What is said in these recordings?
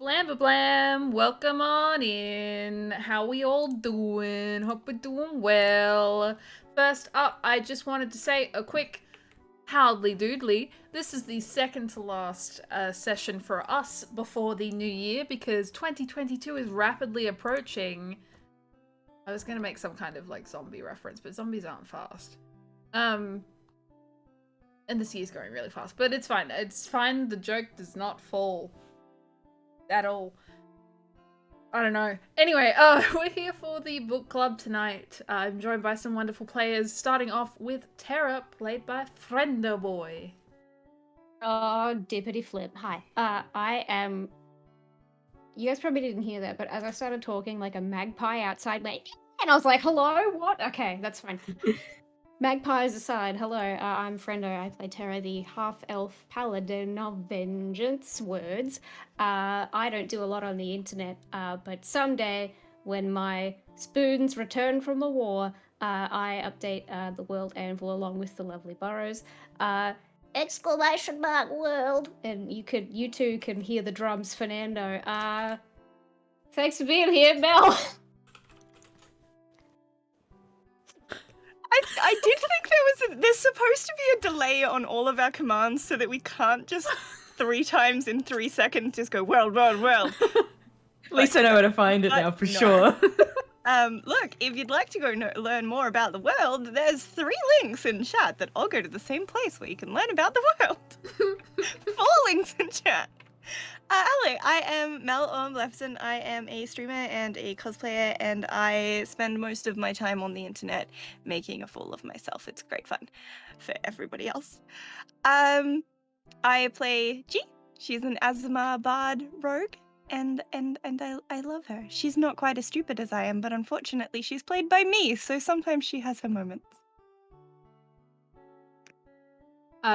Blam blam, welcome on in. How we all doing? Hope we're doing well. First up, I just wanted to say a quick howdly doodly. This is the second to last session for us before the new year because 2022 is rapidly approaching. I was gonna make some kind of like zombie reference, but zombies aren't fast. And this year's going really fast, but it's fine. It's fine. The joke does not fall at all. I don't know. Anyway, we're here for the book club tonight. I'm joined by some wonderful players, starting off with Terra, played by Friendoboi. Oh, dippity flip. Hi. I am... You guys probably didn't hear that, but as I started talking, like a magpie outside went, and I was like, hello? What? Okay, that's fine. Magpies aside, hello, I'm Friendo. I play Terra, the half-elf paladin of vengeance. Words. I don't do a lot on the internet, but someday, when my spoons return from the war, I update the world anvil along with the lovely Burrows. Exclamation mark world! And you two can hear the drums, Fernando. Thanks for being here, Mel! I did think there's supposed to be a delay on all of our commands so that we can't just 3 times in 3 seconds just go world. At least I know where to find it now for sure. Look, if you'd like to go learn more about the world, there's 3 links in chat that all go to the same place where you can learn about the world. 4 links in chat. Hello, I am Mel Lefson. I am a streamer and a cosplayer, and I spend most of my time on the internet making a fool of myself. It's great fun for everybody else. I play G. She's an Azumar Bard rogue, and I love her. She's not quite as stupid as I am, but unfortunately she's played by me, so sometimes she has her moments.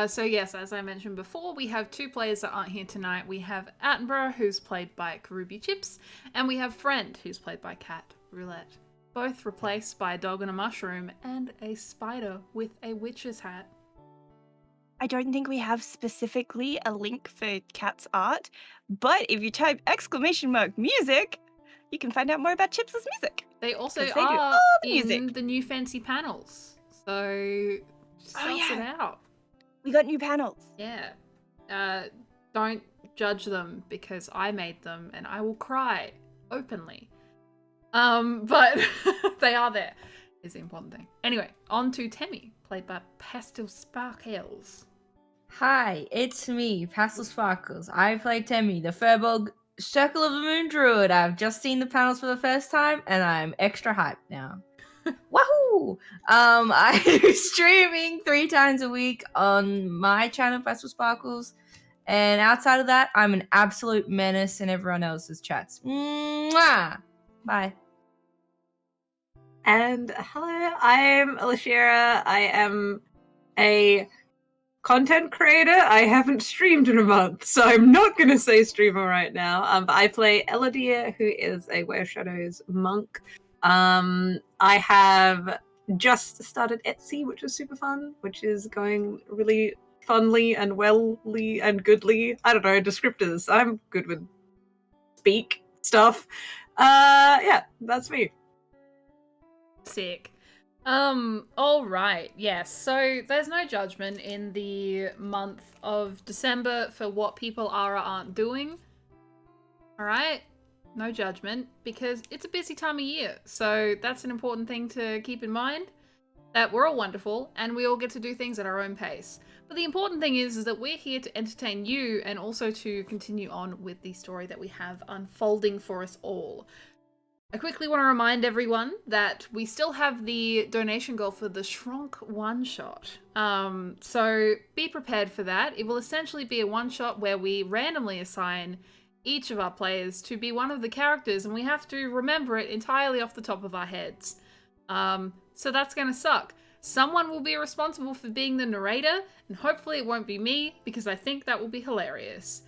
So yes, as I mentioned before, we have 2 players that aren't here tonight. We have Attenborough, who's played by CarubiChips, and we have Friend, who's played by CatRoulette. Both replaced by a dog and a mushroom and a spider with a witch's hat. I don't think we have specifically a link for Cat's art, but if you type ~music, you can find out more about Chips' music. They also do are all the in music. the new fancy panels, so suss it out. We got new panels. Yeah. Don't judge them because I made them and I will cry openly. But they are there, is the important thing. Anyway, on to Temi, played by PastelSparkles. Hi, it's me, PastelSparkles. I play Temi, the Furbolg Circle of the Moon Druid. I've just seen the panels for the first time and I'm extra hyped now. Wahoo! I'm streaming 3 times a week on my channel, PastelSparkles. And outside of that, I'm an absolute menace in everyone else's chats. Mwah! Bye. And hello, I'm Alishiera. I am a content creator. I haven't streamed in a month, so I'm not going to say streamer right now. But I play Eludere, who is a Way of Shadows monk. I have just started Etsy, which is super fun, which is going really funly and welly and goodly. I don't know, descriptors. I'm good with speak stuff. Yeah, that's me. Sick. All right. Yes. So there's no judgment in the month of December for what people are or aren't doing. All right. No judgment, because it's a busy time of year. So that's an important thing to keep in mind, that we're all wonderful and we all get to do things at our own pace. But the important thing is that we're here to entertain you and also to continue on with the story that we have unfolding for us all. I quickly want to remind everyone that we still have the donation goal for the Shrunk one-shot. So be prepared for that. It will essentially be a one-shot where we randomly assign each of our players to be one of the characters, and we have to remember it entirely off the top of our heads. So that's gonna suck. Someone will be responsible for being the narrator, and hopefully it won't be me, because I think that will be hilarious.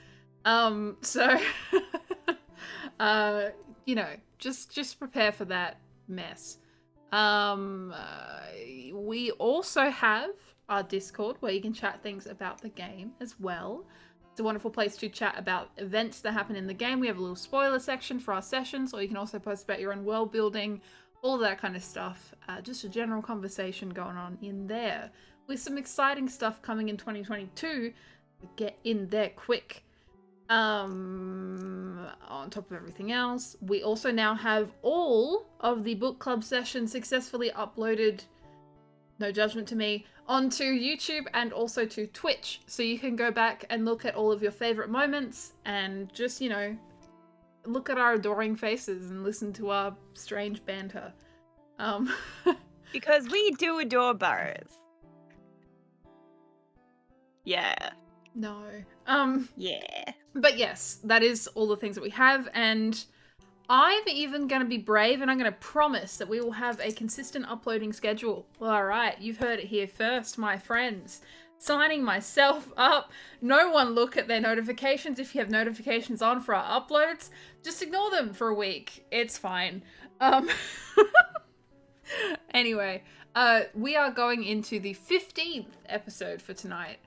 So, you know, just prepare for that mess. We also have our Discord, where you can chat things about the game as well. It's a wonderful place to chat about events that happen in the game. We have a little spoiler section for our sessions, or you can also post about your own world building, all of that kind of stuff. Just a general conversation going on in there with some exciting stuff coming in 2022. Get in there quick. On top of everything else, we also now have all of the book club sessions successfully uploaded, no judgment to me, onto YouTube and also to Twitch. So you can go back and look at all of your favorite moments and just, you know, look at our adoring faces and listen to our strange banter. Because we do adore Burrows. Yeah. No. Yeah. But yes, that is all the things that we have, and I'm even going to be brave and I'm going to promise that we will have a consistent uploading schedule. Alright, you've heard it here first, my friends. Signing myself up. No one look at their notifications. If you have notifications on for our uploads, just ignore them for a week. It's fine. Anyway, we are going into the 15th episode for tonight.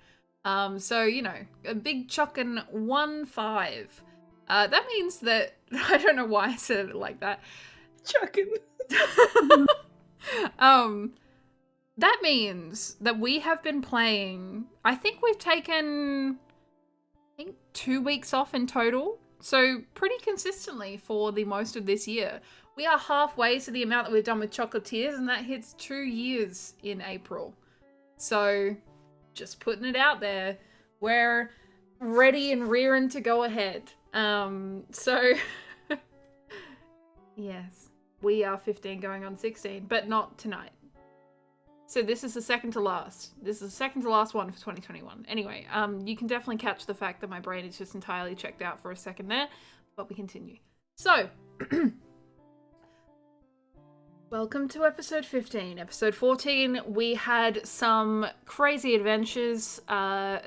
So, you know, a big chuckin' 1-5. That means that, I don't know why I said it like that. Chuckin'. That means that we have been playing, I think we've taken, 2 weeks off in total. So pretty consistently for the most of this year. We are halfway to the amount that we've done with Chocolatiers, and that hits 2 years in April. So just putting it out there, we're ready and rearing to go ahead. So yes, we are 15 going on 16, but not tonight. So this is the second to last. This is the second to last one for 2021. Anyway, you can definitely catch the fact that my brain is just entirely checked out for a second there, but we continue. So, welcome to episode 15. Episode 14, we had some crazy adventures.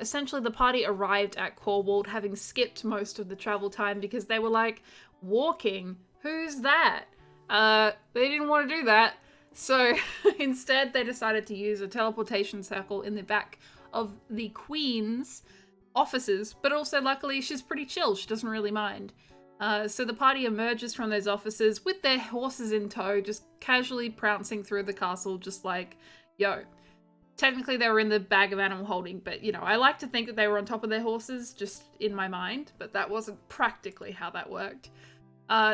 Essentially, the party arrived at Corwald having skipped most of the travel time because they were like, walking? Who's that? They didn't want to do that. So instead, they decided to use a teleportation circle in the back of the Queen's offices, but also luckily she's pretty chill. She doesn't really mind. So the party emerges from those offices with their horses in tow, just casually prancing through the castle, just like, yo. Technically they were in the bag of animal holding, but you know, I like to think that they were on top of their horses, just in my mind, but that wasn't practically how that worked.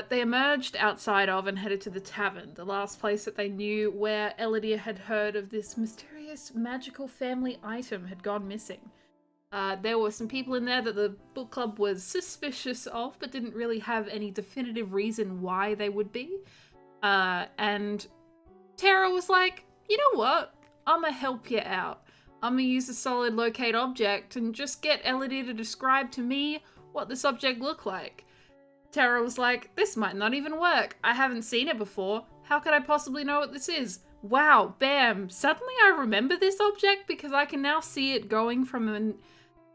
They emerged outside of and headed to the tavern, the last place that they knew where Eludere had heard of this mysterious magical family item had gone missing. There were some people in there that the book club was suspicious of, but didn't really have any definitive reason why they would be. And Terra was like, you know what? I'ma help you out. I'ma use a solid locate object and just get Eludere to describe to me what this object looked like. Terra was like, this might not even work. I haven't seen it before. How could I possibly know what this is? Wow, bam. Suddenly I remember this object because I can now see it going from a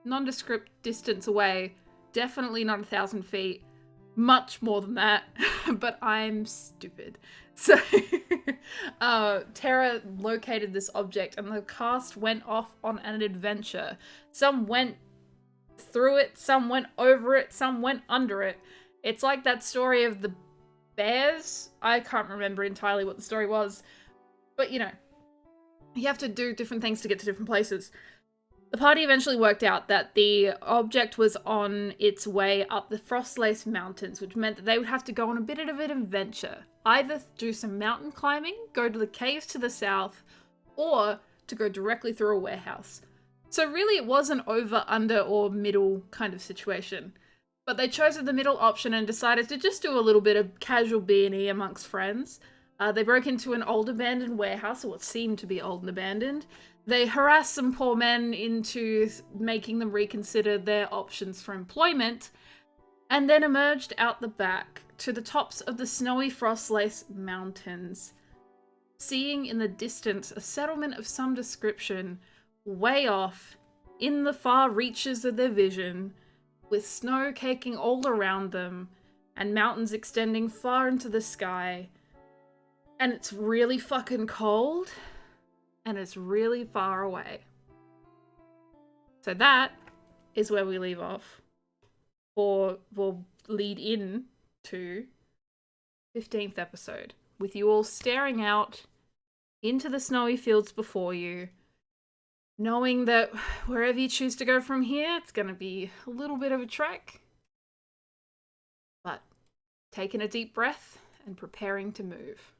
nondescript distance away. Definitely not 1,000 feet. Much more than that. But I'm stupid. So Terra located this object and the cast went off on an adventure. Some went through it, some went over it, some went under it. It's like that story of the bears. I can't remember entirely what the story was. But, you know, you have to do different things to get to different places. The party eventually worked out that the object was on its way up the Frostlace Mountains, which meant that they would have to go on a bit of an adventure. Either do some mountain climbing, go to the caves to the south, or to go directly through a warehouse. So really it was an over, under, or middle kind of situation. But they chose the middle option and decided to just do a little bit of casual B&E amongst friends. They broke into an old abandoned warehouse, or what seemed to be old and abandoned. They harassed some poor men into making them reconsider their options for employment, and then emerged out the back to the tops of the snowy Frostlace Mountains, seeing in the distance a settlement of some description, way off, in the far reaches of their vision, with snow caking all around them, and mountains extending far into the sky. And it's really fucking cold, and it's really far away. So that is where we leave off. Or we'll lead in to 15th episode, with you all staring out into the snowy fields before you, knowing that wherever you choose to go from here, it's going to be a little bit of a trek. But taking a deep breath and preparing to move.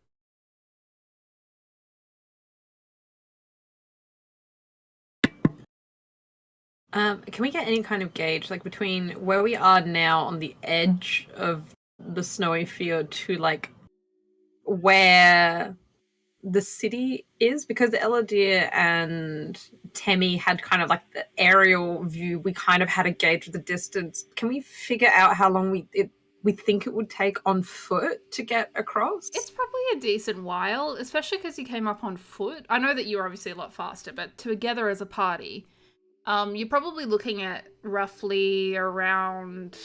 Can we get any kind of gauge, like between where we are now on the edge of the snowy field to like where the city is? Because the Eludere and Temi had kind of like the aerial view. We kind of had a gauge of the distance. Can we figure out how long we think it would take on foot to get across? It's probably a decent while, especially because you came up on foot. I know that you were obviously a lot faster, but together as a party, you're probably looking at roughly around...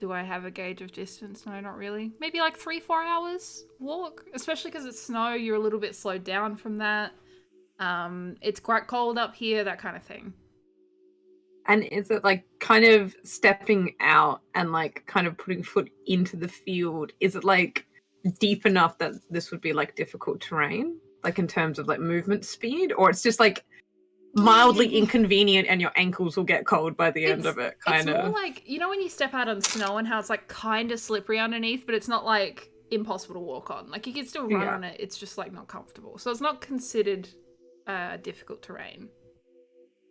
Do I have a gauge of distance? No, not really. Maybe like 3-4 hours walk, especially because it's snow. You're a little bit slowed down from that. It's quite cold up here, that kind of thing. And is it like kind of stepping out and like kind of putting foot into the field? Is it like deep enough that this would be like difficult terrain, like in terms of like movement speed, or it's just like mildly inconvenient and your ankles will get cold by the end of it, kind of? It's more like, you know when you step out on snow and how it's like kind of slippery underneath, but it's not like impossible to walk on. Like you can still run on it, it's just like not comfortable. So it's not considered difficult terrain.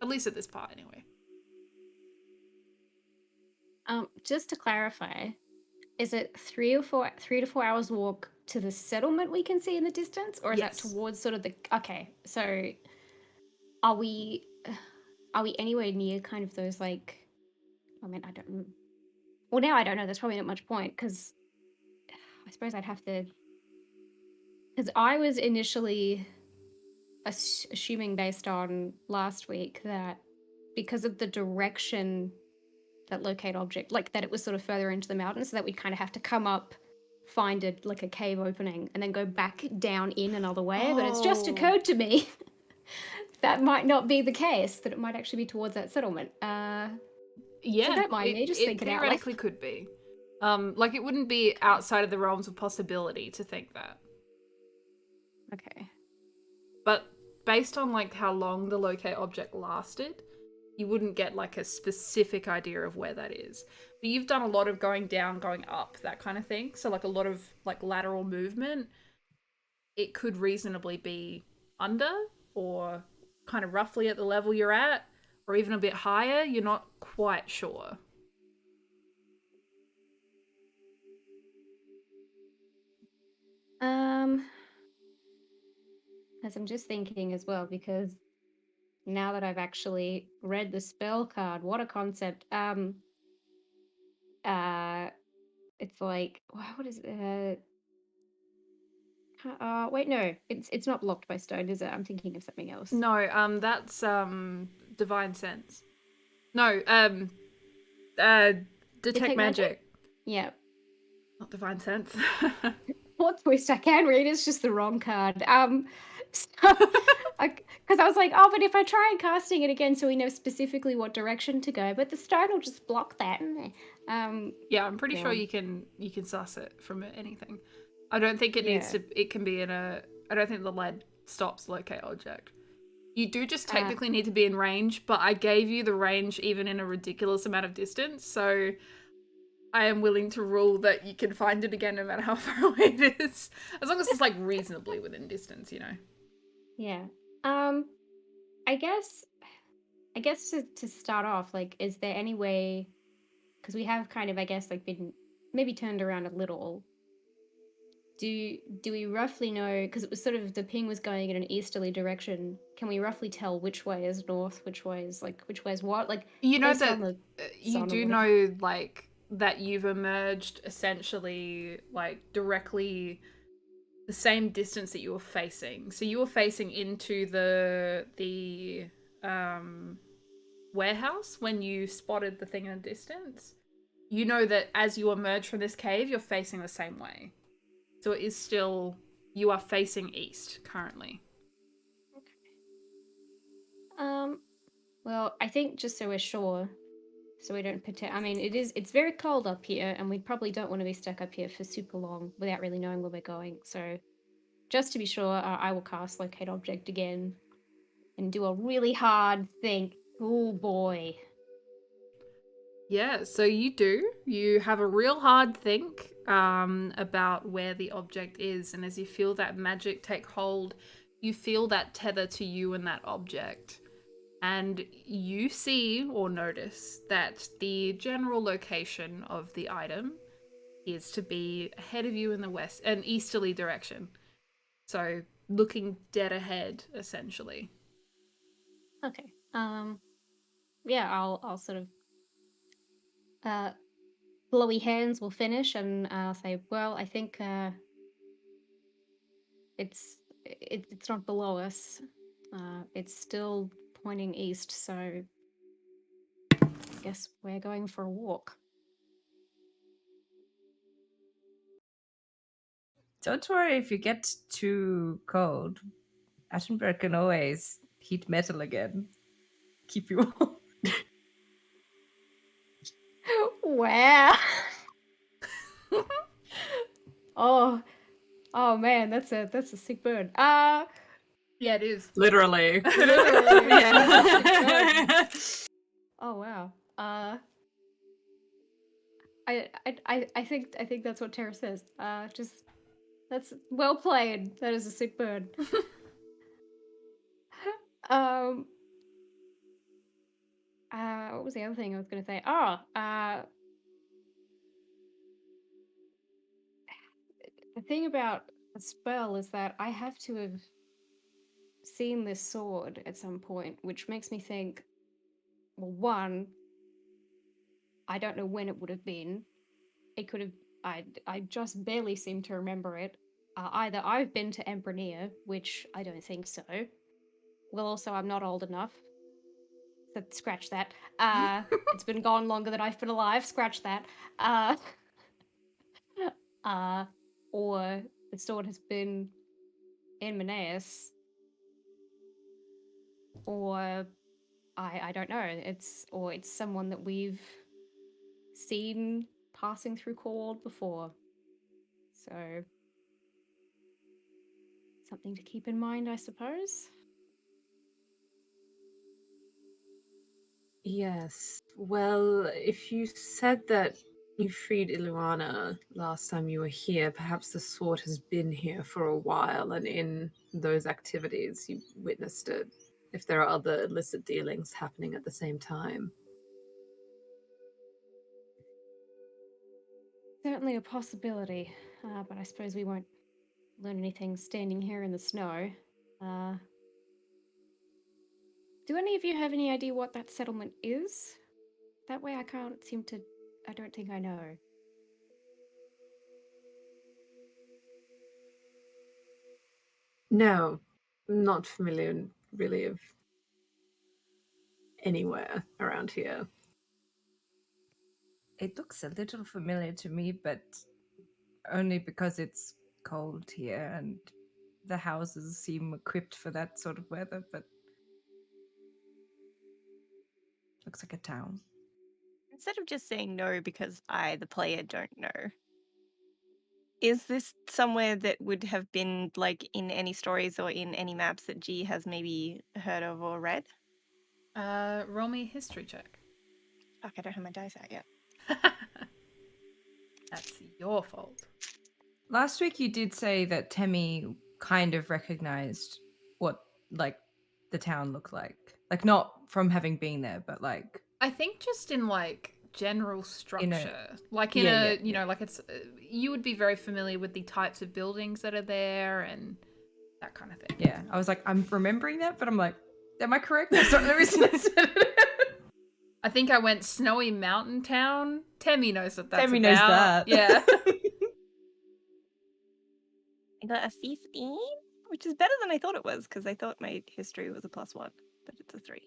At least at this part anyway. Just to clarify, is it 3 to 4 hours walk to the settlement we can see in the distance, or is that towards sort of the... Okay, so are we anywhere near kind of those like... I mean, I don't... Well, now I don't know. There's probably not much point, because I suppose I'd have to... Because I was initially assuming based on last week that because of the direction that locate object, like that it was sort of further into the mountains, so that we'd kind of have to come up, find it like a cave opening, and then go back down in another way. But it's just occurred to me that might not be the case, that it might actually be towards that settlement. Yeah, so don't mind me, just thinking out loud. It theoretically could be. Like it wouldn't be outside of the realms of possibility to think that. Okay. But based on like how long the locate object lasted, you wouldn't get like a specific idea of where that is. But you've done a lot of going down, going up, that kind of thing. So like a lot of like lateral movement. It could reasonably be under or kind of roughly at the level you're at, or even a bit higher. You're not quite sure. As I'm just thinking as well, because now that I've actually read the spell card, what a concept. It's like, what is it? Wait, no, it's not blocked by stone, is it? I'm thinking of something else. No, that's divine sense. No, detect magic. Yeah. Not divine sense. What twist, I can read, it's just the wrong card. Because I was like, oh, but if I try casting it again so we know specifically what direction to go, but the stone will just block that. Yeah, I'm pretty sure you can suss it from anything. I don't think it needs to, it can be in a, I don't think the lead stops locate object. You do just technically need to be in range, but I gave you the range even in a ridiculous amount of distance, so I am willing to rule that you can find it again no matter how far away it is. As long as it's like reasonably within distance, you know. Yeah. I guess to start off, like, is there any way, because we have kind of, I guess, like been maybe turned around a little. Do we roughly know, because it was sort of, the ping was going in an easterly direction, can we roughly tell which way is north, which way is what? Like, you know that you do know like that you've emerged essentially like directly the same distance that you were facing. So you were facing into the warehouse when you spotted the thing in a distance. You know that as you emerge from this cave, you're facing the same way. So it is still, you are facing east currently. Okay. Well, I think just so we're sure, so we don't I mean, it's very cold up here, and we probably don't want to be stuck up here for super long without really knowing where we're going. So, just to be sure, I will cast Locate Object again and do a really hard think. Oh boy. Yeah, so you do. You have a real hard think about where the object is, and as you feel that magic take hold, you feel that tether to you and that object. And you see or notice that the general location of the item is to be ahead of you in the west, an easterly direction. So looking dead ahead, essentially. Okay. Yeah, I'll sort of blowy hands will finish, and I'll say, well, I think it's not below us. It's still pointing east, so I guess we're going for a walk. Don't worry if you get too cold. Attenborough can always heat metal again. Keep you warm. Wow. oh, oh man, that's a sick bird. Yeah, it is. Literally. Literally. Yeah. Oh wow. I think that's what Terra says. Just that's well played. That is a sick bird. um. What was the other thing I was gonna say? Oh. The thing about a spell is that I have to have seen this sword at some point, which makes me think. Well, one, I don't know when it would have been. It could have. I just barely seem to remember it. Either I've been to Emperor, which I don't think so. Well, also I'm not old enough. So scratch that. It's been gone longer than I've been alive. Scratch that. Or the sword has been in Maneus, or I don't know. It's someone that we've seen passing through Corwald before. So something to keep in mind, I suppose. Yes. Well, if you said that you freed Iluana last time you were here, perhaps the sword has been here for a while, and in those activities you witnessed it. If there are other illicit dealings happening at the same time. Certainly a possibility, but I suppose we won't learn anything standing here in the snow. Do any of you have any idea what that settlement is? That way I can't seem to... I don't think I know. No, not familiar really of anywhere around here. It looks a little familiar to me, but only because it's cold here and the houses seem equipped for that sort of weather, but looks like a town. Instead of just saying no because I, the player, don't know, is this somewhere that would have been like in any stories or in any maps that G has maybe heard of or read? Roll me a history check. Fuck, I don't have my dice out yet. That's your fault. Last week you did say that Temi kind of recognized what like the town looked like. Like not from having been there, but like I think just in like general structure, like it's you would be very familiar with the types of buildings that are there and that kind of thing. yeah. I was like, I'm remembering that, but I'm like, am I correct? That's not the reason I said it. I think I went Snowy Mountain Town. Temi knows what that's Temi about. knows that. Yeah. I got a 15, which is better than I thought it was because I thought my history was a +1, but it's a 3.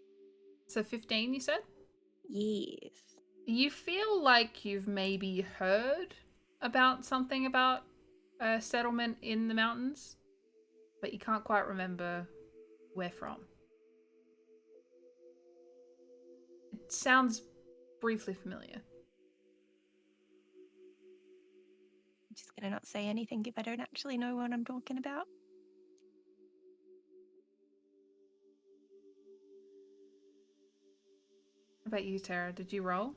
So 15, you said? Yes. You feel like you've maybe heard about something about a settlement in the mountains, but you can't quite remember where from. sounds briefly familiar. I'm just gonna not say anything if I don't actually know what I'm talking about. How about you, Terra? Did you roll?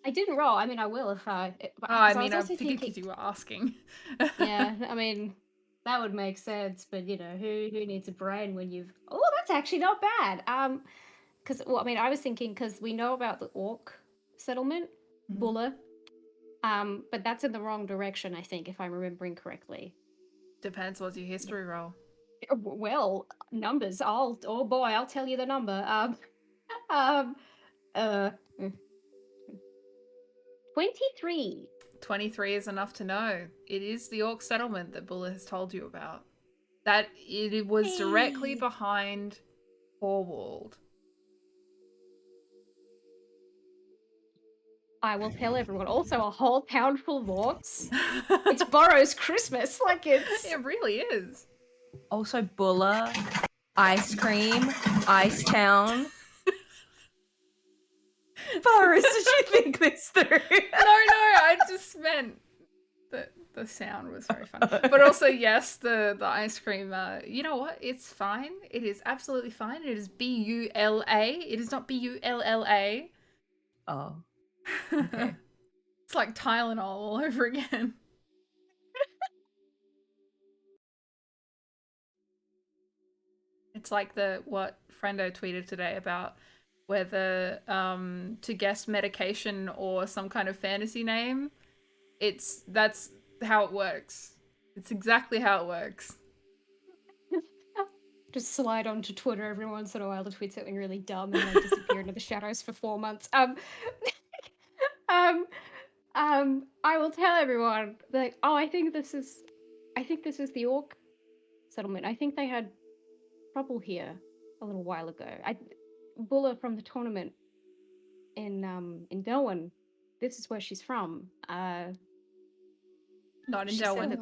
I didn't roll. I mean, I will if I. Oh, I was mean, I also figured thinking. because you were asking. Yeah, I mean, that would make sense. But you know, who needs a brain when you've? Oh, that's actually not bad. Because well, I mean, I was thinking because we know about the orc settlement, Mhm. Bulla. But that's in the wrong direction, I think, if I'm remembering correctly. Depends. What's your history roll? Well, numbers. Oh boy, I'll tell you the number. 23. 23 is enough to know. It is the orc settlement that Bulla has told you about. That it was directly Hey. behind Horwald. I will tell everyone. Also, a whole town full of orcs. It's Burrow's Christmas. Like it's. It really is. Also, Bulla, ice cream, Ice Town. Boris, did you think this through? No, I just meant that the sound was very fun. But also, yes, the ice cream, you know what? It's fine. It is absolutely fine. It is B-U-L-A. It is not B-U-L-L-A. Oh, okay. It's like Tylenol all over again. It's like what Friendo tweeted today about whether to guess medication or some kind of fantasy name. That's how it works. It's exactly how it works. Just slide onto Twitter every once in a while to tweet something really dumb and then disappear into the shadows for 4 months. I will tell everyone like, oh, I think this is the orc settlement. I think they had trouble here a little while ago. Bulla from the tournament in Delwyn. This is where she's from. Not in She said Delwyn. that-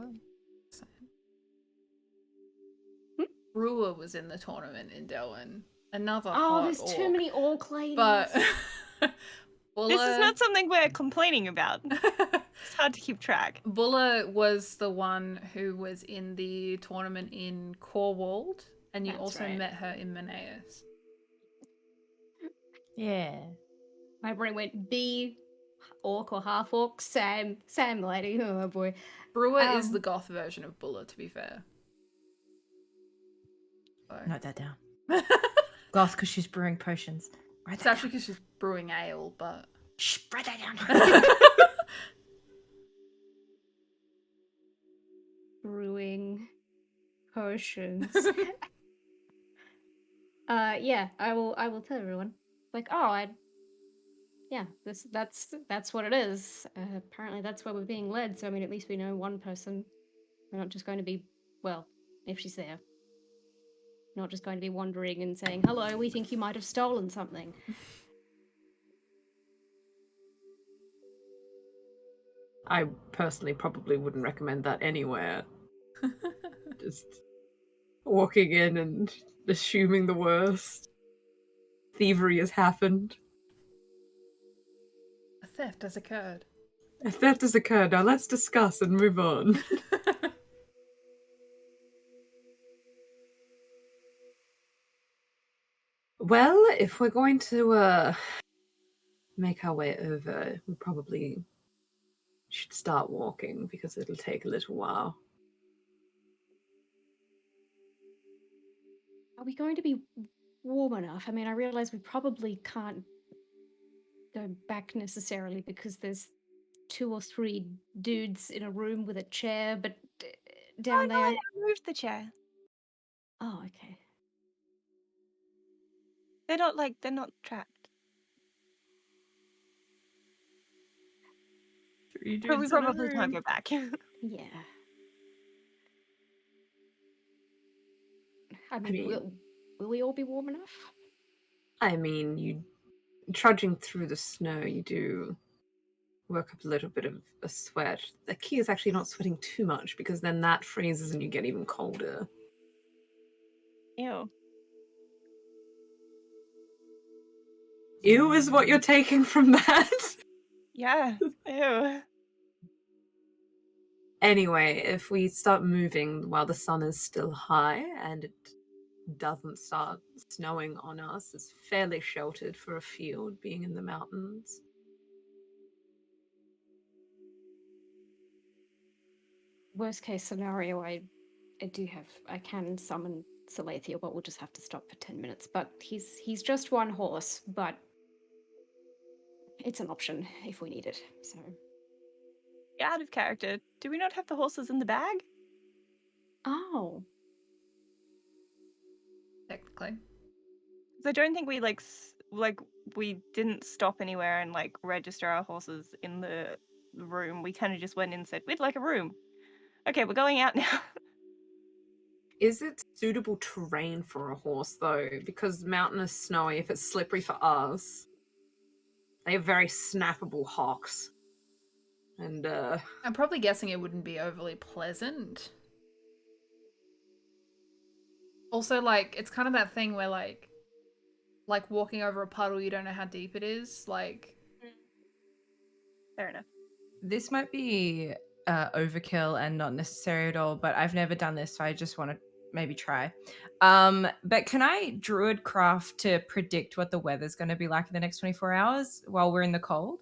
Brewer was in the tournament in Delwyn. Another Oh, hot there's too orc. many orc ladies. But This is not something we're complaining about. It's hard to keep track. Bulla was the one who was in the tournament in Corwald, and you That's also right. met her in Menaeus. Yeah. My brain went B, orc or half orc, Sam lady. Oh boy. Brewer is the goth version of Bulla, to be fair. So. Note that down. Goth, because she's brewing potions. Write It's that actually down. because she's brewing ale, but... Shh, write that down. Brewing potions. Yeah, I will tell everyone. Like, oh, that's what it is. Apparently that's where we're being led, so I mean at least we know one person. We're not just going to be, well, if she's there. Not just going to be wandering and saying, hello, we think you might have stolen something. I personally probably wouldn't recommend that anywhere. Just walking in and assuming the worst. Thievery has happened. A theft has occurred. A theft has occurred. Now let's discuss and move on. Well, if we're going to make our way over, we probably should start walking because it'll take a little while. Are we going to be warm enough? I mean, I realize we probably can't go back necessarily because there's 2 or 3 dudes in a room with a chair, but down there... I moved the chair. Oh, okay. They're not trapped. But we probably can't go back. Yeah. I mean, will we all be warm enough? I mean, you trudging through the snow, you do work up a little bit of a sweat. The key is actually not sweating too much because then that freezes and you get even colder. Ew. Ew is what you're taking from that. Yeah. Ew. Anyway, if we start moving while the sun is still high and it doesn't start snowing on us, it's fairly sheltered for a field being in the mountains. Worst case scenario, I can summon Salathia, but we'll just have to stop for 10 minutes. But he's just one horse, but it's an option if we need it. So You're out of character. Do we not have the horses in the bag? oh, Technically. 'Cause I don't think we we didn't stop anywhere and like register our horses in the room. We kind of just went in and said, "We'd like a room." Okay, we're going out now. Is it suitable terrain for a horse, though? Because the mountain is snowy, if it's slippery for us. They have very snappable hocks. And, I'm probably guessing it wouldn't be overly pleasant. Also, like, it's kind of that thing where, like walking over a puddle, you don't know how deep it is. Like, Fair enough. This might be overkill and not necessary at all, but I've never done this, so I just want to maybe try. But can I druid craft to predict what the weather's going to be like in the next 24 hours while we're in the cold?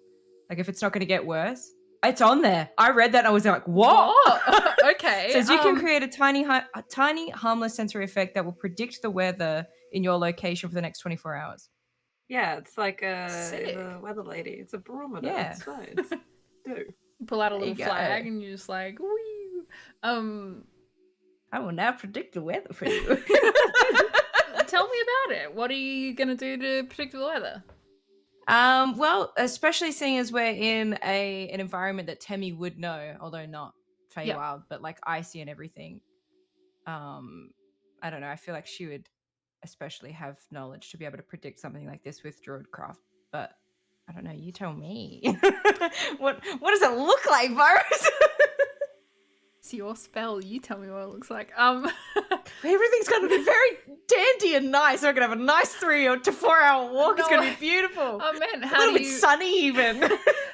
Like, if it's not going to get worse? It's on there. I read that and I was like, what? Okay. Says you can create a tiny harmless sensory effect that will predict the weather in your location for the next 24 hours. yeah, it's like Sick. the weather lady. It's a barometer. Yeah. It's fine. Do. You pull out a There you little go. flag and you're just like, wee. I will now predict the weather for you. Tell me about it. What are you gonna do to predict the weather? Well, especially seeing as we're in an environment that Temi would know, although not Feywild, but like icy and everything. I don't know. I feel like she would especially have knowledge to be able to predict something like this with Druidcraft. But I don't know. You tell me. What does it look like, Virus? It's your spell. You tell me what it looks like. Everything's going to be very dandy and nice. We're going to have a nice 3 to 4 hour walk. It's going to be beautiful. Oh man, A little bit sunny even.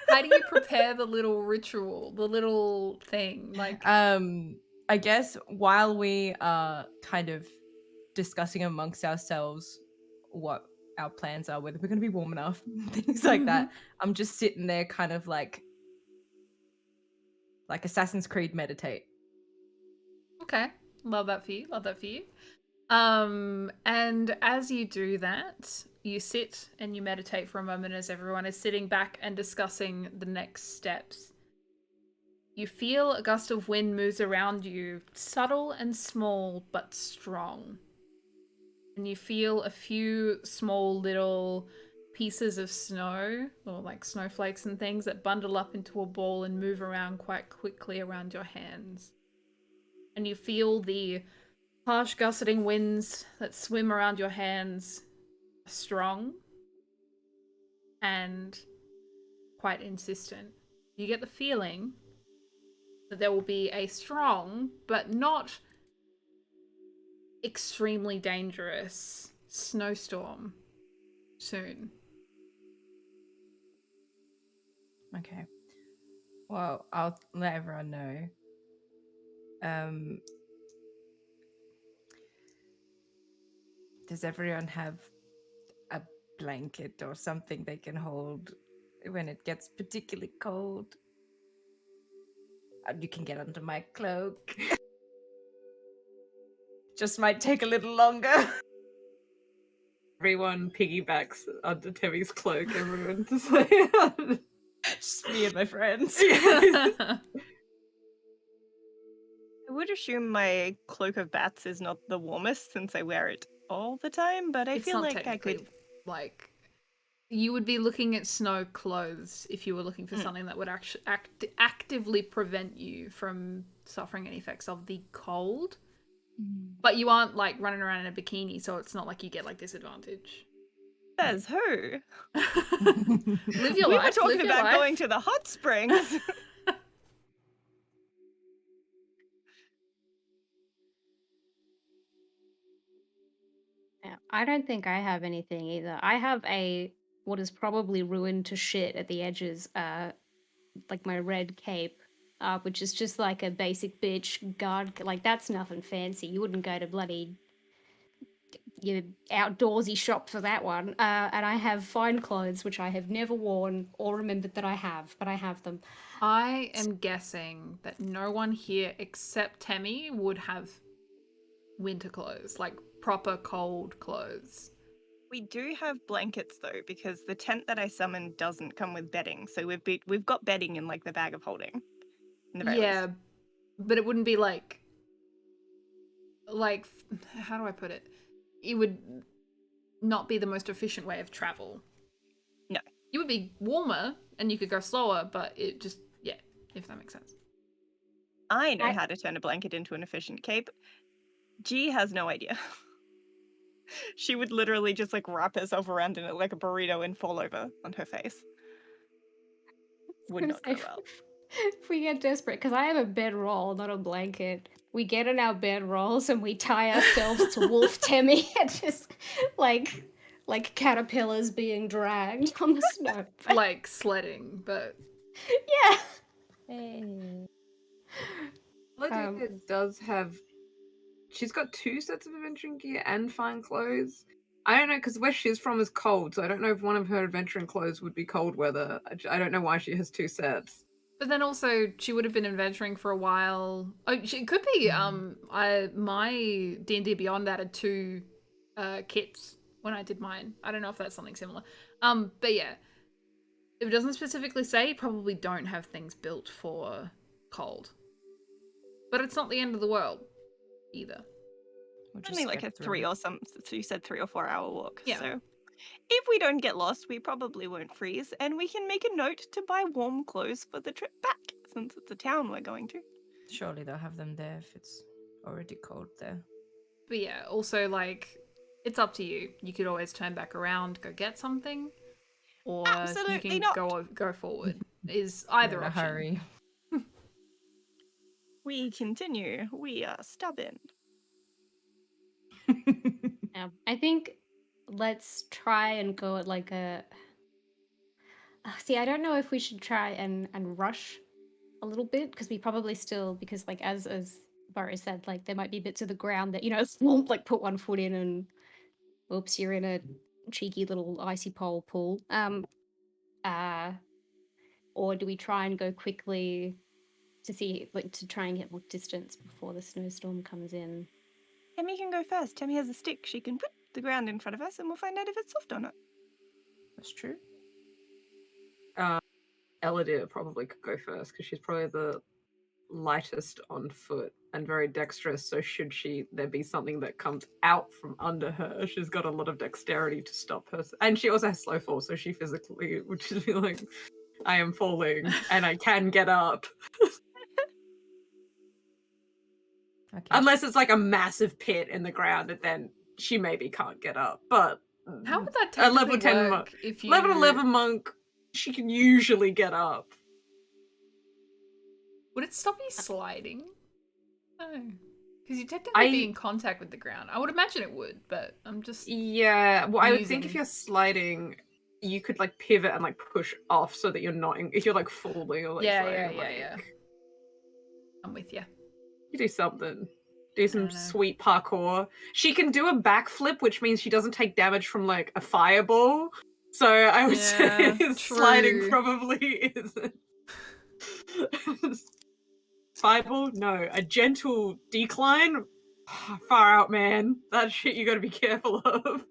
How do you prepare the little ritual, the little thing? Like, I guess while we are kind of discussing amongst ourselves what our plans are, whether we're going to be warm enough, things like that, I'm just sitting there kind of like Assassin's Creed meditate. okay, love that for you. Love that for you. And as you do that, you sit and you meditate for a moment as everyone is sitting back and discussing the next steps. You feel a gust of wind moves around you, subtle and small, but strong. And you feel a few small little pieces of snow, or like snowflakes and things, that bundle up into a ball and move around quite quickly around your hands. And you feel the harsh gusseting winds that swim around your hands strong and quite insistent. You get the feeling that there will be a strong, but not extremely dangerous snowstorm soon. Okay. Well, I'll let everyone know. Does everyone have a blanket or something they can hold when it gets particularly cold? You can get under my cloak. Just might take a little longer. Everyone piggybacks under Temi's cloak. Everyone just like... Just me and my friends. I would assume my cloak of bats is not the warmest since I wear it all the time, but I It's feel not like I could. technically, like, you would be looking at snow clothes if you were looking for something that would actually actively prevent you from suffering any effects of the cold. But you aren't like running around in a bikini, so it's not like you get like disadvantage. Says who? Live your We life. were talking live your about life. going to the hot springs. yeah, I don't think I have anything either. I have a what is probably ruined to shit at the edges, like my red cape, which is just like a basic bitch guard. Like that's nothing fancy. You wouldn't go to bloody your outdoorsy shop for that one. And I have fine clothes which I have never worn or remembered that I have, but I have them. I am guessing that no one here except Temi would have winter clothes, like proper cold clothes. We do have blankets though, because the tent that I summoned doesn't come with bedding. So we've got bedding in like the bag of holding. In the very Yeah, least. but it wouldn't be like how do I put it? It would not be the most efficient way of travel. No. It would be warmer and you could go slower, but it just, yeah, if that makes sense. I know how to turn a blanket into an efficient cape. G has no idea. She would literally just like wrap herself around in it like a burrito and fall over on her face. Would not go well. If we get desperate, because I have a bedroll, not a blanket. We get in our bedrolls and we tie ourselves to Wolf Temi and just like caterpillars being dragged on the snow. Like sledding, but Yeah. Hey. Eludere does have. She's got 2 sets of adventuring gear and fine clothes. I don't know, because where she's from is cold, so I don't know if one of her adventuring clothes would be cold weather. I don't know why she has 2 sets. But then also, she would have been adventuring for a while. Oh, it could be. My D&D Beyond added 2 kits when I did mine. I don't know if that's something similar. But yeah, if it doesn't specifically say, you probably don't have things built for cold. But it's not the end of the world either. Only like a 3 or some. So you said 3 or 4 hour walk. Yeah. So if we don't get lost, we probably won't freeze, and we can make a note to buy warm clothes for the trip back, since it's a town we're going to. Surely they'll have them there if it's already cold there. But yeah, also like, it's up to you. You could always turn back around, go get something, or Absolutely you not. can go forward. Is either In a option. hurry. We continue. We are stubborn. Yeah. I think let's try and go at like a. See, I don't know if we should try and rush a little bit, because we probably still, because like as Burrow said, like there might be bits of the ground that, you know, won't like put one foot in and oops, you're in a cheeky little icy pole pool. Or do we try and go quickly to see, like, to try and get more distance before the snowstorm comes in? Temi can go first. Temi has a stick. She can put the ground in front of us and we'll find out if it's soft or not. That's true. Eludere probably could go first, because she's probably the lightest on foot and very dexterous, so should there be something that comes out from under her, she's got a lot of dexterity to stop her. And she also has slow fall, so she physically would just be like, I am falling and I can get up. Okay. Unless it's like a massive pit in the ground, and then she maybe can't get up. But How would that a level technically 10 work if you... level 11 monk, she can usually get up. Would it stop you sliding? No. Because you technically be in contact with the ground. I would imagine it would, but I'm just... Yeah, well, I would think if musing. you're sliding, you could like pivot and like push off so that you're not, if you're like falling or like sliding, Yeah. I'm with you. You do something. Do some sweet parkour. She can do a backflip, which means she doesn't take damage from like a fireball. So I would say sliding probably isn't. Fireball? No. A gentle decline? Far out, man. That shit you gotta be careful of.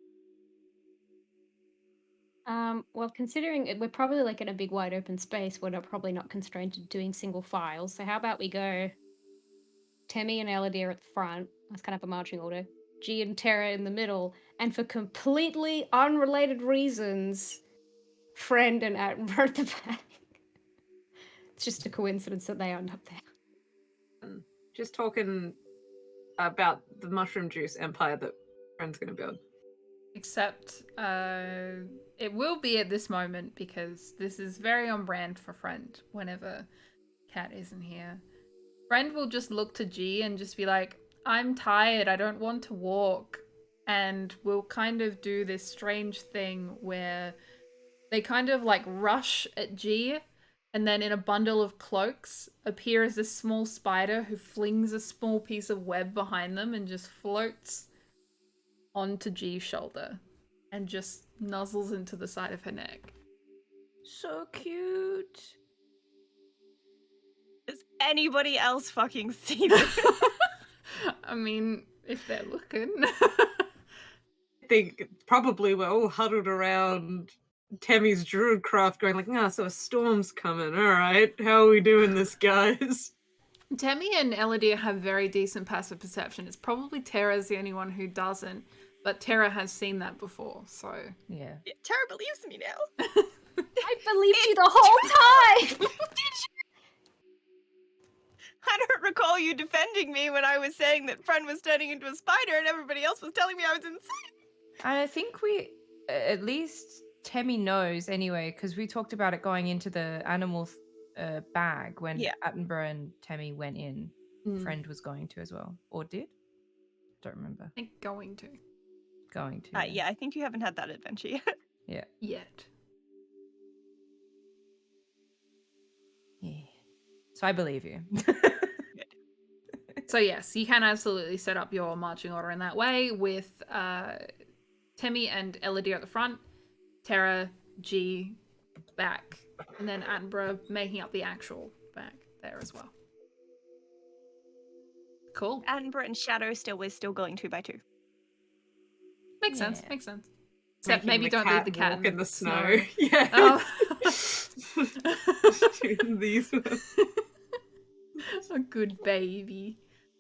Well, considering we're probably like in a big wide open space, we're probably not constrained to doing single files. So how about we go Temi and Eludere at the front, that's kind of a marching order, G and Terra in the middle, and for completely unrelated reasons, Friend and Attenborough at the back. It's just a coincidence that they end up there. Just talking about the mushroom juice empire that Friend's gonna build. Except, it will be at this moment because this is very on brand for Friend whenever Cat isn't here. Friend will just look to G and just be like, I'm tired, I don't want to walk. And we'll kind of do this strange thing where They kind of like rush at G, and then in a bundle of cloaks appear as this small spider who flings a small piece of web behind them and just floats onto G's shoulder and just nuzzles into the side of her neck. So cute. Does anybody else fucking see this? I mean, if they're looking. I think probably we're all huddled around Temi's druidcraft going like, so a storm's coming. All right, how are we doing this, guys? Temi and Eludere have very decent passive perception. It's probably Terra's the only one who doesn't, but Terra has seen that before, so... Yeah. Yeah, Terra believes me now. I believed you the whole time! I don't recall you defending me when I was saying that Friend was turning into a spider and everybody else was telling me I was insane. I think we, at least Temi knows anyway, because we talked about it going into the animal bag when Attenborough and Temi went in. Friend was going to as well. Or did? Don't remember. I think going to. Going to. Yeah, I think you haven't had that adventure yet. Yeah. Yet. Yeah. So I believe you. So yes, you can absolutely set up your marching order in that way with Temi and Eludere at the front, Terra, G, back, and then Attenborough making up the actual back there as well. Cool. Attenborough and Shadow we're still going 2 by 2. Makes sense. Yeah. Makes sense. Except Making maybe the don't cat leave the cat walk in the snow. Yeah. Oh. Doing these ones. A good baby.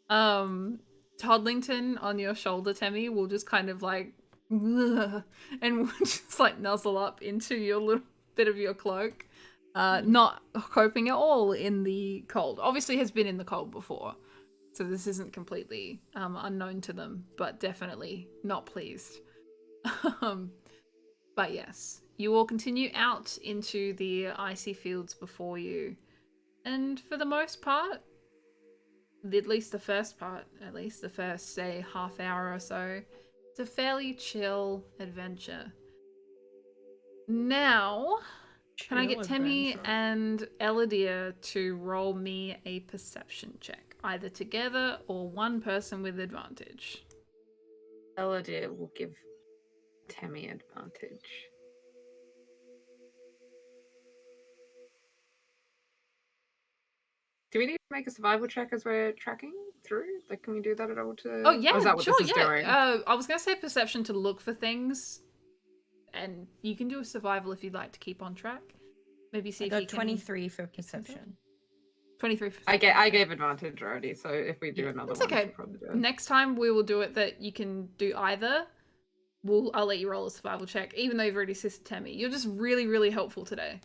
Toddlington on your shoulder, Temi, will just kind of like and will just like nuzzle up into your little bit of your cloak. Not coping at all in the cold. Obviously has been in the cold before, so this isn't completely unknown to them, but definitely not pleased. But yes, you will continue out into the icy fields before you, and for the most part, at least the first say half hour or so, it's a fairly chill adventure. Now, can I get Temi and Eludere to roll me a perception check, either together or one person with advantage? Eludere will give Temi advantage. Do we need to make a survival check as we're tracking through? Like, can we do that at all to... Oh, yeah, is that what sure, this is doing? I was going to say perception to look for things, and you can do a survival if you'd like to keep on track. Maybe see I if got you can... 23 for perception. 23 for I gave advantage already, so if we do another It's one, okay. we should probably do it. Next time we will do it that you can do either. I'll let you roll a survival check, even though you've already assisted Temi. You're just really, really helpful today.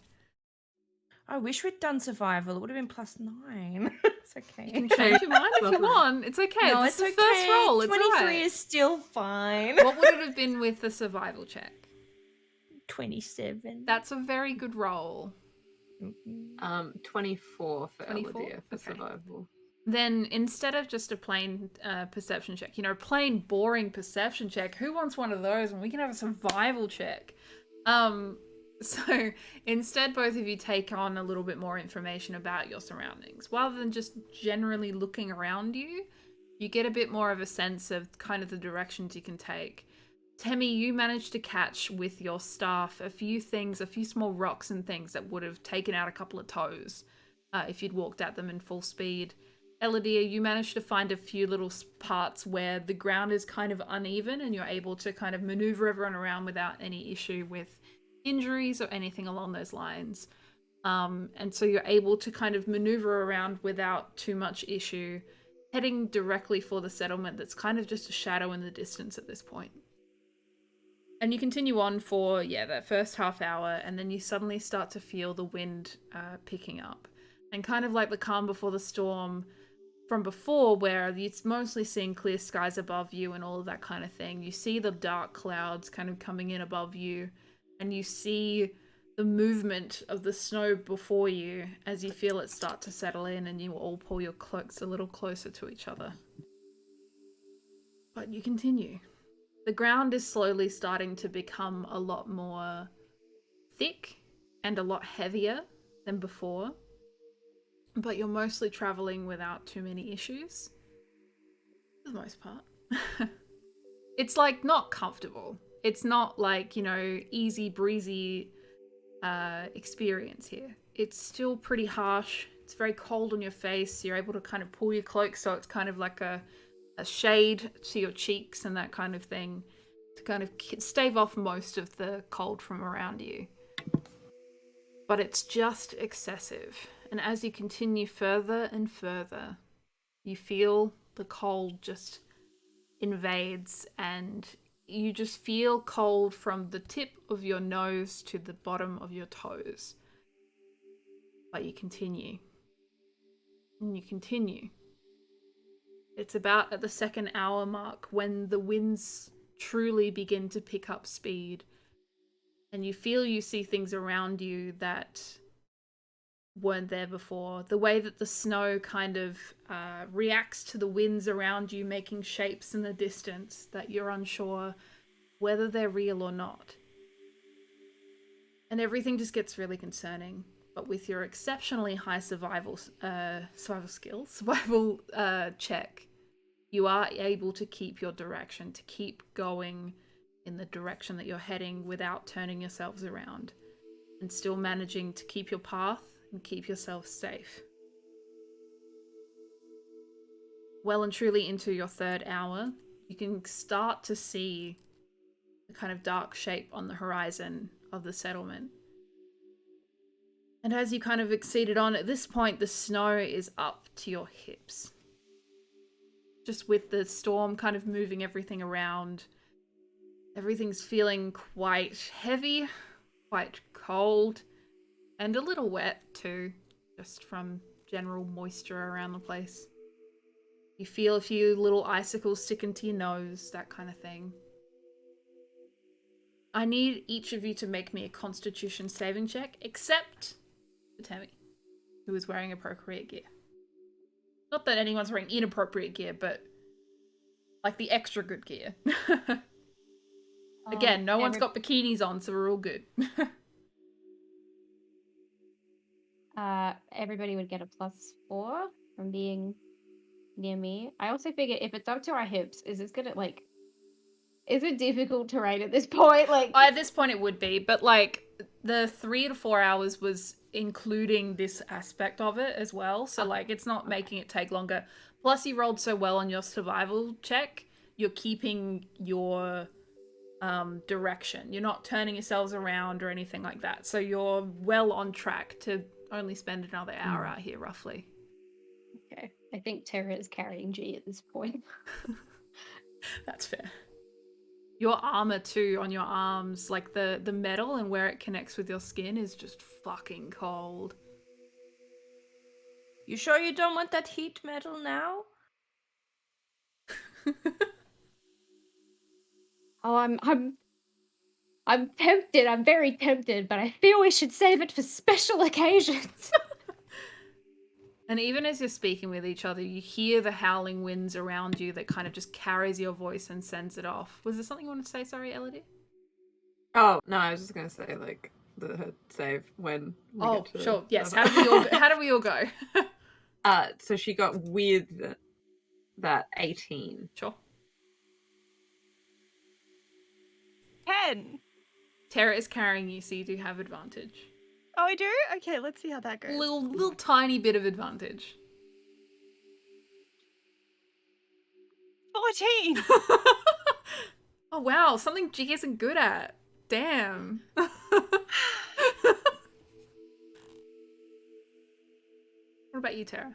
I wish we'd done survival. It would have been +9. It's okay. You can change your mind if you want. It's okay. No, This it's is the first roll. It's 23 alright. is still fine. What would it have been with the survival check? 27. That's a very good roll. 24 for 24? Eludere for Okay. survival. Then instead of just a plain perception check, plain boring perception check, who wants one of those? And we can have a survival check. So instead, both of you take on a little bit more information about your surroundings. Rather than just generally looking around you, you get a bit more of a sense of kind of the directions you can take. Temi, you managed to catch with your staff a few small rocks and things that would have taken out a couple of toes if you'd walked at them in full speed. Eludere, you managed to find a few little parts where the ground is kind of uneven and you're able to kind of maneuver everyone around without any issue with injuries or anything along those lines. And so you're able to kind of maneuver around without too much issue, heading directly for the settlement that's kind of just a shadow in the distance at this point. And you continue on for, that first half hour, and then you suddenly start to feel the wind picking up. And kind of like the calm before the storm from before, where you're mostly seeing clear skies above you and all of that kind of thing. You see the dark clouds kind of coming in above you, and you see the movement of the snow before you as you feel it start to settle in, and you all pull your cloaks a little closer to each other. But you continue. The ground is slowly starting to become a lot more thick and a lot heavier than before, but you're mostly traveling without too many issues, for the most part. It's like not comfortable. It's not like, you know, easy breezy experience here. It's still pretty harsh. It's very cold on your face. You're able to kind of pull your cloak so it's kind of like a shade to your cheeks and that kind of thing to kind of stave off most of the cold from around you. But it's just excessive. And as you continue further and further, you feel the cold just invades, and you just feel cold from the tip of your nose to the bottom of your toes. But you continue. And you continue. It's about at the 2nd hour mark when the winds truly begin to pick up speed. And you feel you see things around you that weren't there before. The way that the snow kind of reacts to the winds around you, making shapes in the distance that you're unsure whether they're real or not. And everything just gets really concerning. But with your exceptionally high survival check, you are able to keep your direction, to keep going in the direction that you're heading without turning yourselves around, and still managing to keep your path and keep yourself safe. Well and truly into your 3rd hour, you can start to see the kind of dark shape on the horizon of the settlement. And as you kind of exceeded on, at this point, the snow is up to your hips. Just with the storm kind of moving everything around, everything's feeling quite heavy, quite cold, and a little wet too, just from general moisture around the place. You feel a few little icicles stick into your nose, that kind of thing. I need each of you to make me a Constitution saving check, except for Temi, who is wearing appropriate gear. Not that anyone's wearing inappropriate gear, but like the extra good gear. Again, no one's got bikinis on, so we're all good. Everybody would get a +4 from being near me. I also figure if it's up to our hips, is it difficult terrain at this point? Like, at this point it would be, but like the 3 to 4 hours was including this aspect of it as well, so like it's not making it take longer. Plus you rolled so well on your survival check, you're keeping your direction. You're not turning yourselves around or anything like that, so you're well on track to only spend another hour out here roughly. Okay, I think Terra is carrying G at this point. That's fair. Your armor too on your arms, like the metal and where it connects with your skin is just fucking cold. You sure you don't want that heat metal now? Oh, I'm tempted. I'm very tempted, but I feel we should save it for special occasions. And even as you're speaking with each other, you hear the howling winds around you that kind of just carries your voice and sends it off. Was there something you wanted to say? Sorry, Eludere? Oh, no, I was just going to say, like, the save when we get to sure. Yes. How do we all go? So she got with that 18. Sure. 10. Terra is carrying you, so you do have advantage. Oh, I do? Okay, let's see how that goes. Little tiny bit of advantage. 14! Oh, wow. Something G isn't good at. Damn. What about you, Terra?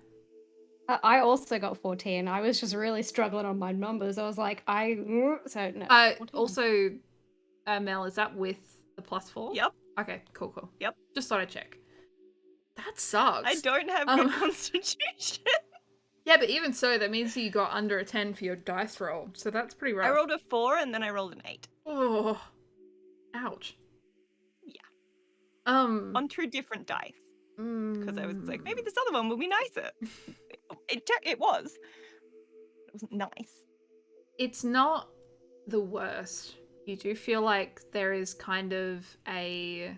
I also got 14. I was just really struggling on my numbers. I was like, no. 14. Also, Mel, is that with the +4? Yep. Okay, cool. Yep. Just thought I'd check. That sucks. I don't have good constitution. Yeah, but even so, that means you got under a 10 for your dice roll, so that's pretty rough. I rolled a 4 and then I rolled an 8. Oh, ouch. Yeah. On 2 different dice. Because I was like, maybe this other one will be nicer. It was. It wasn't nice. It's not the worst. You do feel like there is kind of a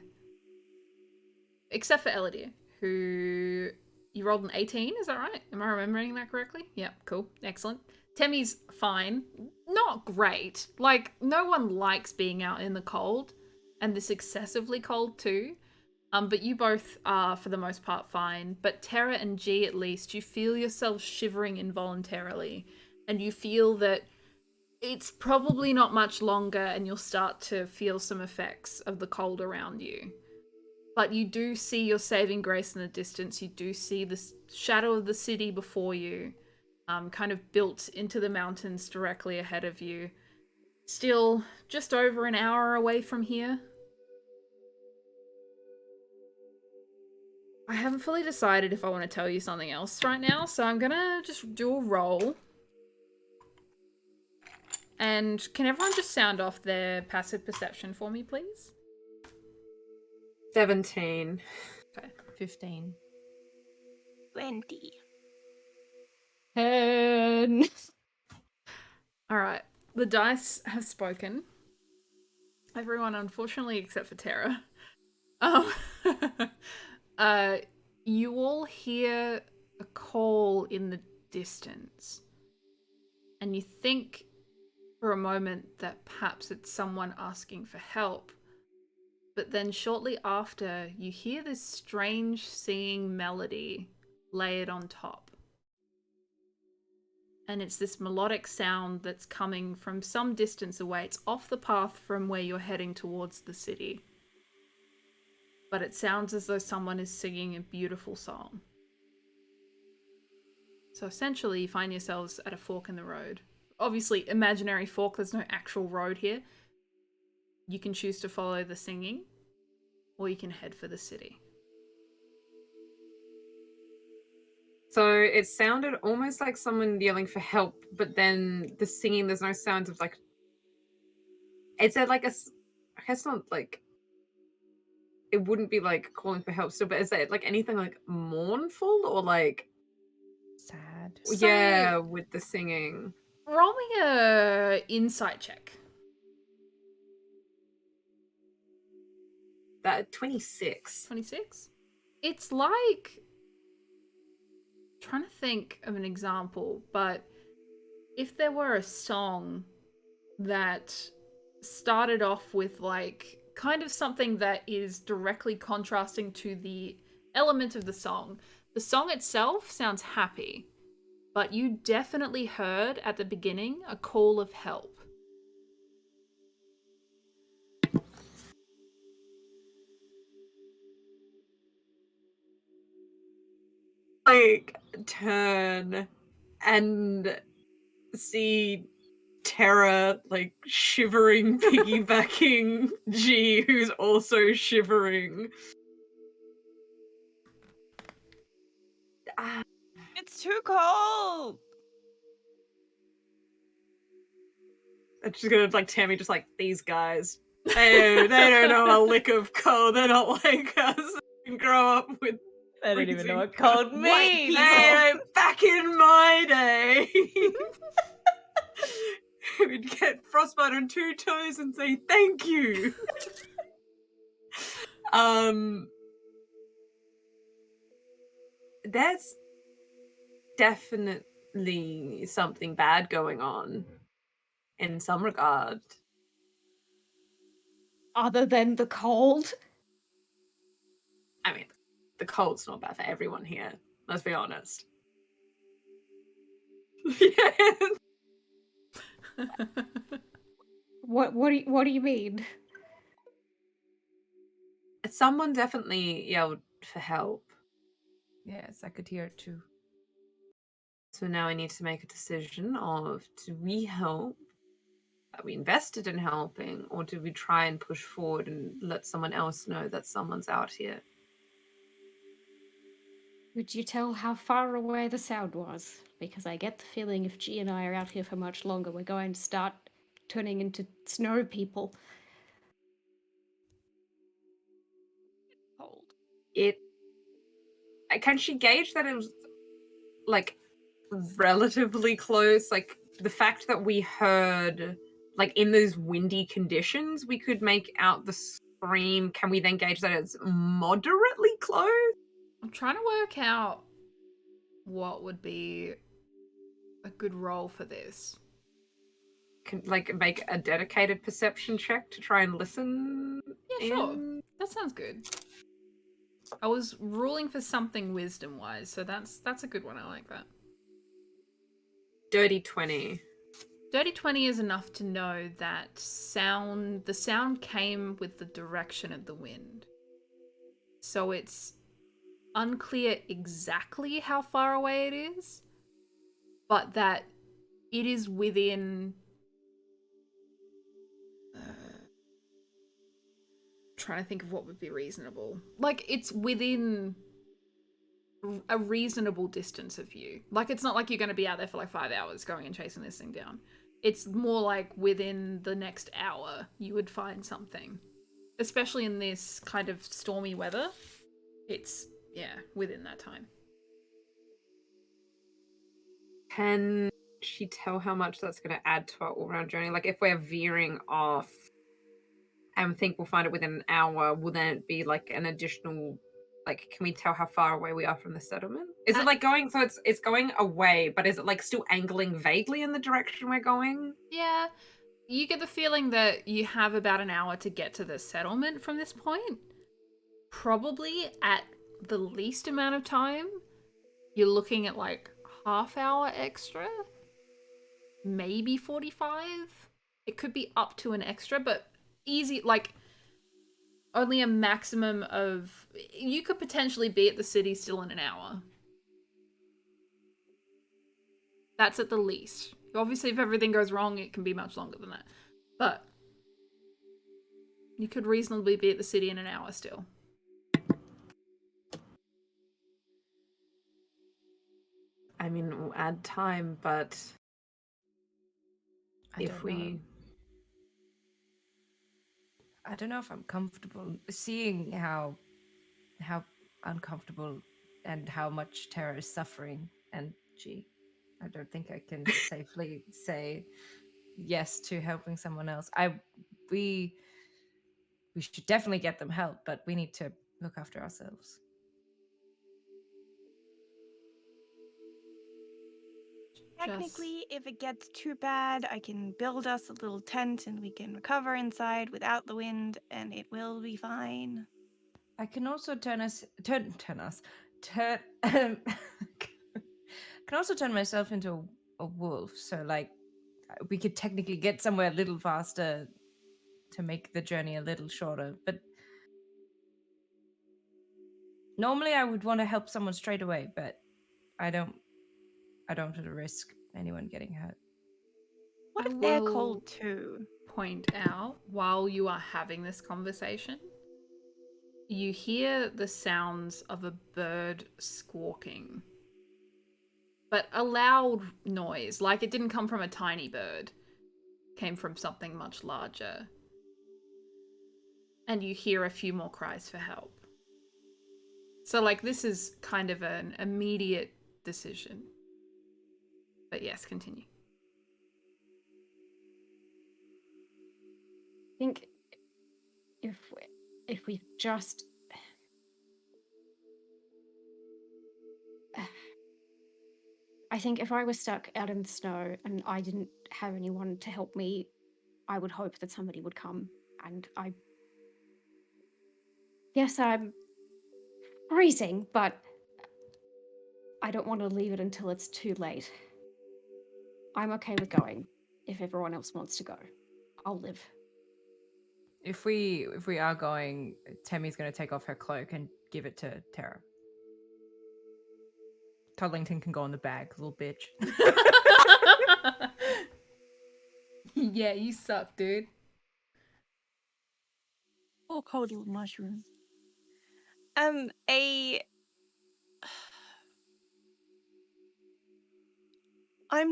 except for Eludere, who you rolled an 18, is that right? Am I remembering that correctly? Yeah, cool. Excellent. Temi's fine. Not great. Like, no one likes being out in the cold, and this excessively cold too. But you both are, for the most part, fine. But Terra and G, at least, you feel yourself shivering involuntarily. And you feel that it's probably not much longer and you'll start to feel some effects of the cold around you. But you do see your saving grace in the distance. You do see the shadow of the city before you, kind of built into the mountains directly ahead of you. Still just over an hour away from here. I haven't fully decided if I want to tell you something else right now, so I'm gonna just do a roll. And can everyone just sound off their passive perception for me, please? 17. Okay. 15. 20. 10. Alright. The dice have spoken. Everyone, unfortunately, except for Terra. You all hear a call in the distance. And you think for a moment that perhaps it's someone asking for help. But then shortly after, you hear this strange singing melody layered on top. And it's this melodic sound that's coming from some distance away. It's off the path from where you're heading towards the city. But it sounds as though someone is singing a beautiful song. So essentially, you find yourselves at a fork in the road. Obviously, imaginary fork, there's no actual road here. You can choose to follow the singing, or you can head for the city. So it sounded almost like someone yelling for help, but then the singing, there's no sounds of like. It's like a. I guess not like. It wouldn't be like calling for help. So, but is it like anything like mournful or like. Sad. So- Yeah, with the singing. Roll me a insight check. That 26. 26? It's like... trying to think of an example, but if there were a song that started off with like kind of something that is directly contrasting to the element of the song itself sounds happy, but you definitely heard at the beginning a call of help. Like turn and see Terra like shivering, piggybacking G, who's also shivering. It's too cold. And she's gonna like Temi, just like these guys. They don't know a lick of cold. They're not like us. They can grow up with. I don't even know what freezing cold White means. Hey, back in my day, we'd get frostbite on 2 toes and say thank you. There's definitely something bad going on in some regard. Other than the cold? I mean, the cold's not bad for everyone here. Let's be honest. Yeah. What do you mean? Someone definitely yelled for help. Yes, I could hear it too. So now I need to make a decision of, do we help? Are we invested in helping? Or do we try and push forward and let someone else know that someone's out here? Would you tell how far away the sound was? Because I get the feeling if G and I are out here for much longer, we're going to start turning into snow people. Cold. Can she gauge that it was, like, relatively close? Like, the fact that we heard, like, in those windy conditions, we could make out the scream, can we then gauge that it's moderately close? I'm trying to work out what would be a good roll for this. Can like make a dedicated perception check to try and listen? Yeah, sure. in? That sounds good. I was ruling for something wisdom-wise, so that's a good one. I like that. Dirty 20. Dirty 20 is enough to know that the sound came with the direction of the wind. So it's unclear exactly how far away it is, but that it is within... trying to think of what would be reasonable. Like, it's within a reasonable distance of you. Like, it's not like you're going to be out there for like 5 hours going and chasing this thing down. It's more like within the next hour you would find something. Especially in this kind of stormy weather. It's, yeah, within that time. Can she tell how much that's going to add to our all-round journey? Like, if we're veering off and think we'll find it within an hour, will then it be like an additional... Like, can we tell how far away we are from the settlement? Is it like going... So it's going away, but is it like still angling vaguely in the direction we're going? Yeah. You get the feeling that you have about an hour to get to the settlement from this point. Probably at the least amount of time, you're looking at like half hour extra. Maybe 45. It could be up to an extra, but easy, like only a maximum of... You could potentially be at the city still in an hour. That's at the least. Obviously, if everything goes wrong, it can be much longer than that. But you could reasonably be at the city in an hour still. I mean, we'll add time, but I don't know if I'm comfortable seeing how uncomfortable and how much Terra is suffering, and I don't think I can safely say yes to helping someone else. We should definitely get them help, but we need to look after ourselves. Technically, if it gets too bad, I can build us a little tent and we can recover inside without the wind, and it will be fine. I can also turn can also turn myself into a wolf, so like we could technically get somewhere a little faster to make the journey a little shorter. But normally I would want to help someone straight away, but I don't want to risk anyone getting hurt. What I if they're will cold too? point out, while you are having this conversation, you hear the sounds of a bird squawking. But a loud noise, like it didn't come from a tiny bird. It came from something much larger. And you hear a few more cries for help. So, like, this is kind of an immediate decision. But yes, continue. I think if we just... I think if I was stuck out in the snow and I didn't have anyone to help me, I would hope that somebody would come. And yes, I'm freezing, but I don't want to leave it until it's too late. I'm okay with going if everyone else wants to go. I'll live. If we are going, Temi's going to take off her cloak and give it to Terra. Toddlington can go in the bag, little bitch. Yeah, you suck, dude. Oh, cold little mushroom. I'm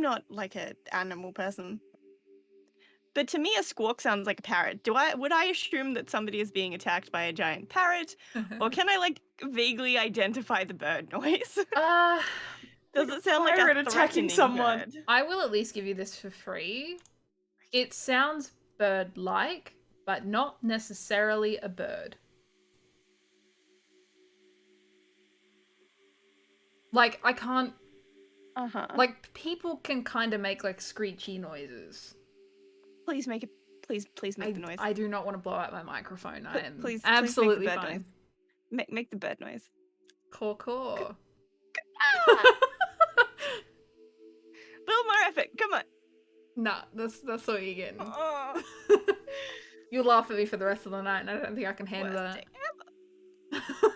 not like an animal person, but to me a squawk sounds like a parrot. Would I assume that somebody is being attacked by a giant parrot, or can I like vaguely identify the bird noise? Does it sound like a attacking someone? Bird? I will at least give you this for free. It sounds bird-like, but not necessarily a bird. Like, I can't... Like, people can kind of make, like, screechy noises. Please make it. Please make the noise. I do not want to blow out my microphone. I am please absolutely make the bird fine. Noise. Make the bird noise. Caw. Little more effort. Come on. Nah, that's what you're getting. Oh, You'll laugh at me for the rest of the night, and I don't think I can handle worst that. day ever.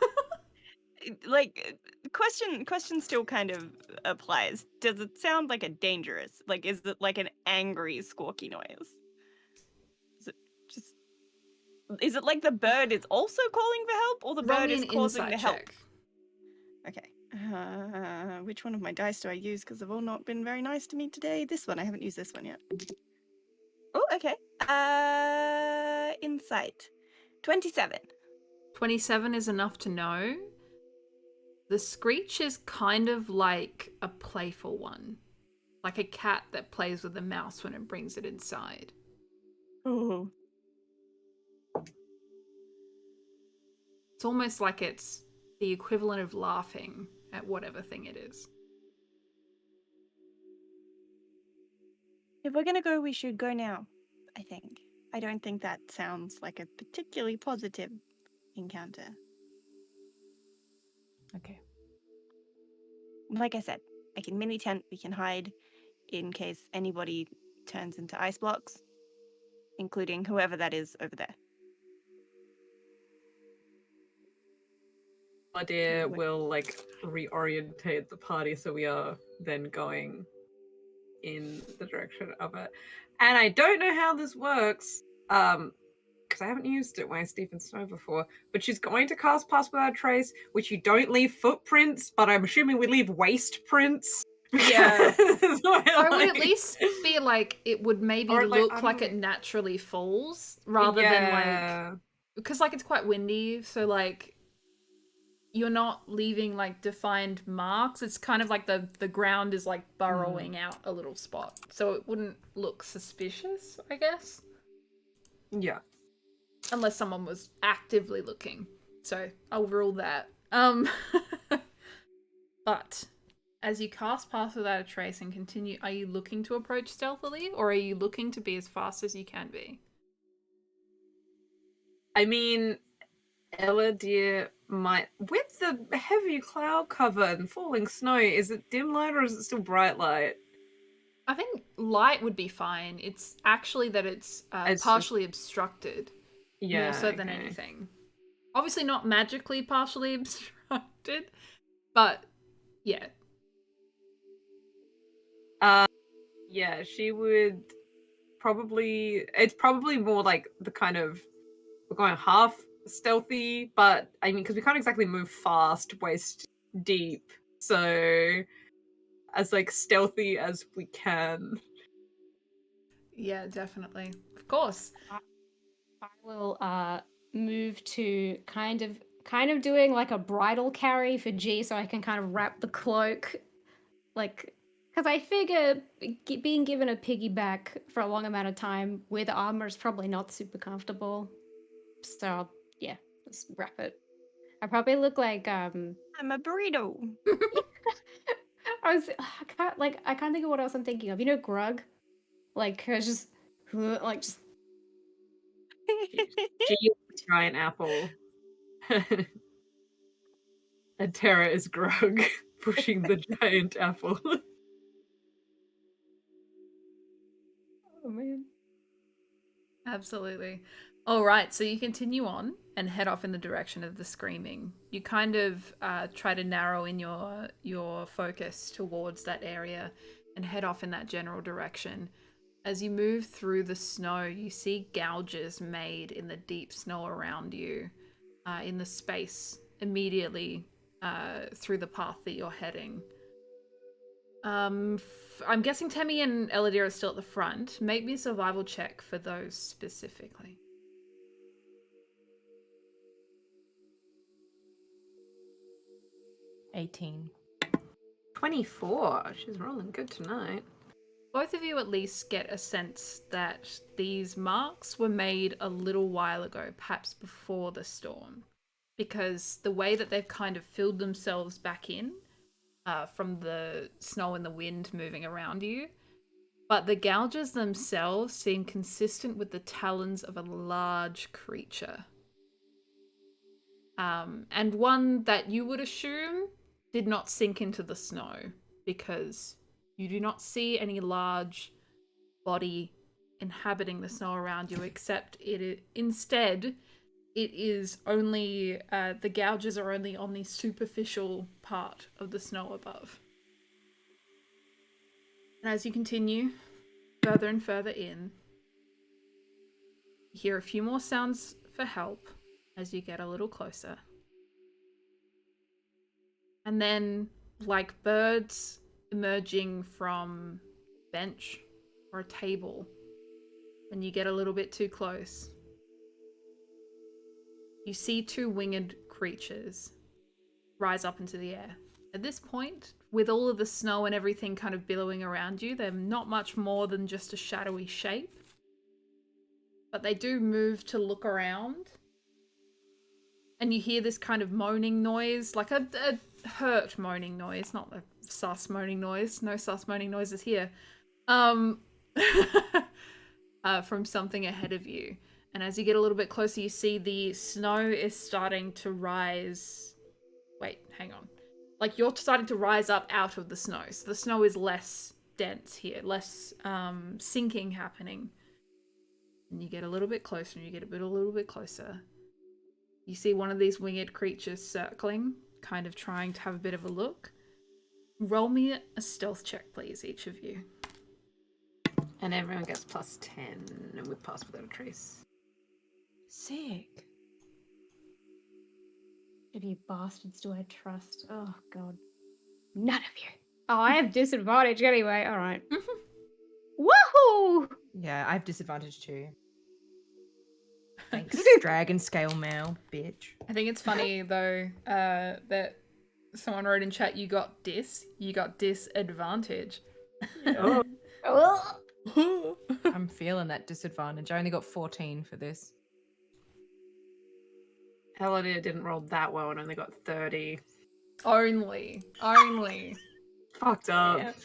Like, question still kind of applies. Does it sound like a dangerous? Like, is it like an angry squawky noise? Is it like the bird is also calling for help, or the Roll bird me is an causing insight the help? check. Okay. Which one of my dice do I use? Because they've all not been very nice to me today. This one, I haven't used this one yet. Oh, okay. Insight. 27. 27 is enough to know. The screech is kind of like a playful one. Like a cat that plays with a mouse when it brings it inside. Oh. It's almost like it's the equivalent of laughing at whatever thing it is. If we're gonna go, we should go now, I think. I don't think that sounds like a particularly positive encounter. Okay. Like I said, I can mini tent, we can hide in case anybody turns into ice blocks, including whoever that is over there. Idea will like reorientate the party so we are then going in the direction of it. And I don't know how this works, because I haven't used it when I Steep in Snow before, but she's going to cast Pass Without a Trace, which you don't leave footprints, but I'm assuming we leave waste prints. Yeah. I would at like- least be like, it would maybe Or, like, look I like don't it know. naturally falls, rather than like... Yeah. Because like it's quite windy, so like you're not leaving like defined marks. It's kind of like the ground is like burrowing out a little spot, so it wouldn't look suspicious, I guess, Yeah. unless someone was actively looking. So I'll rule that. But as you cast Pass Without a Trace and continue, are you looking to approach stealthily, or are you looking to be as fast as you can be? I mean, Eludere might, with the heavy cloud cover and falling snow, is it dim light or is it still bright light? I think light would be fine. It's actually that it's It's partially obstructed, Yeah. more so than okay. anything. Obviously not magically partially obstructed, but yeah. Yeah, she would probably. It's probably more like the kind of we're going half stealthy, but I mean, because we can't exactly move fast, waist deep, so as like stealthy as we can. Yeah, definitely. Of course. I will move to kind of doing like a bridal carry for G, so I can kind of wrap the cloak, like, because I figure being given a piggyback for a long amount of time with armor is probably not super comfortable. So yeah, let's wrap it. I probably look like I'm a burrito. I can't think of what else I'm thinking of. You know, Grug, like I was just like just She is a giant apple. And Terra is Grug, pushing the giant apple. oh man. Absolutely. All right, so you continue on and head off in the direction of the screaming. You kind of try to narrow in your focus towards that area and head off in that general direction. As you move through the snow, you see gouges made in the deep snow around you, in the space immediately through the path that you're heading. I'm guessing Temi and Eludere are still at the front. Make me a survival check for those specifically. 18. 24. She's rolling good tonight. both of you at least get a sense that these marks were made a little while ago, perhaps before the storm, because the way that they've kind of filled themselves back in from the snow and the wind moving around you. But the gouges themselves seem consistent with the talons of a large creature. And one that you would assume did not sink into the snow, because you do not see any large body inhabiting the snow around you, except instead it is only, the gouges are only on the superficial part of the snow above. And as you continue further and further in, you hear a few more sounds for help as you get a little closer. And then, like birds emerging from a bench or a table, when you get a little bit too close, you see two winged creatures rise up into the air. At this point, with all of the snow and everything kind of billowing around you, they're not much more than just a shadowy shape. But they do move to look around. And you hear this kind of moaning noise, like a hurt moaning noise, not a sus moaning noise. No sus moaning noises here. From something ahead of you. And as you get a little bit closer, you see the snow is starting to rise. Wait, hang on. Like, you're starting to rise up out of the snow. So the snow is less dense here, less sinking happening. And you get a little bit closer, and you get a little bit closer. You see one of these winged creatures circling, kind of trying to have a bit of a look. Roll me a stealth check, please, each of you. And everyone gets plus 10, and we pass without a trace. Sick. If you bastards do I trust? Oh, God. None of you. Oh, I have disadvantage anyway. All right. Woohoo! Yeah, I have disadvantage too. Thanks, dragon scale mail, bitch. I think it's funny, though, that someone wrote in chat, you got disadvantage. Oh. I'm feeling that disadvantage. I only got 14 for this. Eludere didn't roll that well and only got 30. Only. Fucked up.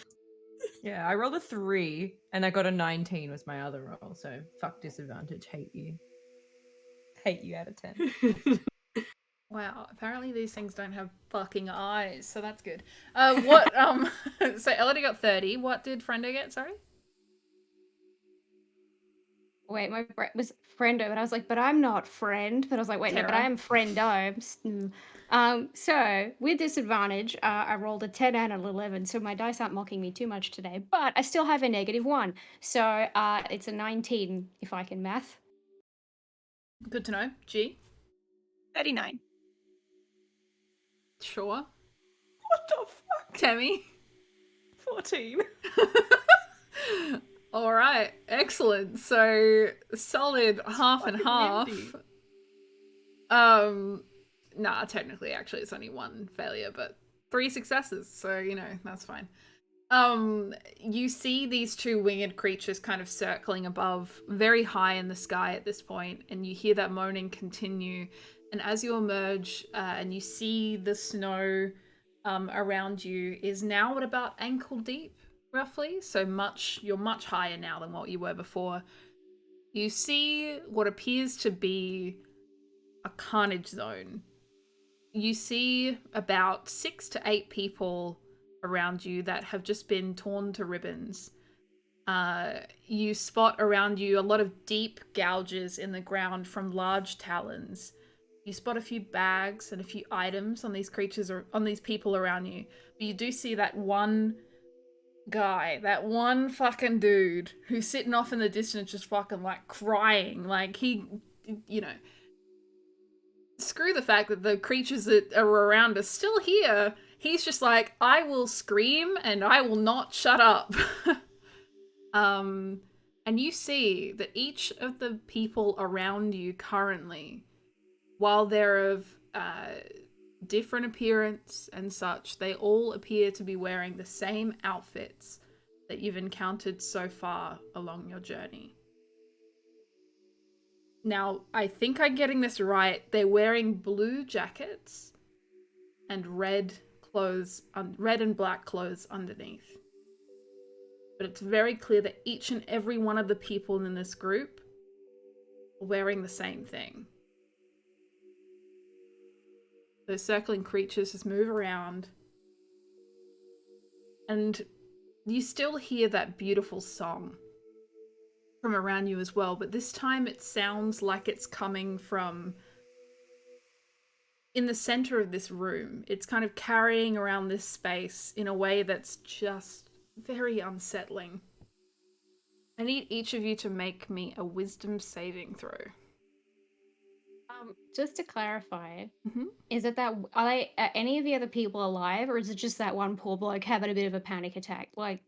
Yeah, I rolled a 3 and I got a 19 was my other roll, so fuck disadvantage, hate you. Hate you out of 10. Wow, apparently these things don't have fucking eyes, so that's good. What, so Elodie got 30. What did Friendo get, sorry? Wait, my was Friendo, but I was like, but I'm not friend. But I was like, wait, no, but I Terra. am Friendo. So with disadvantage, I rolled a 10 and an 11, so my dice aren't mocking me too much today. But I still have a -1, so it's a 19 if I can math. Good to know. G? 39. Sure. What the fuck? Temi? 14. All right, excellent. So solid half and half. Nah, technically, actually, it's only one failure, but 3 successes. So, you know, that's fine. You see these two winged creatures kind of circling above, very high in the sky at this point, and you hear that moaning continue. And as you emerge and you see the snow around you is now at about ankle deep, roughly. So you're much higher now than what you were before. You see what appears to be a carnage zone. You see about 6 to 8 people around you that have just been torn to ribbons. You spot around you a lot of deep gouges in the ground from large talons. You spot a few bags and a few items on these creatures or on these people around you. But you do see that one guy, that one fucking dude who's sitting off in the distance just fucking like crying. Like he, you know, screw the fact that the creatures that are around are still here. He's just like, I will scream and I will not shut up. And you see that each of the people around you currently, while they're of different appearance and such, they all appear to be wearing the same outfits that you've encountered so far along your journey. Now, I think I'm getting this right. They're wearing blue jackets and red and black clothes underneath. But it's very clear that each and every one of the people in this group are wearing the same thing. Those circling creatures just move around. And you still hear that beautiful song from around you as well, but this time it sounds like it's coming from in the center of this room. It's kind of carrying around this space in a way that's just very unsettling. I need each of you to make me a wisdom saving throw. Just to clarify, Mhm. is it that are any of the other people alive, or is it just that one poor bloke having a bit of a panic attack? Like,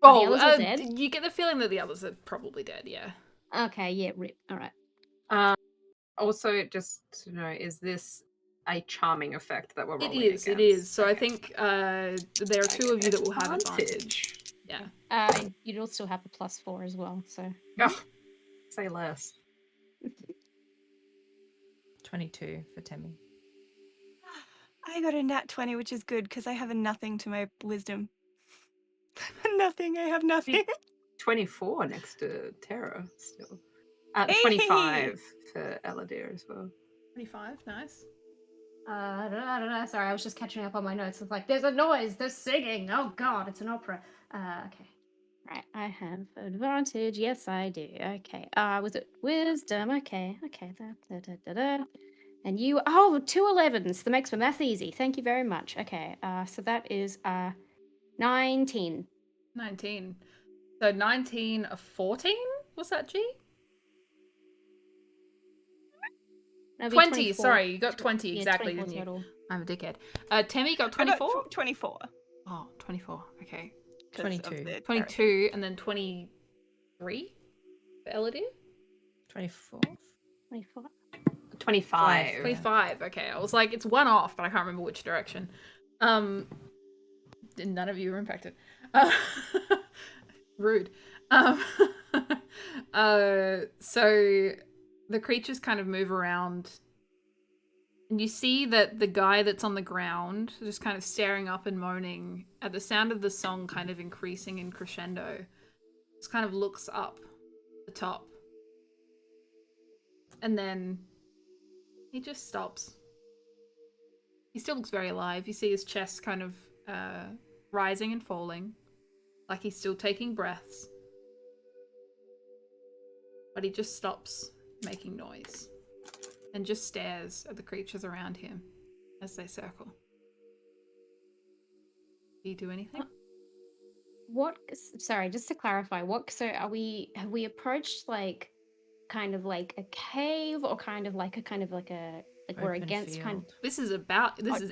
are the others all dead? You get the feeling that the others are probably dead, yeah. Okay, yeah, rip. All right. Also, just to know, is this a charming effect that we're rolling against? It is. So I Okay. think there are two of you that will have advantage. Yeah. You'll still have the +4 as well. So. Oh, say less. 22 for Temi. I got a nat 20, which is good because I have a nothing to my wisdom. Nothing. I have nothing. 24 next to Terra still. Hey! 25 for Eludere as well. 25, nice. Sorry, I was just catching up on my notes. It's like, there's a noise, there's singing. Oh god, it's an opera. Okay. Right, I have advantage. Yes, I do. Okay. Was it wisdom? Okay. And you, 2 11s. That makes my math easy. Thank you very much. Okay. So that is 19. 19. So 19 of 14? Was that G? That'd be 20, 24. sorry, you got 20 Yeah, exactly, 24 didn't you? total. I'm a dickhead. Temi got I got 24? 24. Oh, 24, okay. 'cause of 22. the 22, and then 23 for Eludere? 24? 24. 25. 25, okay. I was like, it's one off, but I can't remember which direction. None of you were impacted. Rude. So the creatures kind of move around, and you see that the guy that's on the ground, just kind of staring up and moaning at the sound of the song kind of increasing in crescendo, just kind of looks up the top. And then he just stops. He still looks very alive. You see his chest kind of rising and falling, like he's still taking breaths. But he just stops making noise and just stares at the creatures around him as they circle. Do you do anything? Sorry, just to clarify, have we approached like kind of like a cave, or kind of like we're Open against field. kind of This is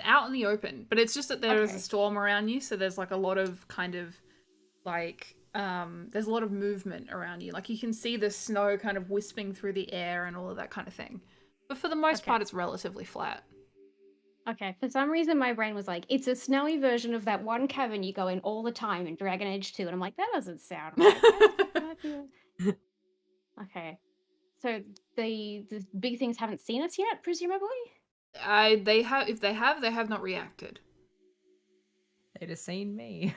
out in the open, but it's just that there is a Okay. storm around you, so there's like a lot of kind of like there's a lot of movement around you. Like you can see the snow kind of wisping through the air and all of that kind of thing. But for the most Okay. part, it's relatively flat. Okay, for some reason my brain was like, it's a snowy version of that one cavern you go in all the time in Dragon Age 2, and I'm like, that doesn't sound right. Okay. So the big things haven't seen us yet, presumably? If they have not reacted. They'd have seen me.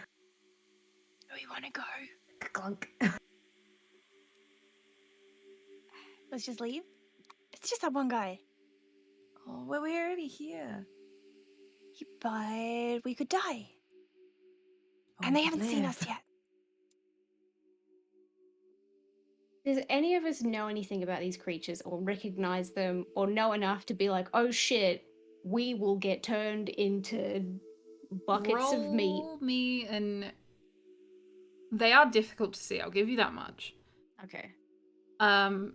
Do we want to go? Clunk. Let's just leave. It's just that one guy. Oh, well, we're already here. But we could die. Oh, And they we haven't seen live. us yet. Does any of us know anything about these creatures, or recognize them, or know enough to be like, oh shit, we will get turned into buckets of meat? Roll me, and they are difficult to see. I'll give you that much. Okay. I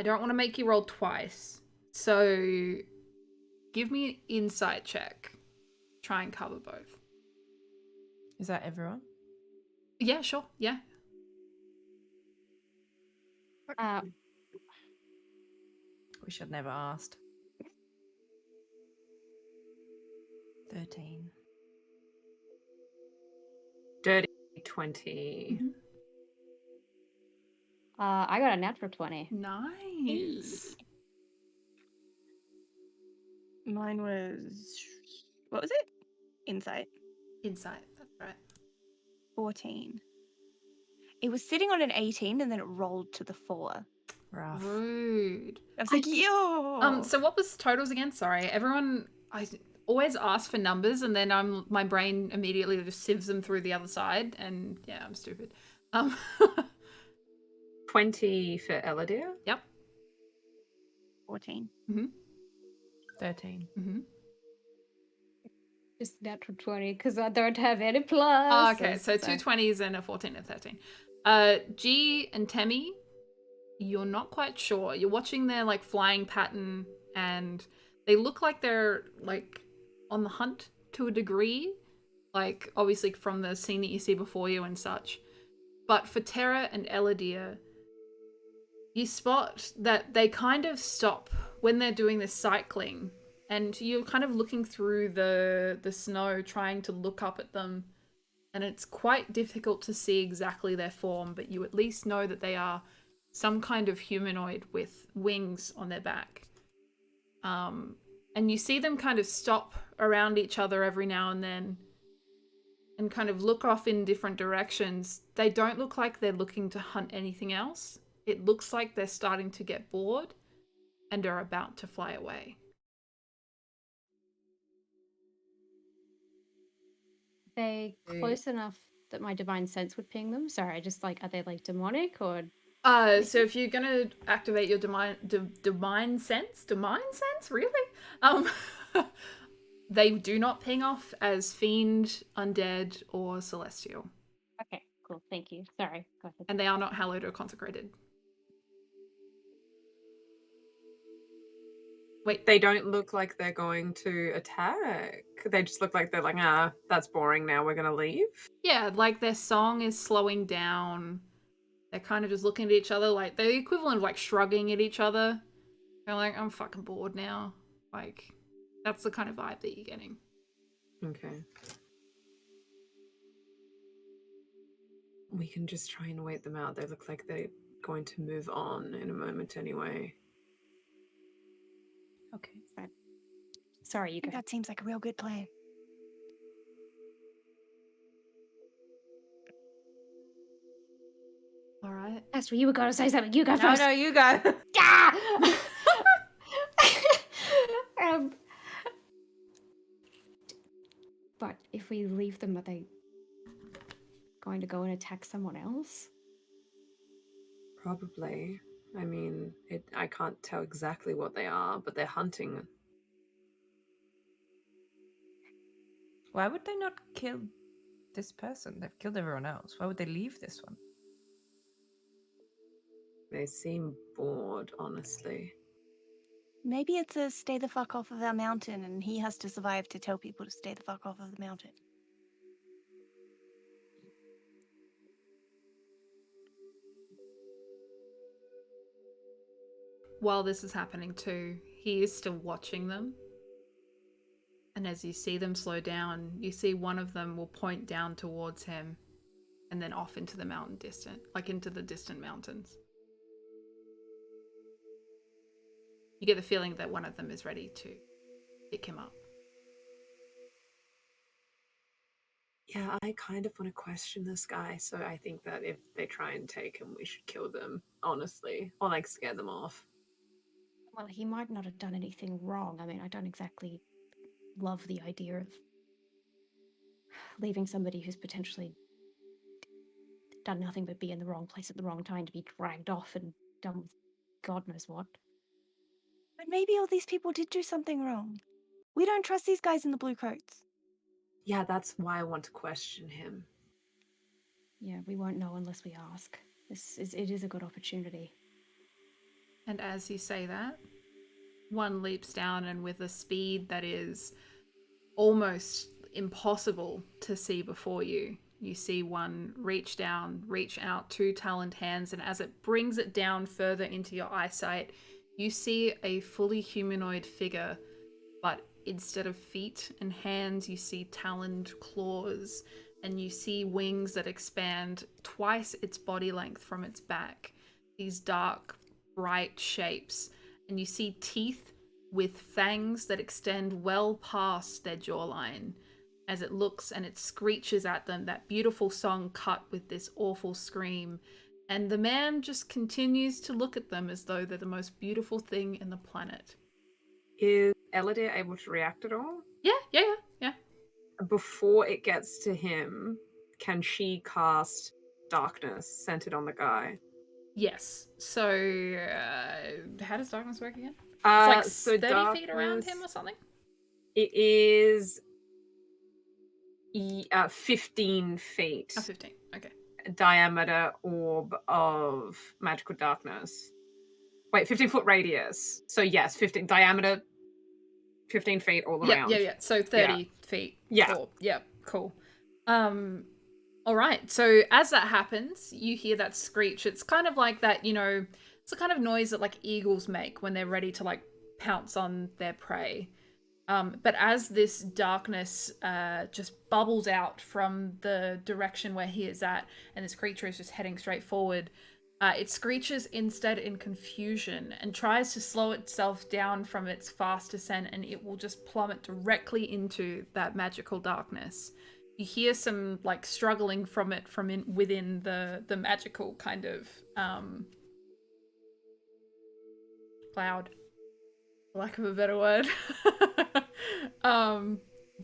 don't want to make you roll twice, so give me an insight check. Try and cover both. Is that everyone? Yeah, sure. Yeah. Wish I'd never asked. 13. Dirty. 20. Mhm. I got a natural 20. Nice. Mine was, what was it? Insight. Insight, that's right. 14. It was sitting on an 18 and then it rolled to the 4. Rough. Rude. I was like, yo! So what was totals again? Sorry, everyone. I always ask for numbers, and then my brain immediately just sieves them through the other side, and yeah, I'm stupid. 20 for Eludere. Yep. 14. 13. Just natural 20 because I don't have any plus. Okay, so 2 20s and a 14 and 13. G and Temi, you're not quite sure. You're watching their like flying pattern, and they look like they're like on the hunt to a degree, like obviously from the scene that you see before you and such. But for Terra and Eludere, you spot that they kind of stop when they're doing this cycling, and you're kind of looking through the snow trying to look up at them, and it's quite difficult to see exactly their form, but you at least know that they are some kind of humanoid with wings on their back. And you see them kind of stop around each other every now and then and kind of look off in different directions. They don't look like they're looking to hunt anything else. It looks like they're starting to get bored and are about to fly away. They close enough that my divine sense would ping them? Sorry, just like, are they like demonic or? So if you're gonna activate your divine sense, really? They do not ping off as fiend, undead, or celestial, Okay, cool. Thank you. Sorry. Go ahead. and they are not hallowed or consecrated. Wait, They don't look like they're going to attack. They just look like they're like, that's boring now, we're going to leave. yeah, like their song is slowing down. They're kind of just looking at each other, like they're the equivalent of like shrugging at each other. They're like, I'm fucking bored now. Like, that's the kind of vibe that you're getting. Okay. We can just try and wait them out. They look like they're going to move on in a moment anyway. Okay. Right. Sorry, you go. That seems like a real good plan. All right. Astrid, you were going to say something. You go first. No, you go. Ah! But if we leave them, are they going to go and attack someone else? Probably. I mean, I can't tell exactly what they are, but they're hunting. Why would they not kill this person? They've killed everyone else. Why would they leave this one? They seem bored, honestly. Maybe it's a stay the fuck off of our mountain and he has to survive to tell people to stay the fuck off of the mountain. While this is happening too, he is still watching them. And as you see them slow down, you see one of them will point down towards him and then off into the mountain into the distant mountains. You get the feeling that one of them is ready to pick him up. Yeah, I kind of want to question this guy, so I think that if they try and take him, we should kill them, honestly. Or, like, scare them off. Well, he might not have done anything wrong. I mean, I don't exactly love the idea of leaving somebody who's potentially done nothing but be in the wrong place at the wrong time to be dragged off and done with God knows what. But maybe all these people did do something wrong. We don't trust these guys in the blue coats. Yeah, that's why I want to question him. Yeah, we won't know unless we ask. It is a good opportunity. And as you say that, one leaps down, and with a speed that is almost impossible to see before you, you see one reach out 2 taloned hands, and as it brings it down further into your eyesight, you see a fully humanoid figure, but instead of feet and hands, you see taloned claws and you see wings that expand twice its body length from its back. These dark, bright shapes. And you see teeth with fangs that extend well past their jawline as it looks and it screeches at them, that beautiful song cut with this awful scream. And the man just continues to look at them as though they're the most beautiful thing in the planet. Is Eludere able to react at all? Yeah. Before it gets to him, can she cast darkness centered on the guy? Yes. So, how does darkness work again? It's It's like 30 feet around him or something? It is 15 feet. Oh, 15. Okay. Diameter orb of magical darkness. Wait, 15-foot radius. So yes, 15 diameter, 15 feet all around. Yeah. So 30 feet. Yeah. Yeah, cool. All right. So as that happens, you hear that screech. It's kind of like that, it's the kind of noise that like eagles make when they're ready to like pounce on their prey. But as this darkness just bubbles out from the direction where he is at, and this creature is just heading straight forward, it screeches instead in confusion and tries to slow itself down from its fast descent, and it will just plummet directly into that magical darkness. You hear some like struggling from it from within the magical kind of cloud, for lack of a better word.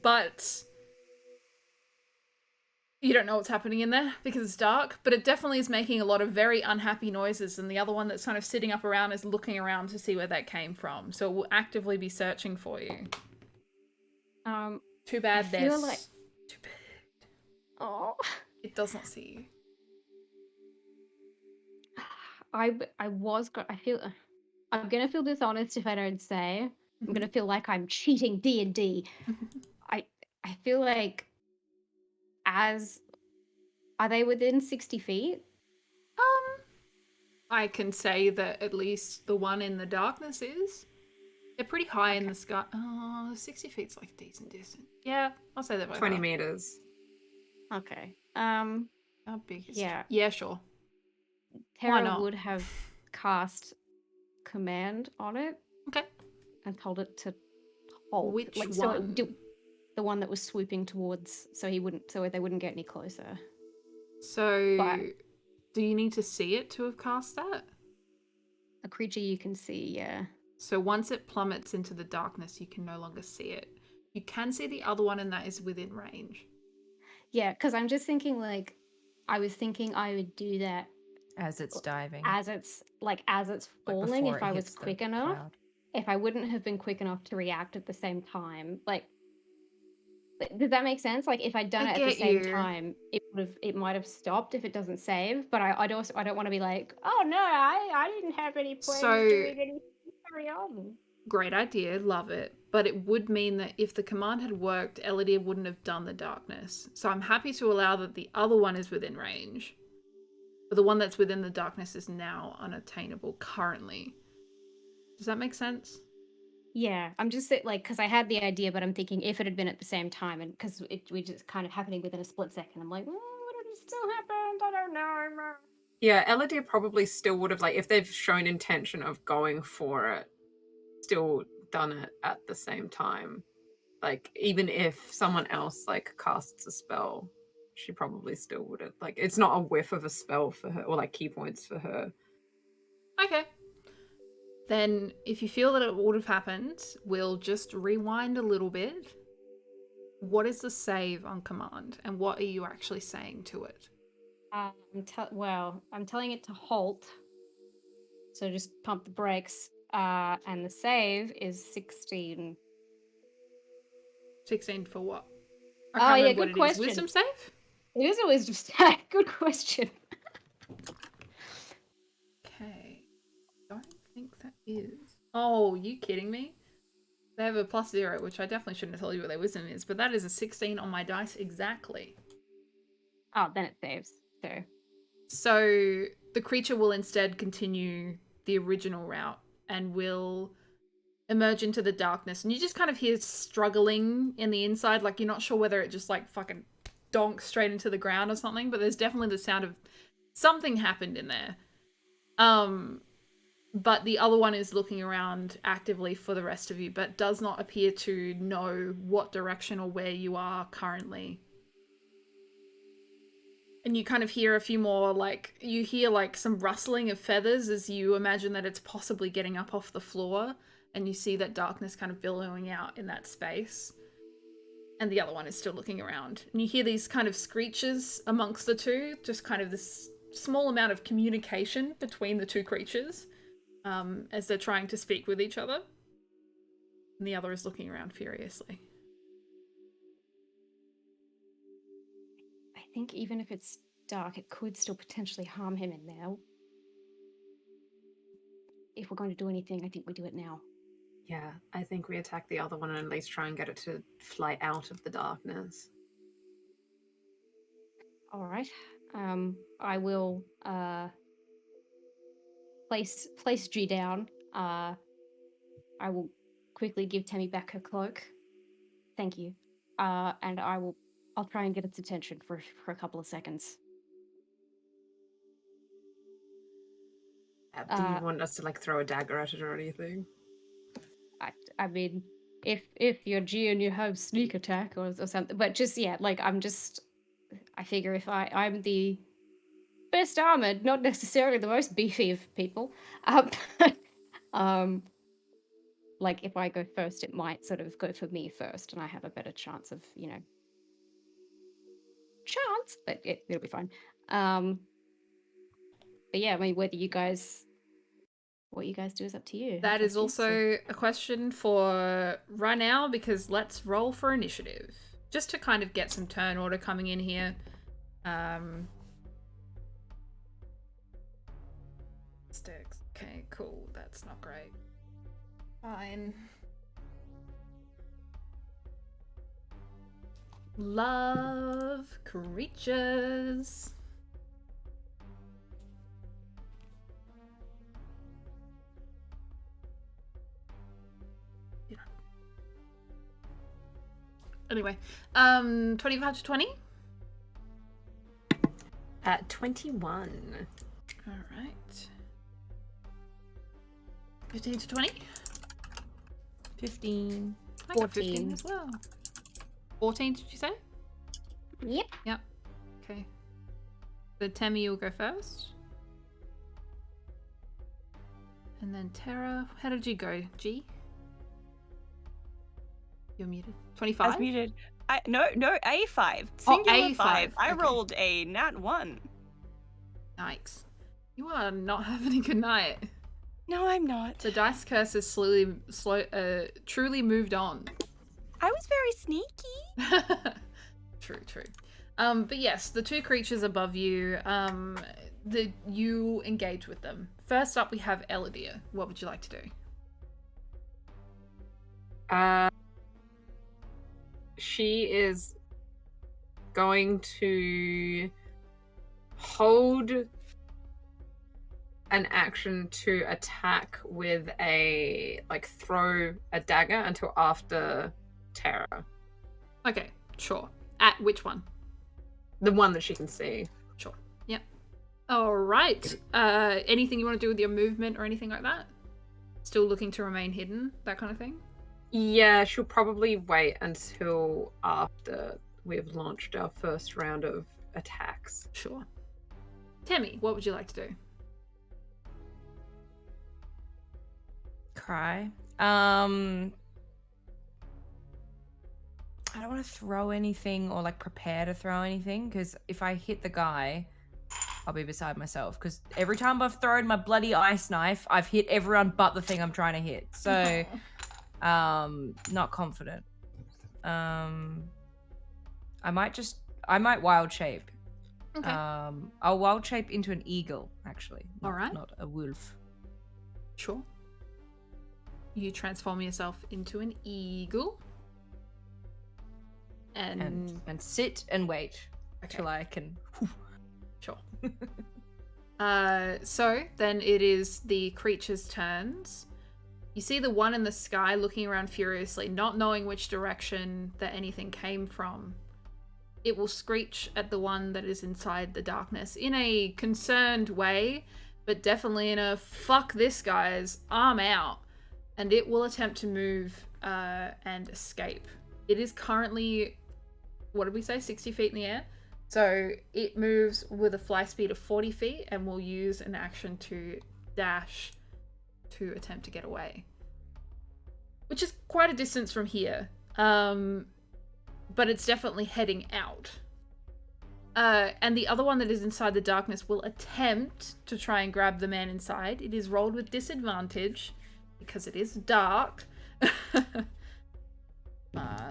But you don't know what's happening in there because it's dark, but it definitely is making a lot of very unhappy noises, and the other one that's kind of sitting up around is looking around to see where that came from. So it will actively be searching for you. Too bad feel like... Too bad. Oh. It does not see you. I feel... I'm gonna feel dishonest if I don't say. I'm gonna feel like I'm cheating D&D. I feel like are they within 60 feet? I can say that at least the one in the darkness is. They're pretty high in the sky. 60 feet's like a decent distance. Yeah, I'll say that. 20 meters. Okay. How big is Yeah. Yeah, sure. Terra would have cast command on it. Okay. And told it to hold. Which one? So the one that was swooping towards, so they wouldn't get any closer. So, do you need to see it to have cast that? A creature you can see, yeah. So once it plummets into the darkness, you can no longer see it. You can see the other one, and that is within range. Yeah, because I'm just thinking, like, I was thinking I would do that as it's diving, as it's falling. If I was quick enough, cloud. If I wouldn't have been quick enough to react at the same time, like, does that make sense? Like, if I'd done it at the same time, it might have stopped if it doesn't save. But I don't want to be like, oh no, I didn't have any plans doing anything. Carry on. Great idea, love it. But it would mean that if the command had worked, Eludere wouldn't have done the darkness. So I'm happy to allow that the other one is within range. But the one that's within the darkness is now unattainable currently. Does that make sense? Yeah, I'm just like, because I had the idea, but I'm thinking if it had been at the same time, and because we just kind of happening within a split second, I'm like, would it have still happened? I don't know. Yeah, Eludere probably still would have, like, if they've shown intention of going for it, still done it at the same time. Like, even if someone else, like, casts a spell, she probably still would have. Like, it's not a whiff of a spell for her, or, like, key points for her. Okay. Then, if you feel that it would have happened, we'll just rewind a little bit. What is the save on command, and what are you actually saying to it? I'm telling it to halt. So just pump the brakes. And the save is 16. 16 for what? Oh yeah, good question. Wisdom save? It is a wisdom save. Good question. Okay. Don't think that is. Oh, you kidding me? They have a +0, which I definitely shouldn't have told you what their wisdom is, but that is a 16 on my dice exactly. Oh, then it saves. So the creature will instead continue the original route and will emerge into the darkness, and you just kind of hear struggling in the inside, like you're not sure whether it just like fucking donk straight into the ground or something, but there's definitely the sound of something happened in there. But the other one is looking around actively for the rest of you, but does not appear to know what direction or where you are currently. And you kind of hear a few more, like, you hear like some rustling of feathers as you imagine that it's possibly getting up off the floor, and you see that darkness kind of billowing out in that space. And the other one is still looking around. And you hear these kind of screeches amongst the two, just kind of this small amount of communication between the two creatures as they're trying to speak with each other. And the other is looking around furiously. I think even if it's dark, it could still potentially harm him in there. If we're going to do anything, I think we do it now. Yeah, I think we attack the other one and at least try and get it to fly out of the darkness. All right. I will place G down. I will quickly give Temi back her cloak. Thank you. And I'll try and get its attention for a couple of seconds. Do you want us to like throw a dagger at it or anything? I mean, if you're G and you have sneak attack or something, but just like I figure if I'm the best armored, not necessarily the most beefy of people, like if I go first, it might sort of go for me first, and I have a better chance of but it'll be fine. But yeah, I mean, what you guys do is up to you. That is also a question for right now, because let's roll for initiative. Just to kind of get some turn order coming in here. Sticks. Okay, cool. That's not great. Fine. Love creatures. Anyway, 25 to 20? 21. All right. 15 to 20? 15. I got 15 as well. 14, did you say? Yep. Yep. Okay. So Temi, you'll go first. And then Terra. How did you go, G? You're muted. 25? I was muted. No, A5. Singular A5. 5. I Okay. rolled a nat 1. Yikes. You are not having a good night. No, I'm not. The dice curse has truly moved on. I was very sneaky. True. But yes, the two creatures above you, you engage with them. First up, we have Eludere. What would you like to do? She is going to hold an action to attack with throw a dagger until after Terra. Okay, sure. At which one? The one that she can see. Sure. Yep. All right. Anything you want to do with your movement or anything like that? Still looking to remain hidden, that kind of thing? Yeah, she'll probably wait until after we've launched our first round of attacks. Sure. Temi, what would you like to do? Cry. I don't want to throw anything or like prepare to throw anything, because if I hit the guy, I'll be beside myself, because every time I've thrown my bloody ice knife, I've hit everyone but the thing I'm trying to hit. So not confident. I might wild shape. Okay. I'll wild shape into an eagle, actually. All right. Not a wolf. Sure. You transform yourself into an eagle. And sit and wait till I can. Sure. So then it is the creature's turns. You see the one in the sky looking around furiously, not knowing which direction that anything came from. it will screech at the one that is inside the darkness in a concerned way, but definitely in a fuck this guys, I'm out. And it will attempt to move and escape. It is currently, what did we say, 60 feet in the air? So it moves with a fly speed of 40 feet and will use an action to dash to attempt to get away. Which is quite a distance from here. But it's definitely heading out. And the other one that is inside the darkness will attempt to try and grab the man inside. It is rolled with disadvantage because it is dark.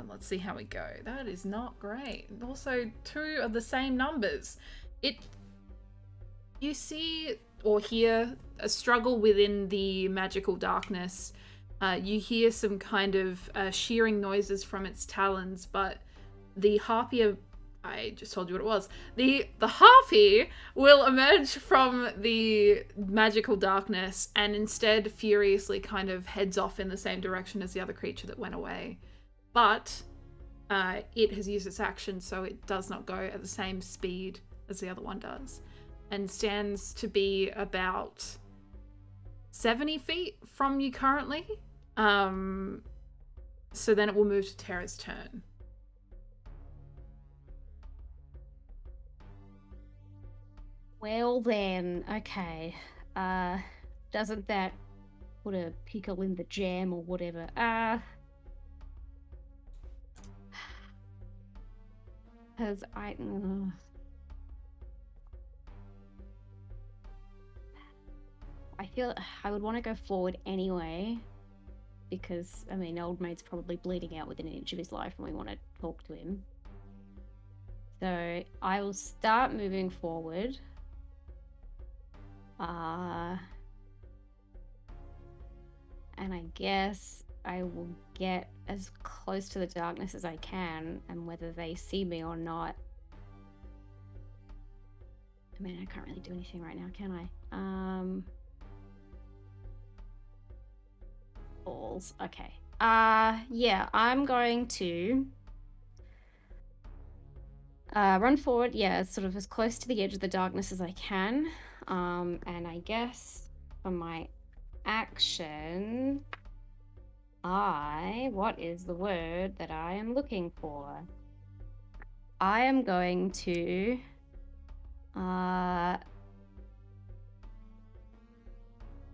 Let's see how we go. That is not great. Also, 2 of the same numbers. You see or hear a struggle within the magical darkness. You hear some kind of shearing noises from its talons, but the harpy, I just told you what it was. The harpy will emerge from the magical darkness and instead furiously kind of heads off in the same direction as the other creature that went away. But it has used its action, so it does not go at the same speed as the other one does, and stands to be about 70 feet from you currently. So then it will move to Terra's turn. Well then, okay. Doesn't that put a pickle in the jam or whatever? Because I feel I would want to go forward anyway, because, I mean, old mate's probably bleeding out within an inch of his life and we want to talk to him. So I will start moving forward. And I guess I will get as close to the darkness as I can, and whether they see me or not. I mean, I can't really do anything right now, can I? Balls. Okay. Yeah, I'm going to run forward, yeah, sort of as close to the edge of the darkness as I can. And I guess for my action, what is the word that I am looking for? I am going to, I'm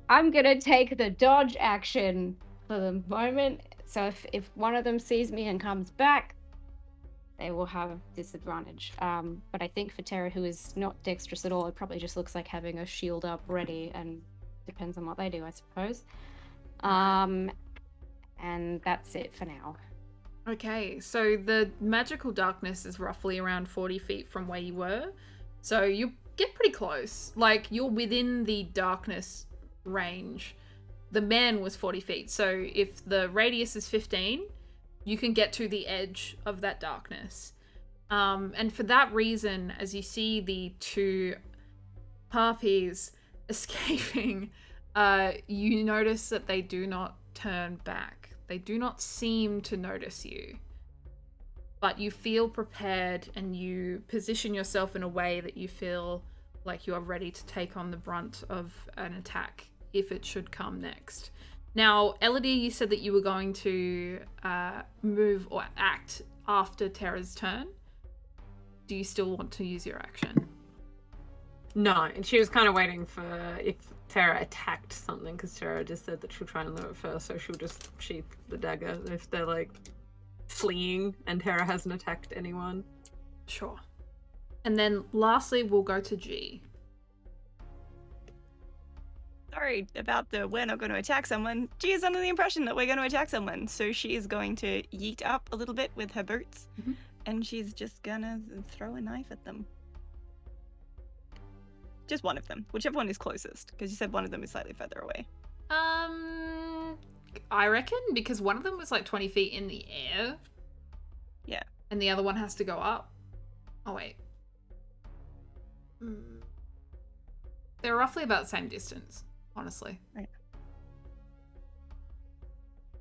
gonna take the dodge action for the moment. So if one of them sees me and comes back, they will have disadvantage. But I think for Terra, who is not dexterous at all, it probably just looks like having a shield up ready, and depends on what they do, I suppose. And that's it for now. Okay, so the magical darkness is roughly around 40 feet from where you were. So you get pretty close. Like, you're within the darkness range. The man was 40 feet. So if the radius is 15, you can get to the edge of that darkness. And for that reason, as you see the 2 harpies escaping, you notice that they do not turn back. They do not seem to notice you. But you feel prepared, and you position yourself in a way that you feel like you are ready to take on the brunt of an attack if it should come next. Now, Eludere, you said that you were going to move or act after Terra's turn. Do you still want to use your action? No, and she was kind of waiting for if Terra attacked something, because Terra just said that she'll try and do it first, so she'll just sheath the dagger if they're, like, fleeing and Terra hasn't attacked anyone. Sure. And then lastly, we'll go to G. Sorry about the we're not going to attack someone. She is under the impression that we're going to attack someone, so she is going to yeet up a little bit with her boots, and she's just gonna throw a knife at them. Just one of them, whichever one is closest, because you said one of them is slightly further away. I reckon, because one of them was like 20 feet in the air. Yeah. And the other one has to go up. Oh, wait. They're roughly about the same distance, honestly. Right.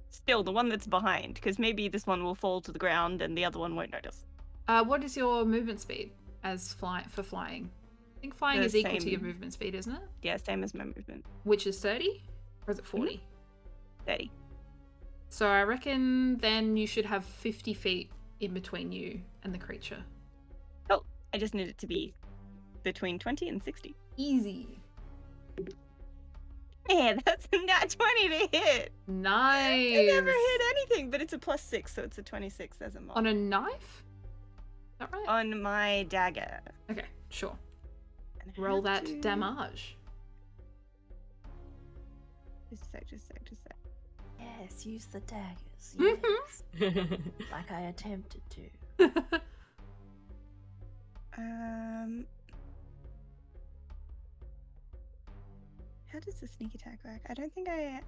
Still, the one that's behind, because maybe this one will fall to the ground and the other one won't notice. What is your movement speed as for flying? I think flying The is equal to your same. movement speed, isn't it? Yeah, same as my movement. Which is 30? Or is it 40? 30. So I reckon then you should have 50 feet in between you and the creature. Oh, I just need it to be between 20 and 60. Easy. Man, that's a nat 20 to hit. Nice. I never hit anything, but it's a +6, so it's a 26 as a mod. On a knife? Is that right? On my dagger. Okay, sure. And I Roll have that to- damage. Just a sec. Yes, use the daggers. Mhm. Yes. Like I attempted to. How does the sneak attack work? I don't think I...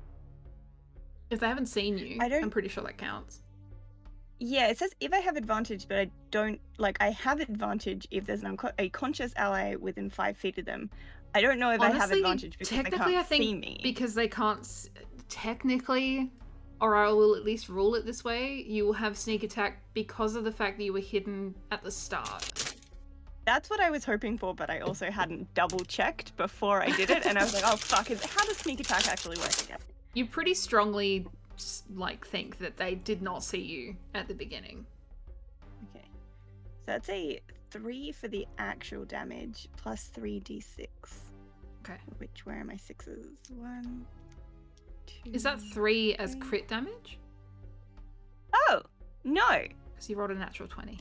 If they haven't seen you, I don't- I'm pretty sure that counts. Yeah, it says if I have advantage, but I don't... Like, I have advantage if there's a conscious ally within 5 feet of them. I don't know if I have Honestly, advantage because they technically, can't I think see me. because they can't technically, or I will at least rule it this way, you will have sneak attack because of the fact that you were hidden at the start. That's what I was hoping for, but I also hadn't double-checked before I did it, and I was like, oh, fuck, how does sneak attack actually work again? You pretty strongly think that they did not see you at the beginning. Okay. So that's a 3 for the actual damage, plus 3d6. Okay. Where are my 6s? 1, 2... Is that 3 as 3. crit damage? Oh! No! Because you rolled a natural 20.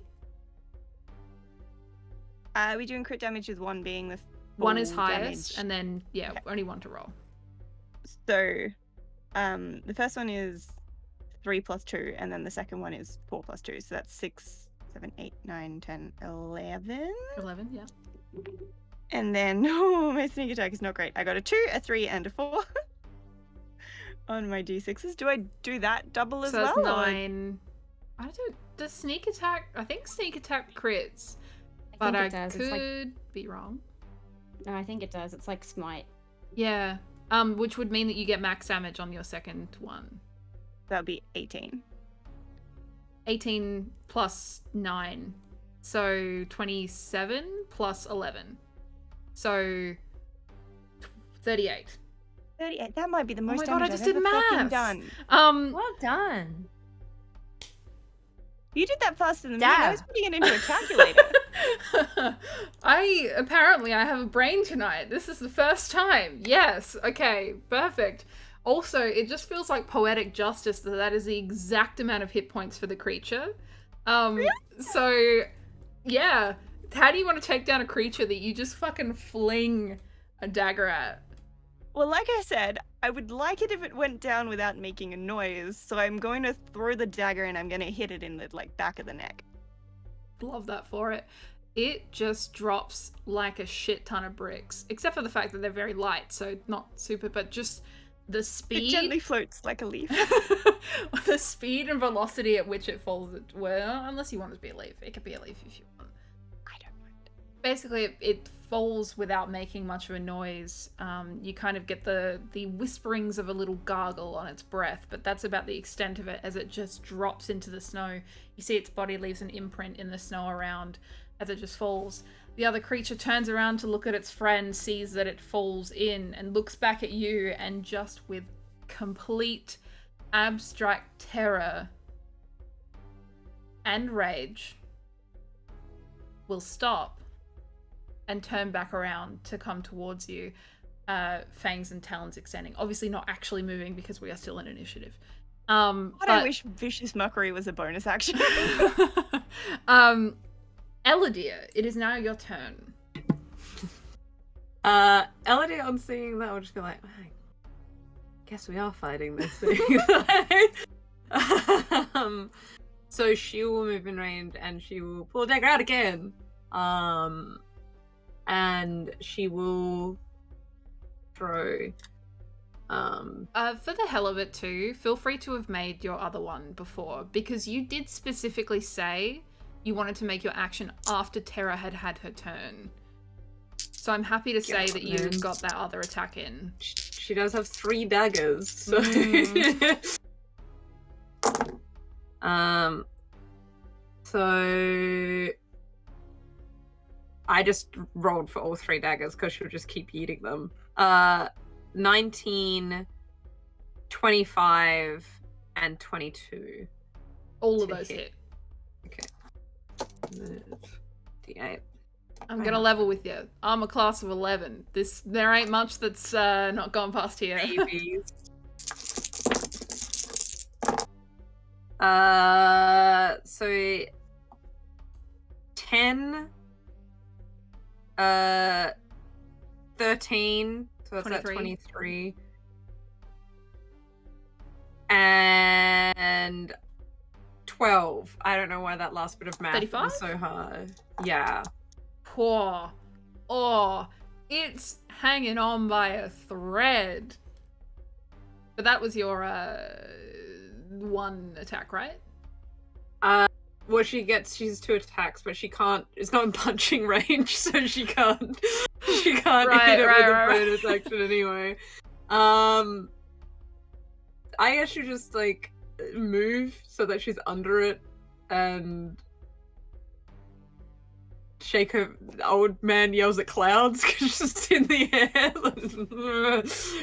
Are we doing crit damage with 1 being the 1 is full highest, damage? and then, yeah, Okay. only 1 to roll. So, the first one is 3 plus 2, and then the second one is 4 plus 2. So that's 6, 7, 8, 9, 10, 11. 11, yeah. And then, oh, my sneak attack is not great. I got a 2, a 3, and a 4 on my d6s. Do I do that double as So that's well? or- 9. I don't. Does sneak attack? I think sneak attack crits, I but think I it does. could It's like be wrong. no, I think it does. It's like smite. Yeah. Which would mean that you get max damage on your second one. That would be 18. 18 plus 9, so 27 plus 11, so 38. 38. That might be the most my God, I damage just I've did ever fucking maths. done. Well done. You did that faster than me. I Dab. was putting it into a calculator. I have a brain tonight. This is the first time. Yes. Okay. Perfect. Also, it just feels like poetic justice that is the exact amount of hit points for the creature. So, yeah. How do you want to take down a creature that you just fucking fling a dagger at? Well, like I said, I would like it if it went down without making a noise, so I'm going to throw the dagger and I'm going to hit it in the back of the neck. Love that for it. It just drops like a shit ton of bricks, except for the fact that they're very light, so not super, but just the It speed. gently floats like a leaf. The speed and velocity at which it falls. Well, unless you want it to be a leaf. It could be a leaf if you want. I don't mind. Basically, it falls without making much of a noise. You kind of get the whisperings of a little gargle on its breath, but that's about the extent of it as it just drops into the snow. You see its body leaves an imprint in the snow around as it just falls. The other creature turns around to look at its friend, sees that it falls in, and looks back at you, and just with complete abstract terror and rage will stop and turn back around to come towards you, fangs and talons extending. Obviously not actually moving because we are still in initiative. I wish Vicious Mockery was a bonus action. Eludere, it is now your turn. Elodie, on seeing that, will just be like, I guess we are fighting this thing. So she will move in range and she will pull a dagger out again. And she will throw. For the hell of it too, feel free to have made your other one before, because you did specifically say you wanted to make your action after Terra had had her turn. So I'm happy to say that you got that other attack in. She does have 3 daggers, so So I just rolled for all 3 daggers because she'll just keep eating them. 19, 25, and 22. All of To those hit. hit. Okay. D8. I'm gonna level with you. I'm a class of 11. There ain't much that's not gone past here. Babies. So 10, 13, so that's 23. 23, and 12. I don't know why that last bit of math 35? was so hard. Yeah. Poor. Oh, it's hanging on by a thread. But that was your one attack, right? Well, she's 2 attacks, but she can't. It's not in punching range, so she can't. She can't hit it with a bonus action anyway. I guess she just like move so that she's under it and shake her. The old man yells at clouds because she's in the air.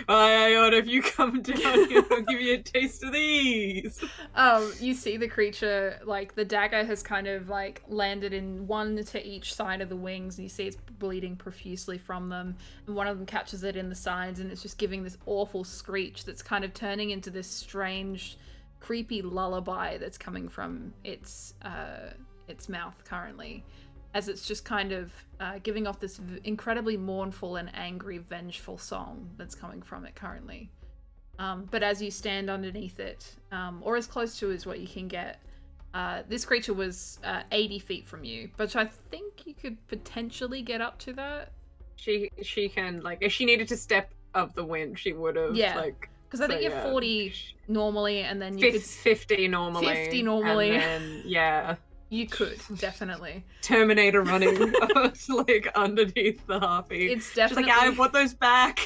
Iota, if you come down here, I'll give you a taste of these. You see the creature, like, the dagger has kind of, like, landed in one to each side of the wings, and you see it's bleeding profusely from them, and one of them catches it in the sides, and it's just giving this awful screech that's kind of turning into this strange, creepy lullaby that's coming from its mouth currently, as it's just kind of giving off this incredibly mournful and angry, vengeful song that's coming from it currently. But as you stand underneath it, or as close to as what you can get, this creature was 80 feet from you, but I think you could potentially get up to that. She can, like, if she needed to step up the wind, she would have, like... Because I think you're 40 normally, and then you could... 50 normally. 50 normally. And then, yeah. You could, definitely. Terminator running, like, underneath the harpy. It's definitely... She's like, I want those back.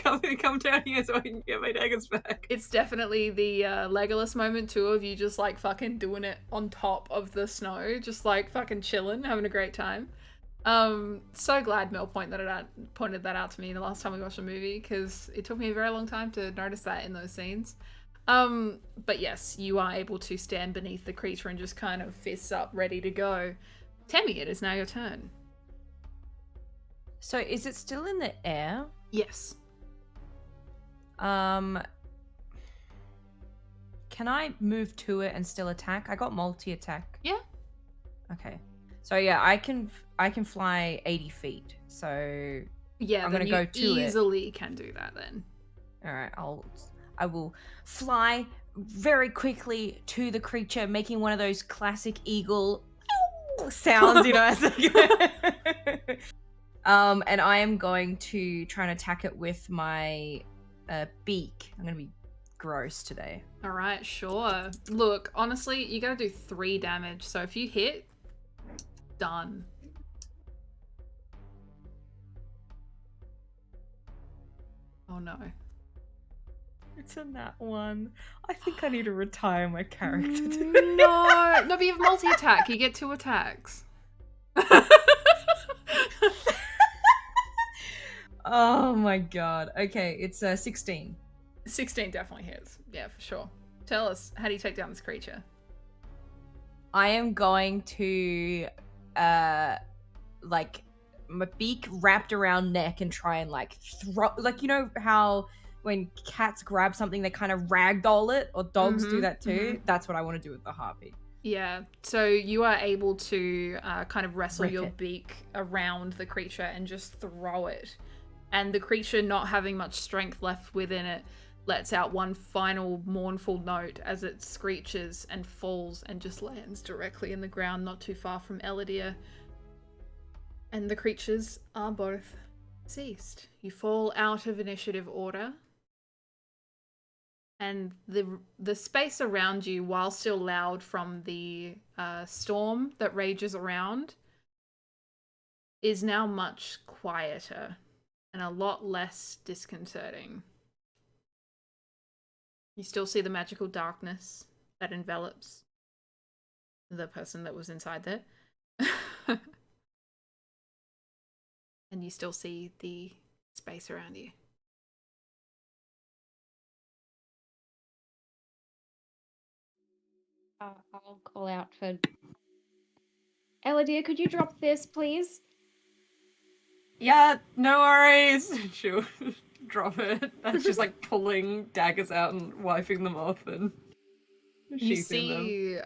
Come down here so I can get my daggers back. It's definitely the Legolas moment, too, of you just, like, fucking doing it on top of the snow. Just, like, fucking chilling, having a great time. So glad Mel pointed that out to me the last time we watched a movie, because it took me a very long time to notice that in those scenes. But yes, you are able to stand beneath the creature and just kind of fists up, ready to go. Temi, it is now your turn. So is it still in the air? Yes. Can I move to it and still attack? I got multi-attack. Yeah. Okay. So yeah, I can fly 80 feet. So yeah, I'm gonna go to it. Easily can do that then. All right, I will fly very quickly to the creature, making one of those classic eagle sounds, you know. As and I am going to try and attack it with my beak. I'm gonna be gross today. All right, sure. Look, honestly, you gotta do 3 damage. So if you hit, done. Oh no. It's in that one. I think I need to retire my character today. No, but you have multi-attack. You get 2 attacks. Oh my god. Okay, it's 16. 16 definitely hits. Yeah, for sure. Tell us, how do you take down this creature? I am going to, like, my beak wrapped around neck and try and, like, throw... Like, you know how when cats grab something, they kind of ragdoll it? Or dogs do that too? That's what I want to do with the harpy. Yeah, so you are able to kind of wrestle your it. beak around the creature and just throw it. And the creature, not having much strength left within it, lets out one final mournful note as it screeches and falls and just lands directly in the ground not too far from Eludere. And the creatures are both ceased. You fall out of initiative order. And the space around you, while still loud from the storm that rages around, is now much quieter and a lot less disconcerting. You still see the magical darkness that envelops the person that was inside there. And you still see the space around you. I'll call out for Eludere. Could you drop this, please? Yeah, no worries. She'll drop it. And she's like pulling daggers out and wiping them off and You sheathing them. see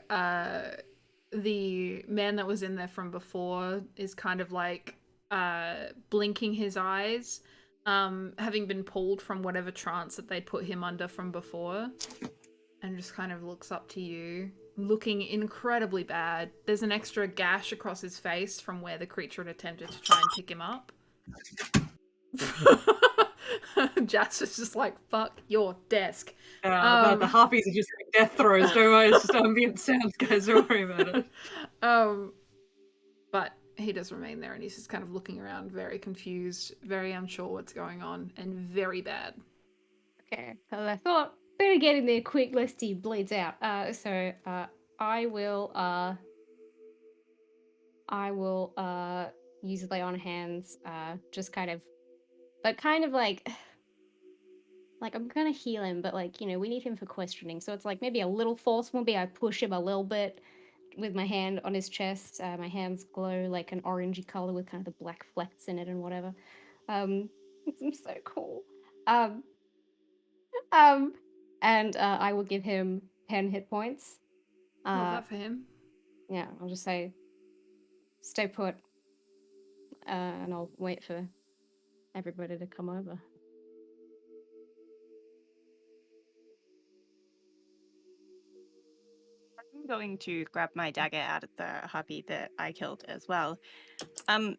the man that was in there from before is kind of like blinking his eyes, having been pulled from whatever trance that they put him under from before, and just kind of looks up to you, looking incredibly bad. There's an extra gash across his face from where the creature had attempted to try and pick him up. Jasper's just like, fuck your desk. The harpies are just like death throws, don't worry, it's just ambient sounds, guys, don't worry about it. But he does remain there, and he's just kind of looking around, very confused, very unsure what's going on, and very bad. Okay, because I thought better get in there quick lest he bleeds out. So I will use lay on hands, just kind of like I'm gonna heal him, but like, you know, we need him for questioning, so it's like maybe a little force. Maybe I push him a little bit with my hand on his chest. My hands glow like an orangey color with kind of the black flecks in it and whatever. It's so cool. And I will give him 10 hit points. Love that for him. Yeah, I'll just say, stay put, and I'll wait for everybody to come over. I'm going to grab my dagger out of the harpy that I killed as well. Are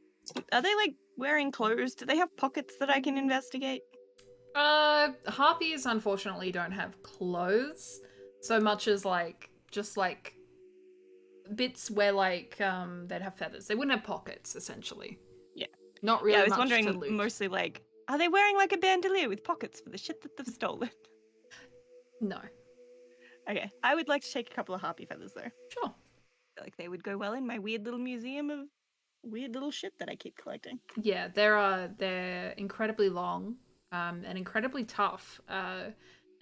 they like wearing clothes? Do they have pockets that I can investigate? Harpies unfortunately don't have clothes so much as like just like bits where like they'd have feathers. They wouldn't have pockets essentially. Yeah. Not really. Yeah, I was much wondering to loot. mostly like, are they wearing like a bandolier with pockets for the shit that they've stolen? No. Okay, I would like to take a couple of harpy feathers though. Sure. I feel like they would go well in my weird little museum of weird little shit that I keep collecting. Yeah, they're incredibly long, and incredibly tough. And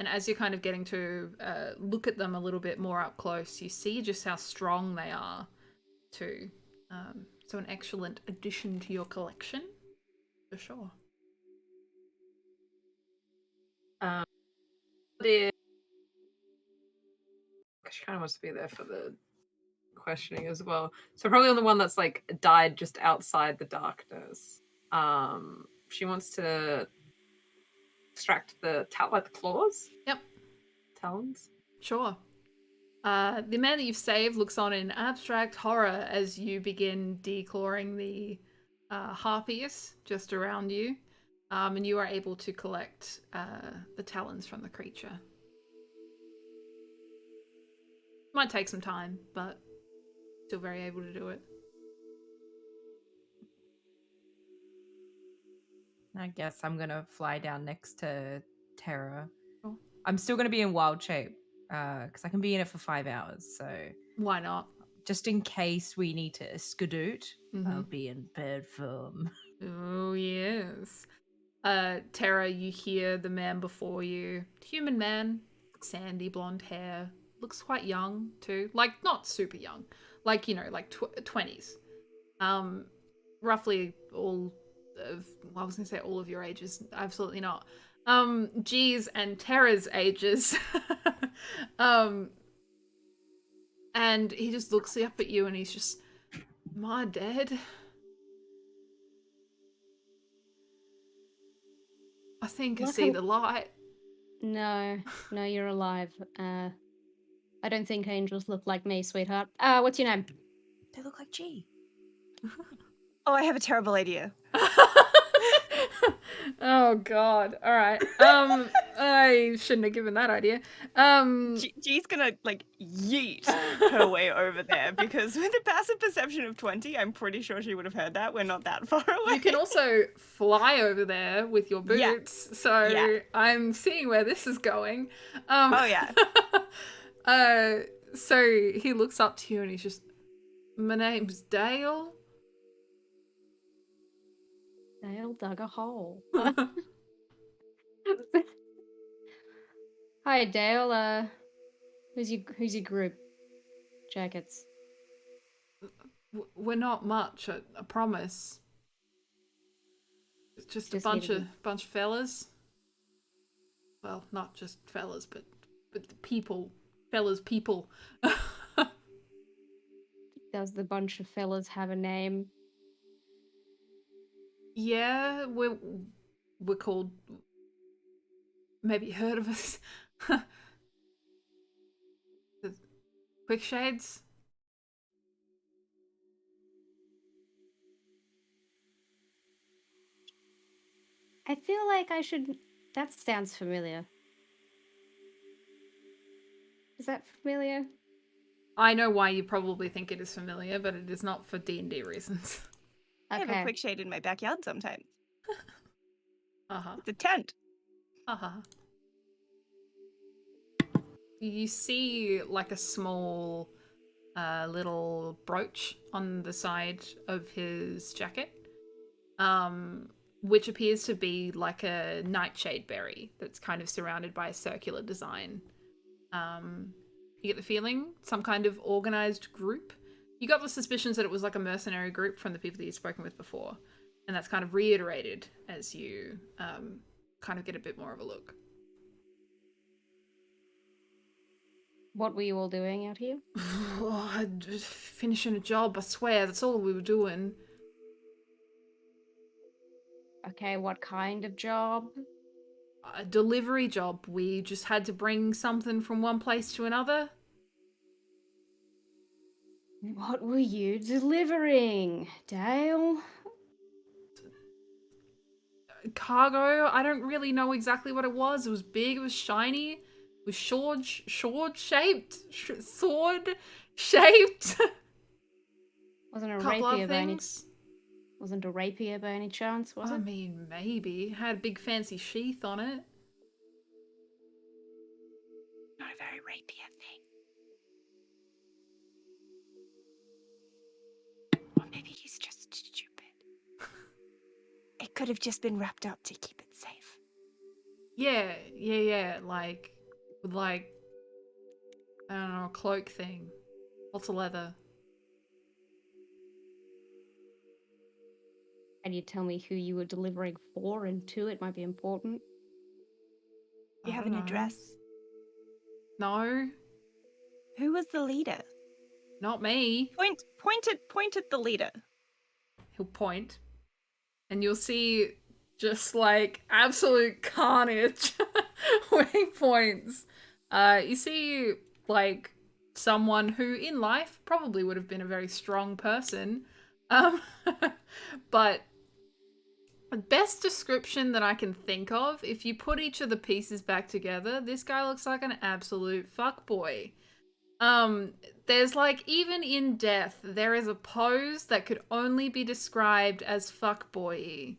as you're kind of getting to look at them a little bit more up close, you see just how strong they are too. So an excellent addition to your collection, for sure. She kind of wants to be there for the questioning as well. So probably on the one that's like died just outside the darkness. She wants to extract the claws. Yep. Talons. Sure. The man that you've saved looks on in abstract horror as you begin declawing the harpies just around you, and you are able to collect the talons from the creature. Might take some time, but still very able to do it. I guess I'm gonna fly down next to Terra. Sure. I'm still gonna be in wild shape, because I can be in it for 5 hours, so Why not? just in case we need to skedoot, I'll be in bird form. Oh, yes. Terra, you hear the man before you. Human man, sandy blonde hair. Looks quite young, too. Like, not super young. Like, you know, like 20s. Roughly all of... Well, I was going to say all of your ages. Absolutely not. G's and Terra's ages. And he just looks up at you and he's just... Am I dead? I think I see the light. No, you're alive. I don't think angels look like me, sweetheart. What's your name? They look like G. Oh, I have a terrible idea. Oh god. All right. I shouldn't have given that idea. G's gonna like yeet her way over there because with a passive perception of 20, I'm pretty sure she would have heard that. We're not that far away. You can also fly over there with your boots. Yeah. So Yeah. I'm seeing where this is going. Oh yeah. So he looks up to you and he's just, my name's Dale. Dale dug a hole. Hi, Dale. Who's your group? Jackets. We're not much, I promise. It's just a Just bunch here of to fellas. Well, not just fellas, but the people, fellas, people. Does the bunch of fellas have a name? Yeah, we're called. Maybe you heard of us. The Quick Shades. I feel like I should. That sounds familiar. Is that familiar? I know why you probably think it is familiar, but it is not for D&D reasons. I have a Okay. quick shade in my backyard sometimes. Uh-huh. It's a tent. Uh-huh. You see like a small little brooch on the side of his jacket, which appears to be like a nightshade berry that's kind of surrounded by a circular design. You get the feeling some kind of organized group. You got the suspicions that it was like a mercenary group from the people that you've spoken with before, and that's kind of reiterated as you kind of get a bit more of a look. What were you all doing out here? Finishing a job, I swear, that's all we were doing. Okay, what kind of job? A delivery job. We just had to bring something from one place to another. What were you delivering, Dale? Cargo, I don't really know exactly what it was. It was big, it was shiny, it was sword shaped, sword shaped. Wasn't a Couple rapier of by any things. wasn't a rapier by any chance, was I it? mean, maybe. Had a big fancy sheath on it. Not a very rapier thing. Or maybe he's just stupid. It could have just been wrapped up to keep it safe. Yeah. With I don't know, a cloak thing. Lots of leather. Can you tell me who you were delivering for and to? It might be important. You I have don't an know. address? No, Who was the leader? not me. Point at the leader. He'll point, and you'll see just like absolute carnage when he points. You see like someone who in life probably would have been a very strong person, but the best description that I can think of, if you put each of the pieces back together, this guy looks like an absolute fuckboy. There's like, even in death, there is a pose that could only be described as fuckboy-y.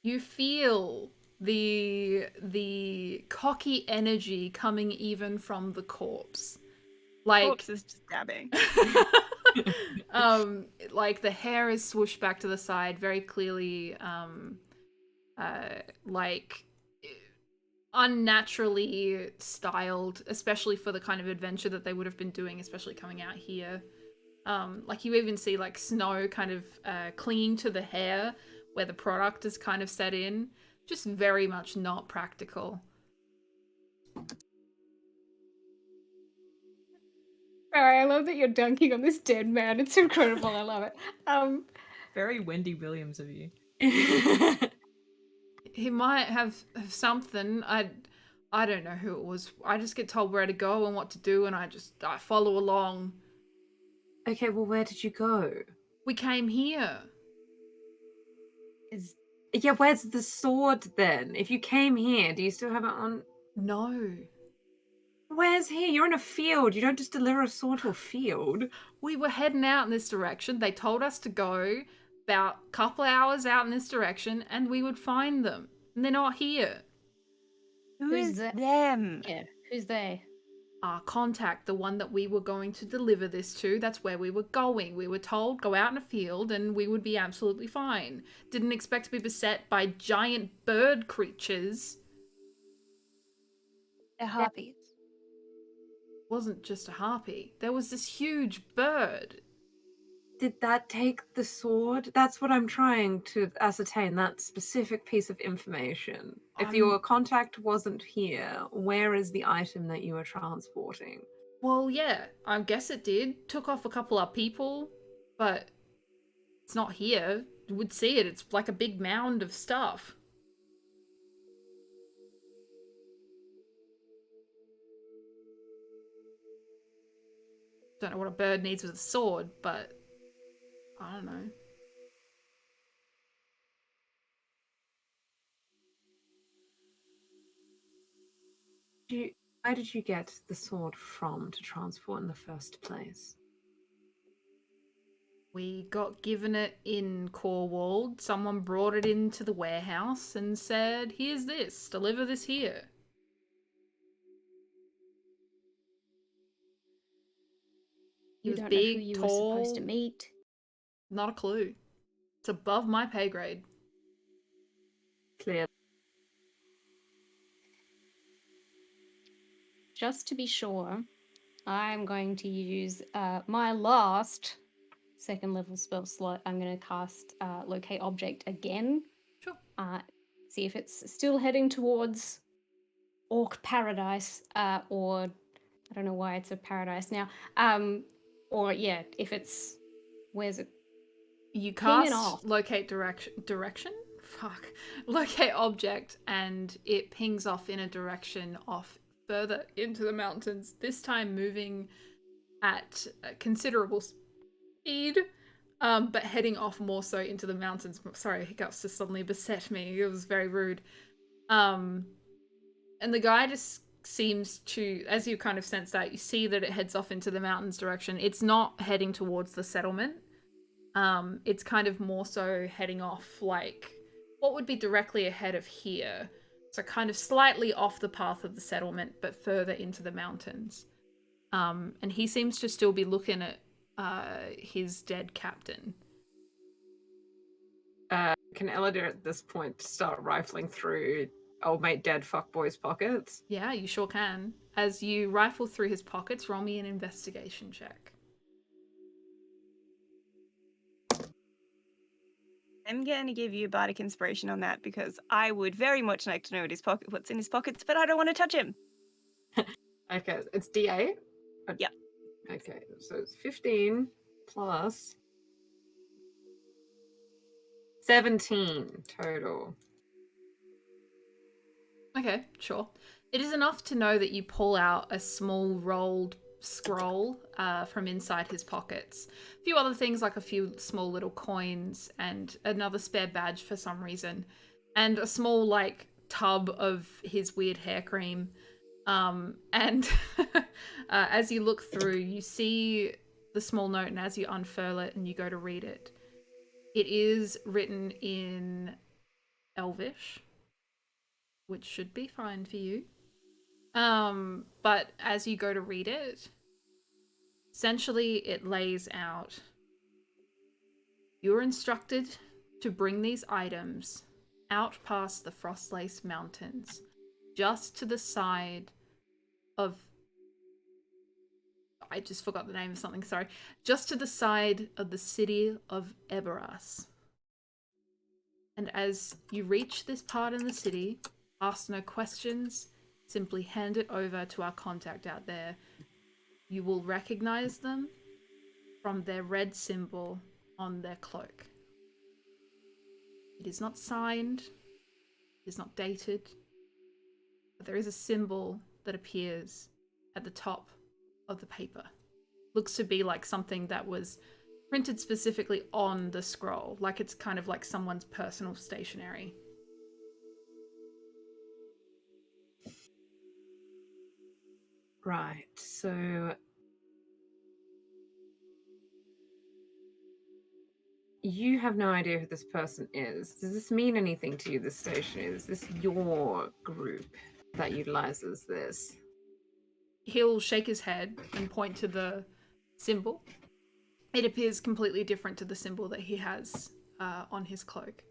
You feel the cocky energy coming even from the corpse. Like, Corpse is just dabbing. like the hair is swooshed back to the side, very clearly, like unnaturally styled, especially for the kind of adventure that they would have been doing, especially coming out here. Like you even see like snow kind of clinging to the hair where the product is kind of set in. Just very much not practical. Alright, I love that you're dunking on this dead man. It's incredible. I love it. Very Wendy Williams of you. He might have something. I don't know who it was. I just get told where to go and what to do, and I follow along. Okay, well, where did you go? We came here. Yeah, where's the sword then? If you came here, do you still have it on? No. Where's here? You're in a field. You don't just deliver a sword to a field. We were heading out in this direction. They told us to go about a couple hours out in this direction, and we would find them. And they're not here. Who's Who's that? them? Yeah, who's they? our contact, the one that we were going to deliver this to, that's where we were going. We were told, go out in a field and we would be absolutely fine. Didn't expect to be beset by giant bird creatures. They're harpies. Wasn't just a harpy. There was this huge bird. Did that take the sword? That's what I'm trying to ascertain, that specific piece of information. If your contact wasn't here, where is the item that you are transporting? Well, yeah, I guess it did. Took off a couple of people, but it's not here. You would see it. It's like a big mound of stuff. Don't know what a bird needs with a sword, but I don't know. Where did you get the sword from to transport in the first place? We got given it in Corwald. Someone brought it into the warehouse and said, here's this, deliver this here. He You was don't big, know who you tall, were supposed to meet. Not a clue. It's above my pay grade. Clear. Just to be sure, I'm going to use my last second level spell slot. I'm going to cast Locate Object again. Sure. See if it's still heading towards Orc Paradise, or I don't know why it's a paradise now. Or yeah, if it's, where's it? You Ping it cast off. Locate Direction? Fuck. Locate Object, and it pings off in a direction off further into the mountains, this time moving at a considerable speed, but heading off more so into the mountains. Sorry, hiccups just suddenly beset me. It was very rude. And the guy just seems to, as you kind of sense that, you see that it heads off into the mountains direction. It's not heading towards the settlement. It's kind of more so heading off like what would be directly ahead of here. So kind of slightly off the path of the settlement, but further into the mountains. And he seems to still be looking at his dead captain. Can Eludere at this point start rifling through old mate dead fuckboy's pockets? Yeah, you sure can. As you rifle through his pockets, roll me an investigation check. I'm going to give you bardic inspiration on that because I would very much like to know what's in his pockets, but I don't want to touch him. Okay, it's D8? Yeah. Okay, so it's 15 plus 17 total. Okay, sure. It is enough to know that you pull out a small rolled scroll from inside his pockets. A few other things like a few small little coins and another spare badge for some reason. And a small like tub of his weird hair cream. And as you look through, you see the small note, and as you unfurl it and you go to read it, it is written in Elvish, which should be fine for you. But as you go to read it, essentially it lays out, you're instructed to bring these items out past the Frostlace Mountains, just to the side of, I just forgot the name of something, sorry, just to the side of the city of Eboras. And as you reach this part in the city, ask no questions, simply hand it over to our contact out there. You will recognize them from their red symbol on their cloak. It is not signed, it is not dated, but there is a symbol that appears at the top of the paper. Looks to be like something that was printed specifically on the scroll, like it's kind of like someone's personal stationery. Right, so you have no idea who this person is. Does this mean anything to you, this station? Is this your group that utilizes this? he'll shake his head and point to the symbol. It appears completely different to the symbol that he has on his cloak.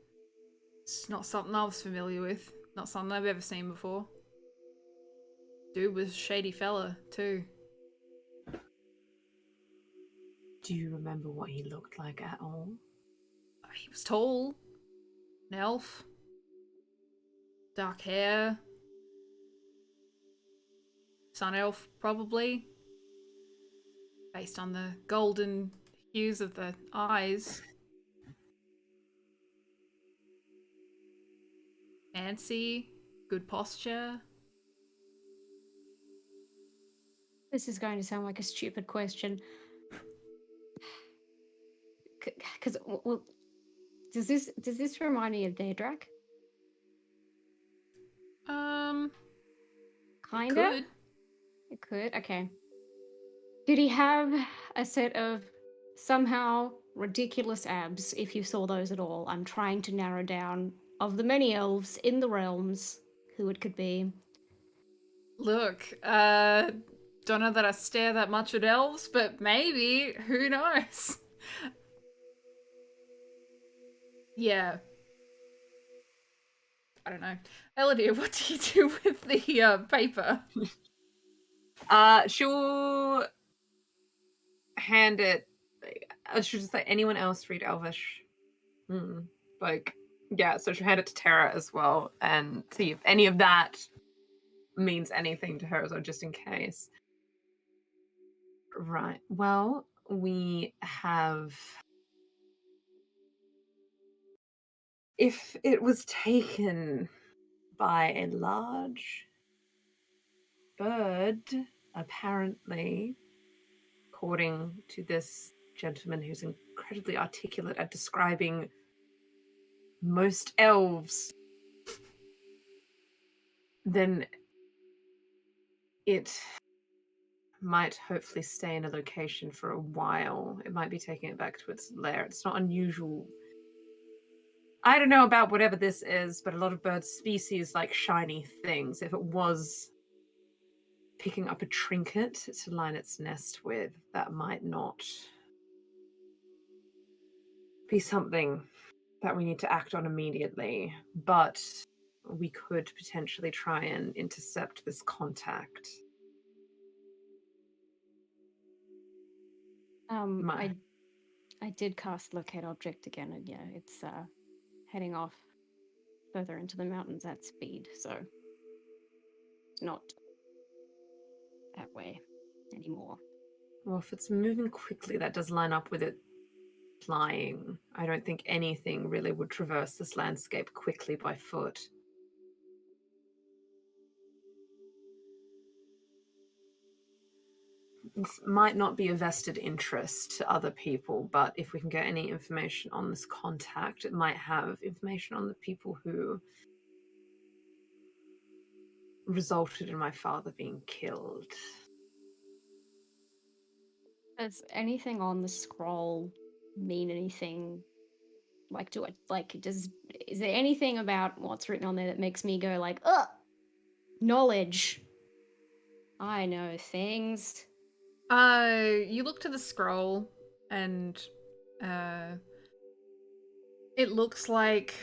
It's not something I was familiar with. Not something I've ever seen before. Dude was a shady fella, too. Do you remember what he looked like at all? He was tall. An elf. Dark hair. Sun elf, probably. Based on the golden hues of the eyes. Fancy. Good posture. This is going to sound like a stupid question. Because, well, does this remind me of Daedrak? Kinda? Could. It could, okay. Did he have a set of somehow ridiculous abs, if you saw those at all? I'm trying to narrow down, of the many elves in the realms, who it could be. Look, don't know that I stare that much at elves, but maybe. Who knows? Yeah. I don't know. Eludere, what do you do with the paper? She'll hand it. She'll just let anyone else read Elvish. Like, yeah, so she'll hand it to Terra as well and see if any of that means anything to her, so just in case. Right. Well, we have. If it was taken by a large bird, apparently, according to this gentleman who's incredibly articulate at describing most elves, then it might hopefully stay in a location for a while. It might be taking it back to its lair. It's not unusual. I don't know about whatever this is, but a lot of bird species like shiny things. If it was picking up a trinket to line its nest with, that might not be something that we need to act on immediately. But we could potentially try and intercept this contact. I did cast Locate Object again, and yeah, it's heading off further into the mountains at speed, so it's not that way anymore. Well, if it's moving quickly, that does line up with it flying. I don't think anything really would traverse this landscape quickly by foot. This might not be a vested interest to other people, but if we can get any information on this contact, it might have information on the people who resulted in my father being killed. Does anything on the scroll mean anything? Like, is there anything about what's written on there that makes me go like, ugh, knowledge? I know things. You look to the scroll, and it looks like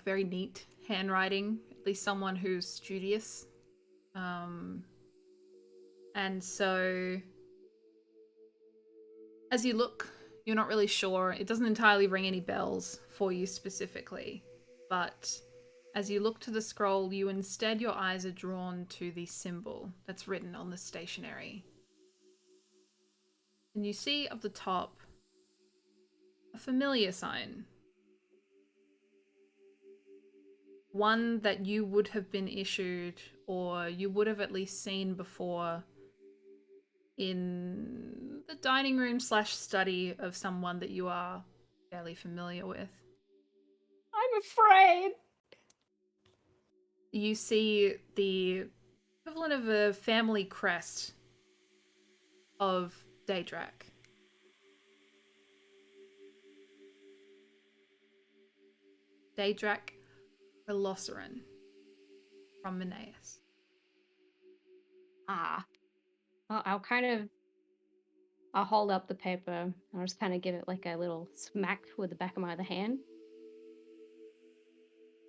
very neat handwriting, at least someone who's studious. And so as you look, you're not really sure. It doesn't entirely ring any bells for you specifically, but as you look to the scroll, your eyes are drawn to the symbol that's written on the stationery. And you see up the top a familiar sign. One that you would have been issued, or you would have at least seen before in the dining room / study of someone that you are fairly familiar with. I'm afraid. You see the equivalent of a family crest of Daedrak. Daedrak Velociran from Mineas. Ah. I'll hold up the paper. I'll just kind of give it like a little smack with the back of my other hand.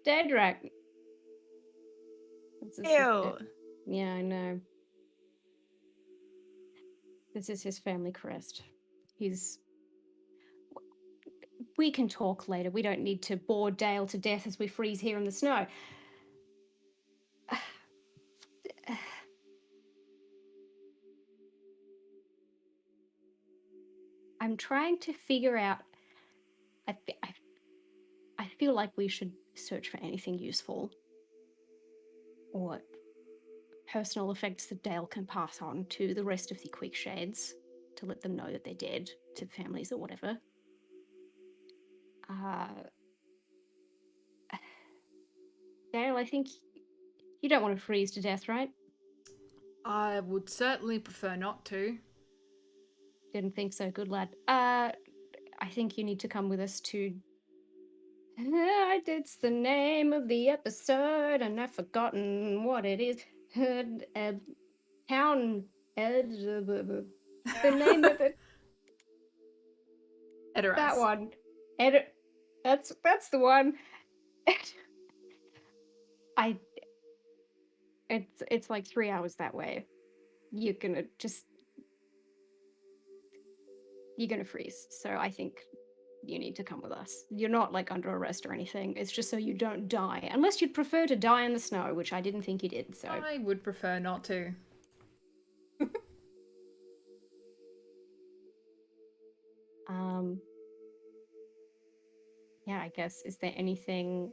Dead right. Ew. Yeah, I know. This is his family crest. We can talk later. We don't need to bore Dale to death as we freeze here in the snow. I'm trying to figure out. I feel like we should search for anything useful or personal effects that Dale can pass on to the rest of the Quick Shades to let them know that they're dead to families or whatever. Dale, I think you don't want to freeze to death, right? I would certainly prefer not to. Didn't think so. Good lad. I think you need to come with us to. It's the name of the episode, and I've forgotten what it is. Town. The name of it. Eboras. That one. That's the one. It's like 3 hours that way. You're gonna freeze. So I think you need to come with us. You're not like under arrest or anything. It's just so you don't die. Unless you'd prefer to die in the snow, which I didn't think you did, so. I would prefer not to. Yeah, I guess. Is there anything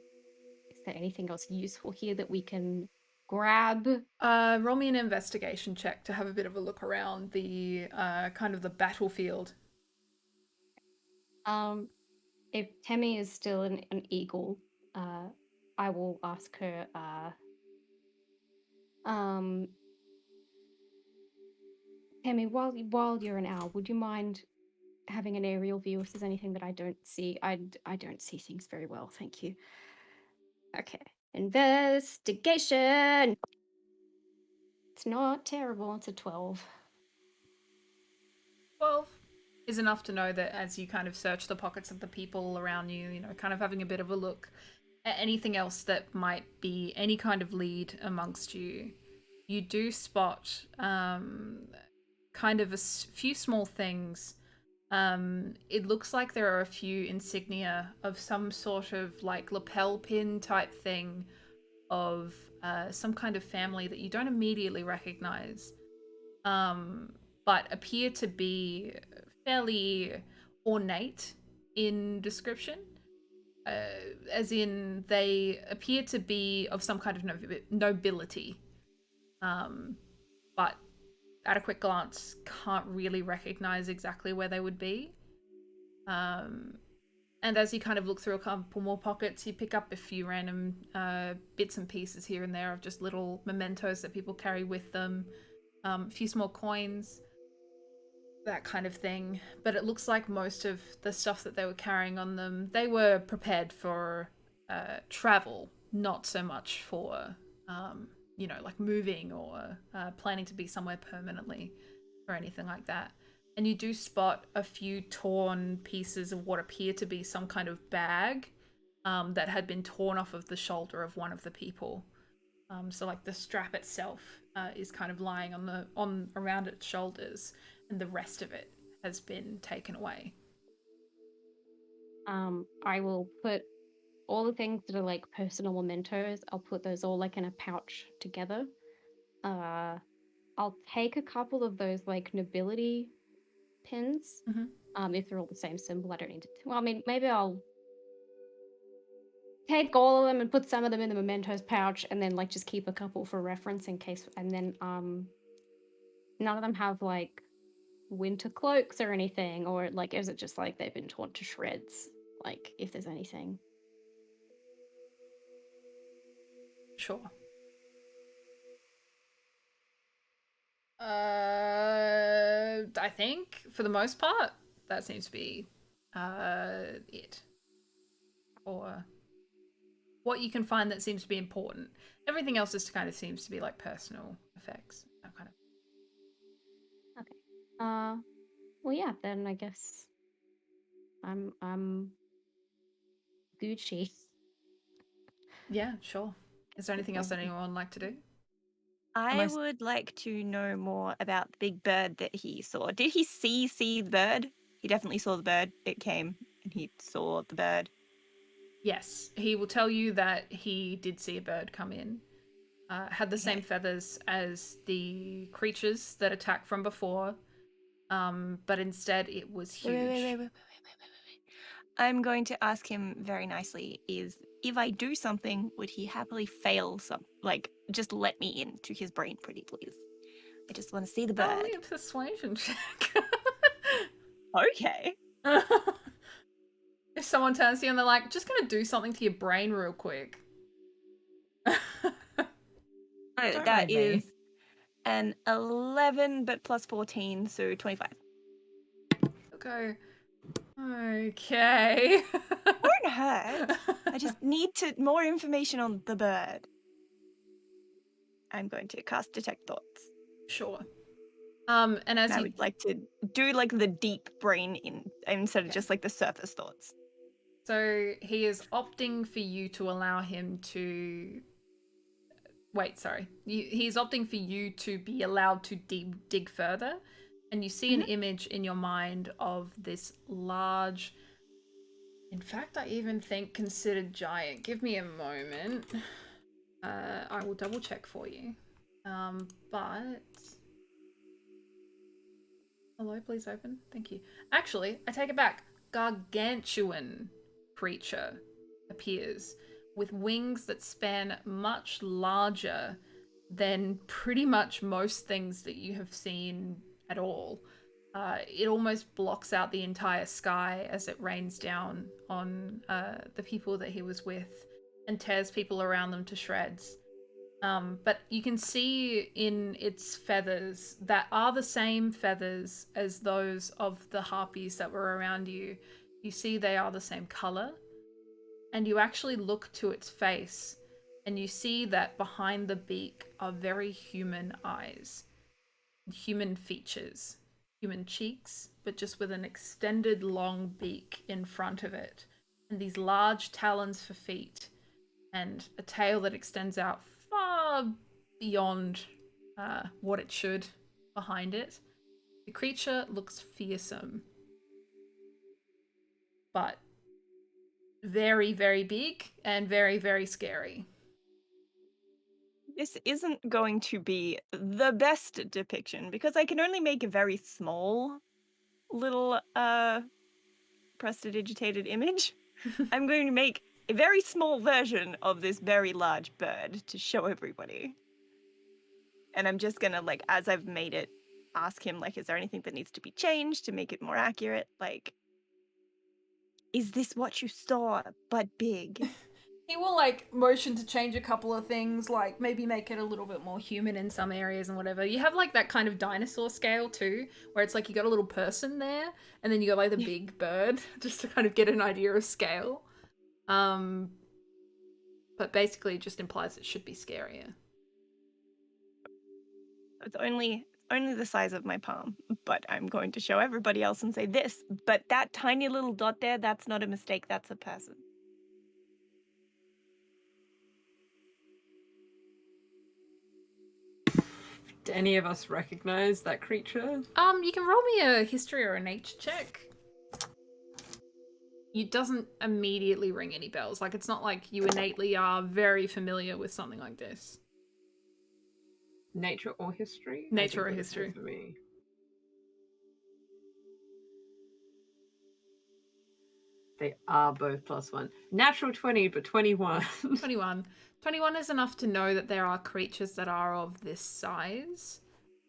else useful here that we can grab? Roll me an investigation check to have a bit of a look around the kind of the battlefield. If Temi is still an eagle, I will ask her, Temi, while you're an owl, would you mind having an aerial view if there's anything that I don't see? I don't see things very well, thank you. Okay. Investigation! It's not terrible, it's a 12. 12 is enough to know that as you kind of search the pockets of the people around you, you know, kind of having a bit of a look at anything else that might be any kind of lead amongst you, you do spot kind of a few small things. It looks like there are a few insignia of some sort of like lapel pin type thing of some kind of family that you don't immediately recognize, but appear to be fairly ornate in description. As in, they appear to be of some kind of nobility, but at a quick glance, can't really recognize exactly where they would be. And as you kind of look through a couple more pockets, you pick up a few random bits and pieces here and there of just little mementos that people carry with them, a few small coins, that kind of thing. But it looks like most of the stuff that they were carrying on them, they were prepared for travel, not so much for, you know, like moving or planning to be somewhere permanently or anything like that. And you do spot a few torn pieces of what appear to be some kind of bag that had been torn off of the shoulder of one of the people. So like the strap itself is kind of lying on around its shoulders, and the rest of it has been taken away. I will put all the things that are like personal mementos, I'll put those all like in a pouch together. I'll take a couple of those like nobility pins. If they're all the same symbol, I don't need to. Well, I mean, maybe I'll take all of them and put some of them in the mementos pouch, and then like just keep a couple for reference in case. And then none of them have like winter cloaks or anything, or like is it just like they've been torn to shreds? Like if there's anything. Sure. I think for the most part, that seems to be it. Or what you can find that seems to be important. Everything else just kind of seems to be like personal effects. That kind of. Well, yeah. Then I guess I'm Gucci. Yeah, sure. Is there anything else that anyone would like to do? I would like to know more about the big bird that he saw. Did he see the bird? He definitely saw the bird. It came and he saw the bird. Yes, he will tell you that he did see a bird come in. Had the same feathers as the creatures that attacked from before, but instead it was huge. Wait. I'm going to ask him very nicely, is if I do something, would he happily fail some? Like, just let me into his brain, pretty please. I just want to see the bird. Only a persuasion check. Okay. If someone turns to you and they're like, just gonna do something to your brain real quick. Don't That mind me. is an 11, but plus 14, so 25. Okay. Okay. Won't hurt. I just need more information on the bird. I'm going to cast Detect Thoughts. Sure. And as I you would like to do like the deep brain instead of Okay. just like the surface thoughts. So he is opting for you to allow him to. Wait, sorry. He's opting for you to be allowed to dig further, and you see an image in your mind of this large. In fact, I even think considered giant. Give me a moment. I will double check for you. But. Hello, please open. Thank you. Actually, I take it back. Gargantuan creature appears with wings that span much larger than pretty much most things that you have seen at all. It almost blocks out the entire sky as it rains down on the people that he was with and tears people around them to shreds. But you can see in its feathers that are the same feathers as those of the harpies that were around you. You see they are the same color. And you actually look to its face and you see that behind the beak are very human eyes, human features, human cheeks, but just with an extended long beak in front of it. And these large talons for feet and a tail that extends out far beyond what it should behind it. The creature looks fearsome, but very, very big and very, very scary. This isn't going to be the best depiction because I can only make a very small little prestidigitated image. I'm going to make a very small version of this very large bird to show everybody. And I'm just gonna, like, as I've made it, ask him, like, is there anything that needs to be changed to make it more accurate? Like, is this what you saw, but big? He will like motion to change a couple of things, like maybe make it a little bit more human in some areas and whatever. You have like that kind of dinosaur scale too, where it's like you got a little person there, and then you got like the big bird, just to kind of get an idea of scale. But basically, it just implies it should be scarier. It's only the size of my palm, but I'm going to show everybody else and say this. But that tiny little dot there, that's not a mistake. That's a person. Do any of us recognize that creature? You can roll me a history or a nature check. It doesn't immediately ring any bells. Like, it's not like you innately are very familiar with something like this. Nature or history? Nature or I think that's history. for me. They are both +1. Natural 20, but 21. 21. 21 is enough to know that there are creatures that are of this size,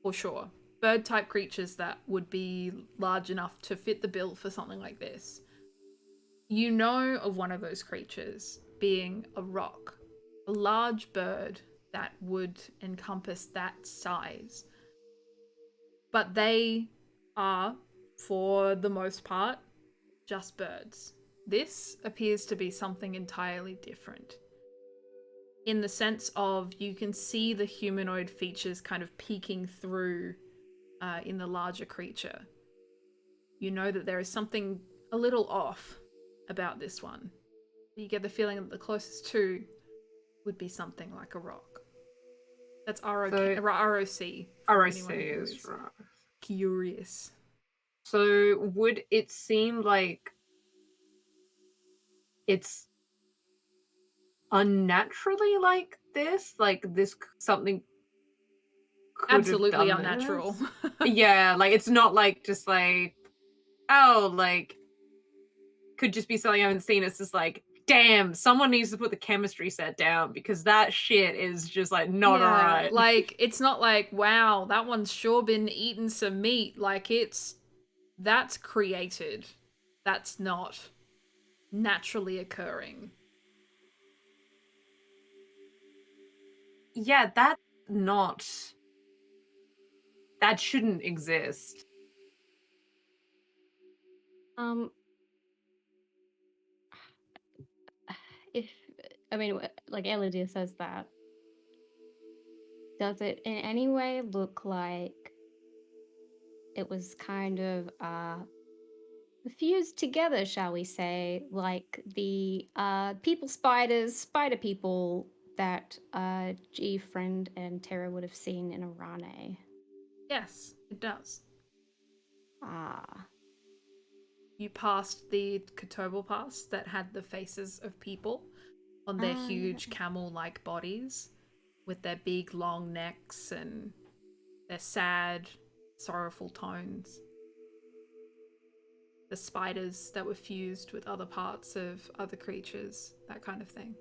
for sure. Bird-type creatures that would be large enough to fit the bill for something like this. You know of one of those creatures being a rock, a large bird that would encompass that size. But they are, for the most part, just birds. This appears to be something entirely different. In the sense of you can see the humanoid features kind of peeking through in the larger creature, you know that there is something a little off about this one. You get the feeling that the closest to would be something like a rock. That's ROC. for ROC anyone who is right. curious. So would it seem like it's unnaturally like this? Like this something could Absolutely have done unnatural. this? Yeah, like it's not like just like, oh, like could just be something I haven't seen. It's just like, damn, someone needs to put the chemistry set down because that shit is just like not alright. Like it's not like, wow, that one's sure been eating some meat. Like that's created. That's not naturally occurring. Yeah, that shouldn't exist. If I mean, like Eludere says that, does it in any way look like it was kind of fused together, shall we say, like the people spiders, spider people that G Friend and Terra would have seen in Arane? Yes, it does. Ah. You passed the Kotobel Pass that had the faces of people on their huge camel-like bodies with their big long necks and their sad, sorrowful tones. The spiders that were fused with other parts of other creatures, that kind of thing.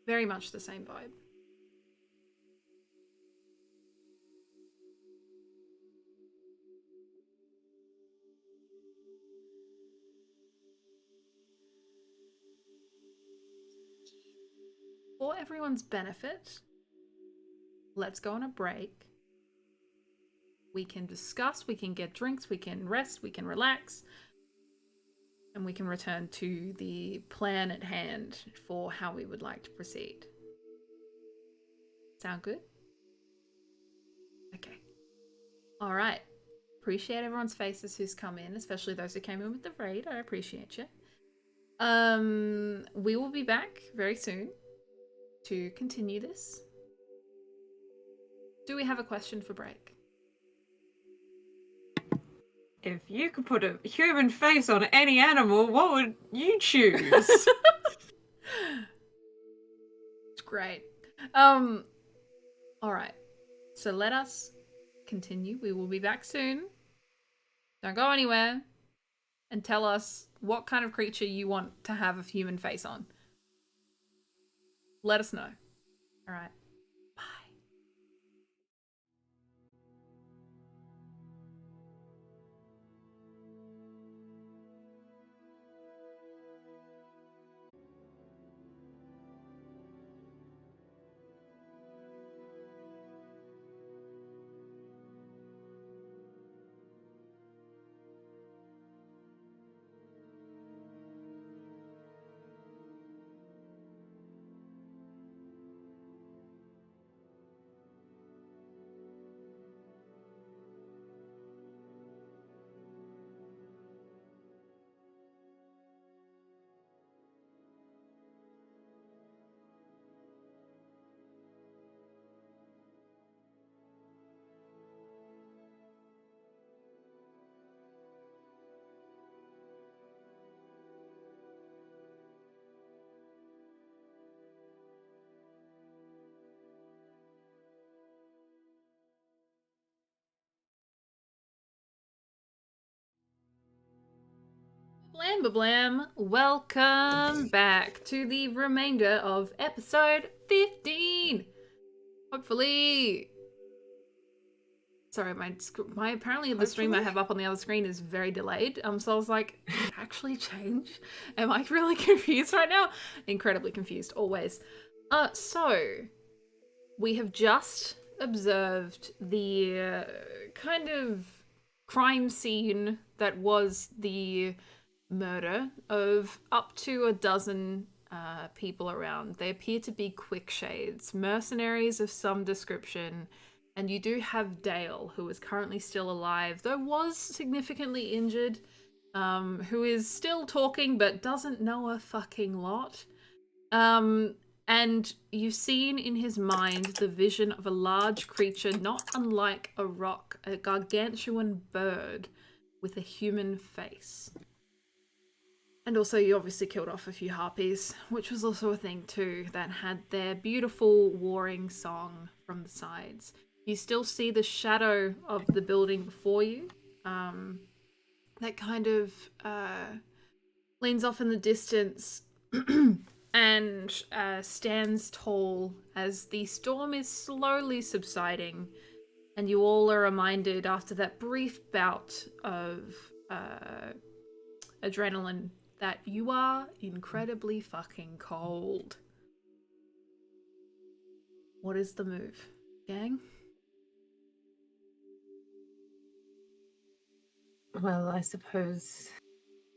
Very much the same vibe. For everyone's benefit, let's go on a break. We can discuss, we can get drinks, we can rest, we can relax, and we can return to the plan at hand for how we would like to proceed. Sound good? Okay. All right. Appreciate everyone's faces who's come in, especially those who came in with the raid. I appreciate you. We will be back very soon to continue this. Do we have a question for break? If you could put a human face on any animal, what would you choose? It's great. All right. So let us continue. We will be back soon. Don't go anywhere. And tell us what kind of creature you want to have a human face on. Let us know. All right. Bye. Blam blam, welcome back to the remainder of episode 15. Hopefully, sorry, my apparently the stream I have up on the other screen is very delayed. So I was like, did it actually change? Am I really confused right now? Incredibly confused, always. So we have just observed the kind of crime scene that was the murder of up to a dozen people around. They appear to be quick shades, mercenaries of some description, And you do have Dale, who is currently still alive, though was significantly injured, who is still talking but doesn't know a fucking lot. And you've seen in his mind the vision of a large creature not unlike a rock, a gargantuan bird with a human face. And also you obviously killed off a few harpies, which was also a thing too, that had their beautiful warring song from the sides. You still see the shadow of the building before you, that kind of leans off in the distance and stands tall as the storm is slowly subsiding, and you all are reminded after that brief bout of adrenaline that you are incredibly fucking cold. What is the move, gang? Well, I suppose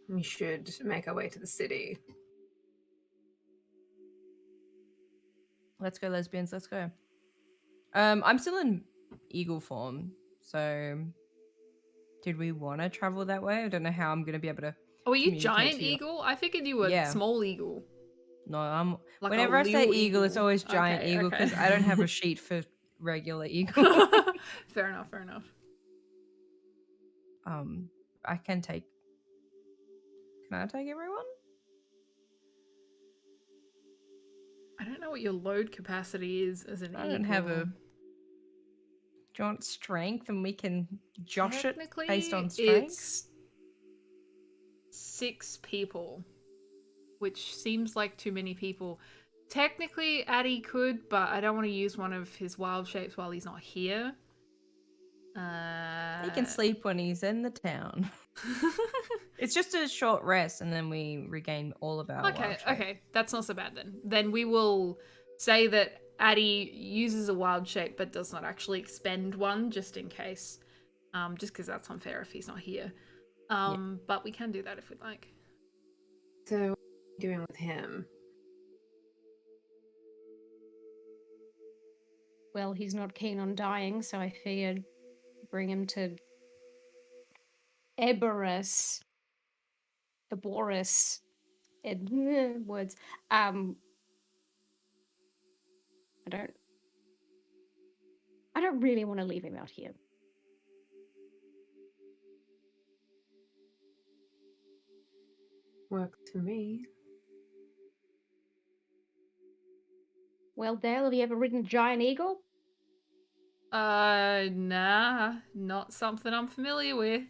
we should make our way to the city. Let's go, lesbians. Let's go. I'm still in eagle form, so did we want to travel that way? I don't know how I'm going to be able to. Oh, are you communicate giant to you. eagle? I figured you were Yeah. small eagle. No, I'm. Like Whenever a I say little eagle, it's always giant Okay, eagle okay. because I don't have a sheet for regular eagle. Fair enough, fair enough. I can take. Can I take everyone? I don't know what your load capacity is as an I eagle. don't have a. Do you want strength and we can josh it based on strength? It's 6 people, which seems like too many people. Technically, Addy could, but I don't want to use one of his wild shapes while he's not here. He can sleep when he's in the town. It's just a short rest and then we regain all of our wild shape. Okay, that's not so bad then. Then we will say that Addy uses a wild shape but does not actually expend one, just in case. Just because that's unfair if he's not here. But we can do that if we'd like. So, what are you doing with him? Well, he's not keen on dying, so I figured bring him to Eboras. Eboras. Words. I don't really want to leave him out here. Works for me. Well, Dale, have you ever ridden a giant eagle? Nah, not something I'm familiar with.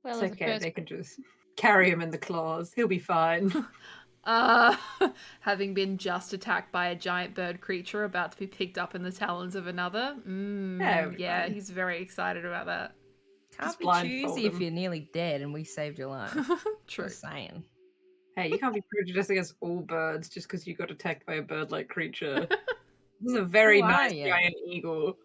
Well, It's as okay, a first they can just carry him in the claws. He'll be fine. Having been just attacked by a giant bird creature about to be picked up in the talons of another. Yeah, he's very excited about that. Can't Just be blindfold choosy if him. you're nearly dead and we saved your life. True. Just saying. Hey, you can't be prejudiced against all birds just because you got attacked by a bird-like creature. This is a very Who are nice ya? giant eagle.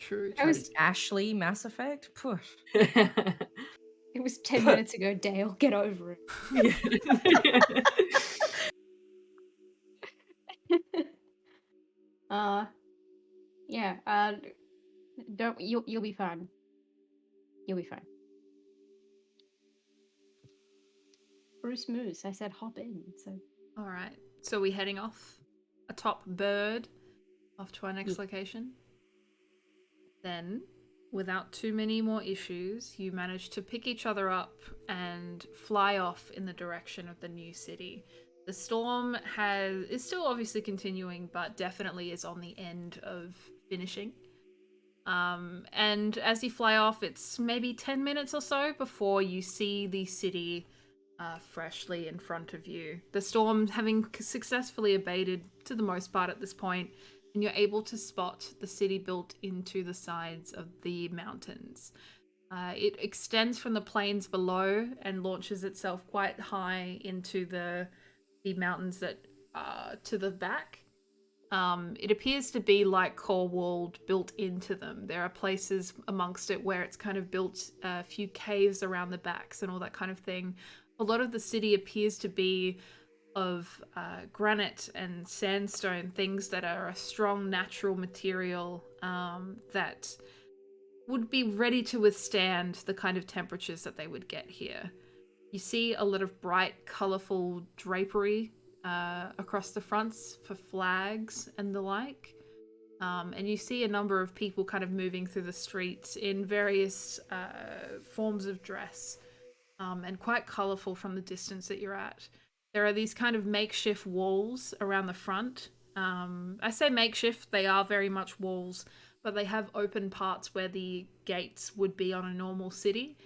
True. I was- Ashley, Mass Effect? Push. It was 10 minutes ago, Dale. Get over it. Don't you'll be fine. You'll be fine. Bruce Moose, I said hop in, so All right. So we heading off atop bird off to our next location. Then, without too many more issues, you manage to pick each other up and fly off in the direction of the new city. The storm is still obviously continuing, but definitely is on the end of finishing. And as you fly off, it's maybe 10 minutes or so before you see the city freshly in front of you. The storm having successfully abated to the most part at this point, and you're able to spot the city built into the sides of the mountains. It extends from the plains below and launches itself quite high into the mountains that to the back. It appears to be like core walled built into them. There are places amongst it where it's kind of built a few caves around the backs and all that kind of thing. A lot of the city appears to be of granite and sandstone, things that are a strong natural material that would be ready to withstand the kind of temperatures that they would get here. You see a lot of bright, colourful drapery across the fronts for flags and the like. And you see a number of people kind of moving through the streets in various forms of dress, and quite colourful from the distance that you're at. There are these kind of makeshift walls around the front. I say makeshift, they are very much walls, but they have open parts where the gates would be on a normal city.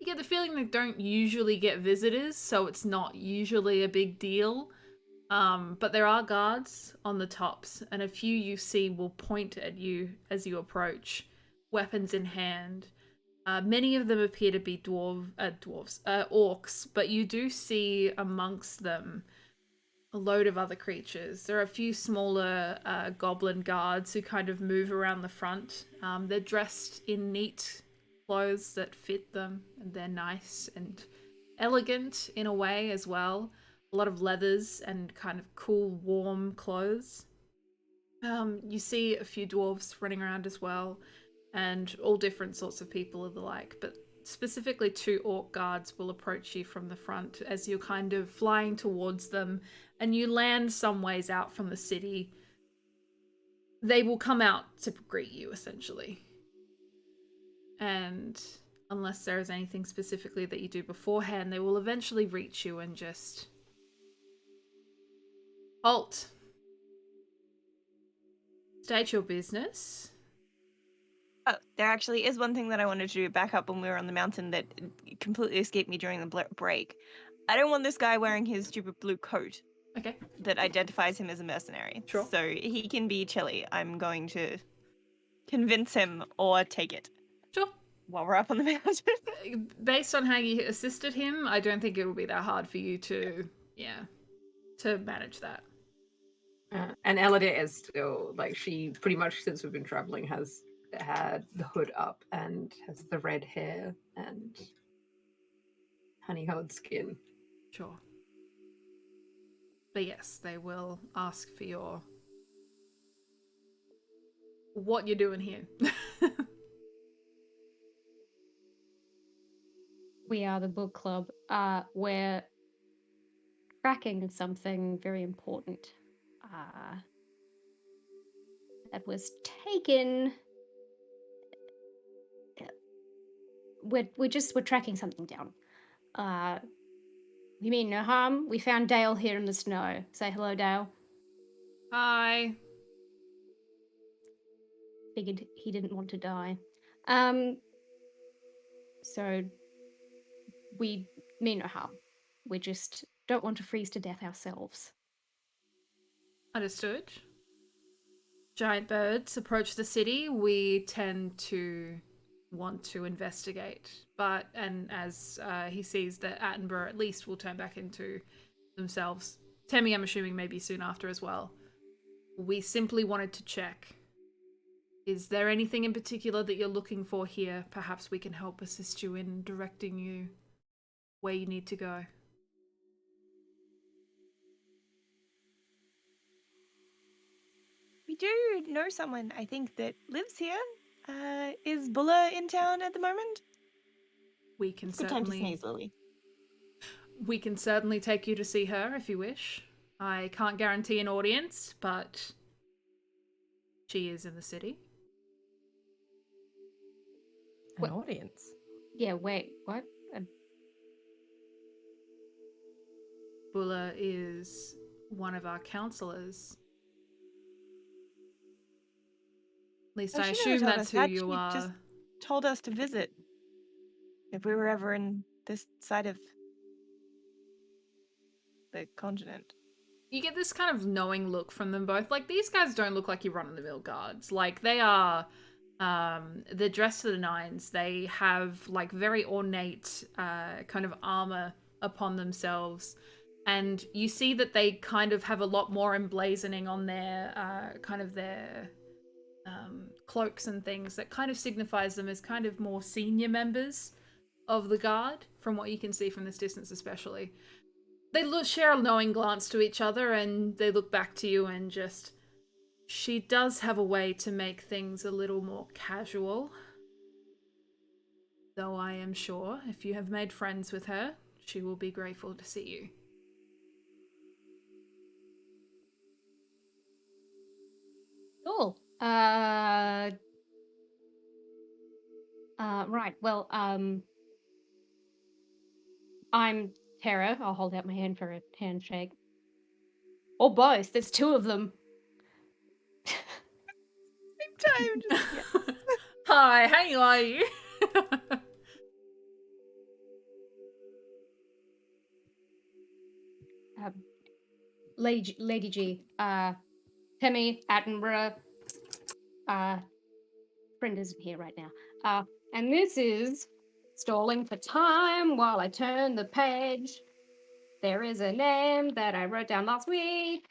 You get the feeling they don't usually get visitors, so it's not usually a big deal. But there are guards on the tops, and a few you see will point at you as you approach, weapons in hand. Many of them appear to be orcs, but you do see amongst them a load of other creatures. There are a few smaller goblin guards who kind of move around the front. They're dressed in neat clothes that fit them, and they're nice and elegant in a way as well. A lot of leathers and kind of cool, warm clothes. You see a few dwarves running around as well, and all different sorts of people of the like, but specifically 2 orc guards will approach you from the front as you're kind of flying towards them, and you land some ways out from the city. They will come out to greet you, essentially. And unless there is anything specifically that you do beforehand, they will eventually reach you and just... halt. State your business. Oh, there actually is one thing that I wanted to do back up when we were on the mountain that completely escaped me during the break. I don't want this guy wearing his stupid blue coat. Okay. That identifies him as a mercenary. Sure. So he can be chilly. I'm going to convince him or take it. Sure. While we're up on the mountain. Based on how you assisted him, I don't think it will be that hard for you to manage that. And Eludere is still, like, she pretty much, since we've been traveling, has had the hood up and has the red hair and honey-colored skin. Sure. But yes, they will ask for what you're doing here. We are the book club. We're tracking something very important. That was taken. We're tracking something down. You mean no harm? We found Dale here in the snow. Say hello, Dale. Hi. Figured he didn't want to die. So we mean no harm. We just don't want to freeze to death ourselves. Understood. Giant birds approach the city. We tend to want to investigate, and as he sees that Attenborough at least will turn back into themselves. Temi, I'm assuming, maybe soon after as well. We simply wanted to check. Is there anything in particular that you're looking for here? Perhaps we can help assist you in directing you where you need to go. We do know someone, I think, that lives here. Is Bulla in town at the moment? We can Good time to sneeze, Lily. We can certainly take you to see her if you wish. I can't guarantee an audience, but she is in the city. An audience? Yeah, wait, what? Bulla is one of our counselors. At least I assume that's who you are. She just told us to visit if we were ever in this side of the continent. You get this kind of knowing look from them both. Like, these guys don't look like your run-of-the-mill guards. Like, they are... they're dressed to the nines. They have, like, very ornate kind of armor upon themselves. And you see that they kind of have a lot more emblazoning on their cloaks and things that kind of signifies them as kind of more senior members of the guard, from what you can see from this distance especially. share a knowing glance to each other, and they look back to you and just... She does have a way to make things a little more casual. Though I am sure if you have made friends with her, she will be grateful to see you. Cool. Right. Well, I'm Terra. I'll hold out my hand for a handshake. Or both. There's two of them. Same time. Just, Hi, how are you? Lady G. Temi, Attenborough. Friend isn't here right now. And this is stalling for time while I turn the page. There is a name that I wrote down last week.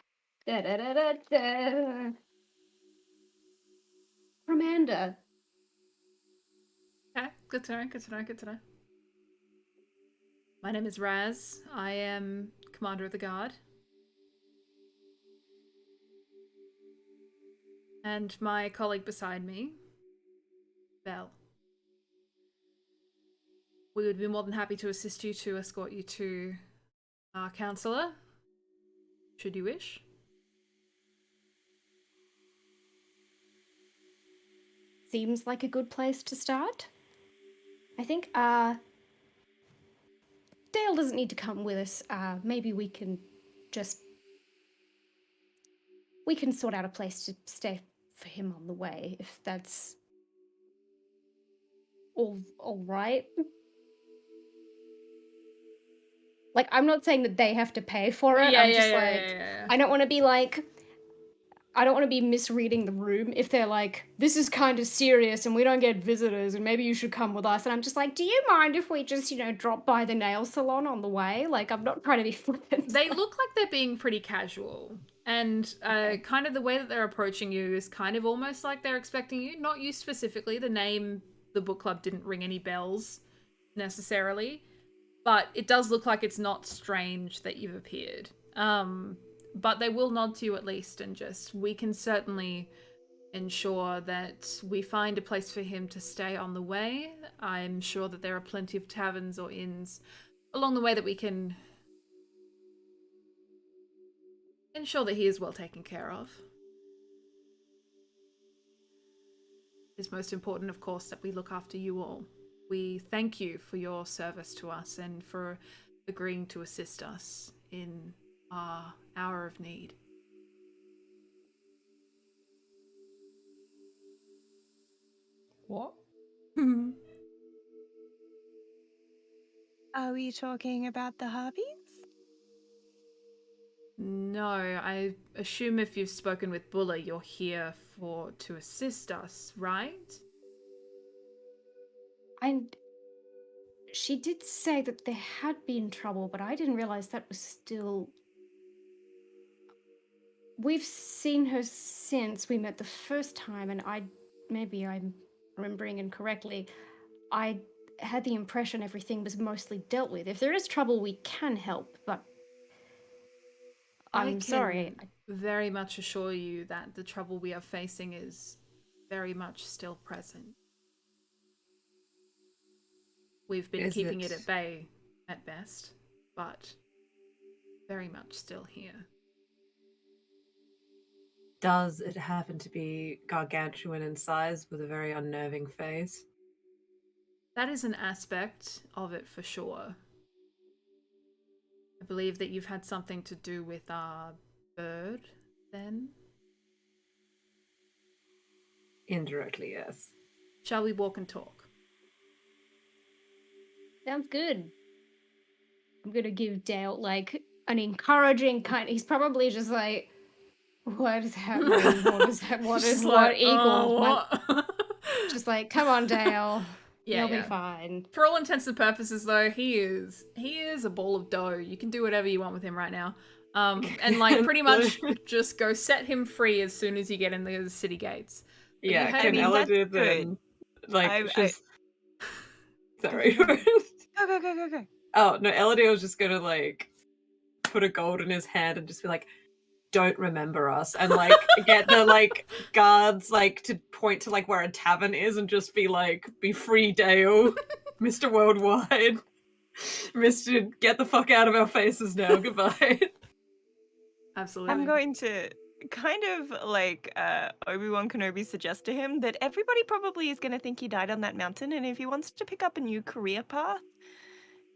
Da da da da da. Amanda. Okay, good to know, good to know, good to know. My name is Raz. I am Commander of the Guard. And my colleague beside me, Belle. We would be more than happy to assist you to escort you to our counselor, should you wish. Seems like a good place to start. I think, Dale doesn't need to come with us. Maybe we can sort out a place to stay for him on the way, if that's all right. Like, I'm not saying that they have to pay for it. I'm just I don't want to be like, I don't want to be misreading the room if they're like, this is kind of serious and we don't get visitors and maybe you should come with us. And I'm just like, do you mind if we just, drop by the nail salon on the way? Like, I'm not trying to be flippant. They look like they're being pretty casual. And kind of the way that they're approaching you is kind of almost like they're expecting you. Not you specifically. The name, the book club, didn't ring any bells necessarily. But it does look like it's not strange that you've appeared. But they will nod to you at least, and just, we can certainly ensure that we find a place for him to stay on the way. I'm sure that there are plenty of taverns or inns along the way that we can ensure that he is well taken care of. It's most important, of course, that we look after you all. We thank you for your service to us and for agreeing to assist us in our hour of need. What? are we talking about the hobbies? No, I assume if you've spoken with Bulla, you're here to assist us, right? And she did say that there had been trouble, but I didn't realize that was still... We've seen her since we met the first time, and maybe I'm remembering incorrectly, I had the impression everything was mostly dealt with. If there is trouble, we can help, but I'm sorry. Very much assure you that the trouble we are facing is very much still present. We've been keeping it at bay at best, but very much still here. Does it happen to be gargantuan in size with a very unnerving face? That is an aspect of it for sure. I believe that you've had something to do with our bird, then? Indirectly, yes. Shall we walk and talk? Sounds good. I'm gonna give Dale, like, an encouraging kind... He's probably just like, what is happening? What equal? What? Just like, come on, Dale. Yeah, You'll be fine. For all intents and purposes, though, he is a ball of dough. You can do whatever you want with him right now. And like pretty much just go set him free as soon as you get in the city gates. But yeah, can Eludere then like just sorry. Go. Oh no, Eludere was just gonna like put a gold in his hand and just be like, don't remember us, and like get the like guards like to point to like where a tavern is and just be like, be free, Dale, Mr. Worldwide, Mr. Get the fuck out of our faces now, goodbye. Absolutely. I'm going to kind of like Obi-Wan Kenobi suggest to him that everybody probably is going to think he died on that mountain, and if he wants to pick up a new career path,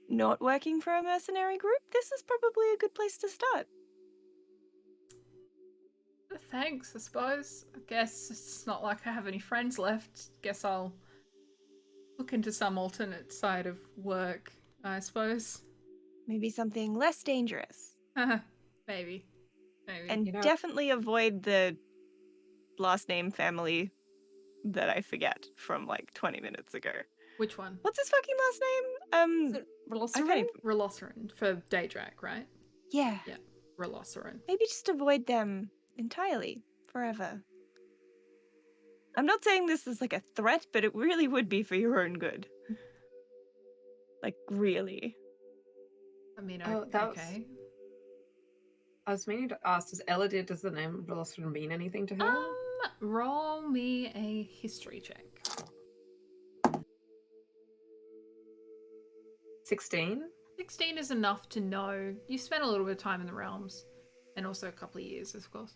not working for a mercenary group, this is probably a good place to start. Thanks, I suppose. I guess it's not like I have any friends left. Guess I'll look into some alternate side of work, I suppose. Maybe something less dangerous. Maybe. And definitely avoid the last name family that I forget from like 20 minutes ago. Which one? What's his fucking last name? Relosserin? Relosserin for Daedrak, right? Yeah. Yeah, Relosserin. Maybe just avoid them entirely, forever. I'm not saying this is like a threat, but it really would be for your own good. Like, really. I mean, Oh, that okay. I was meaning to ask, does the name Velociraptor mean anything to her? Roll me a history check. 16? 16 is enough to know. You spent a little bit of time in the realms, and also a couple of years, of course.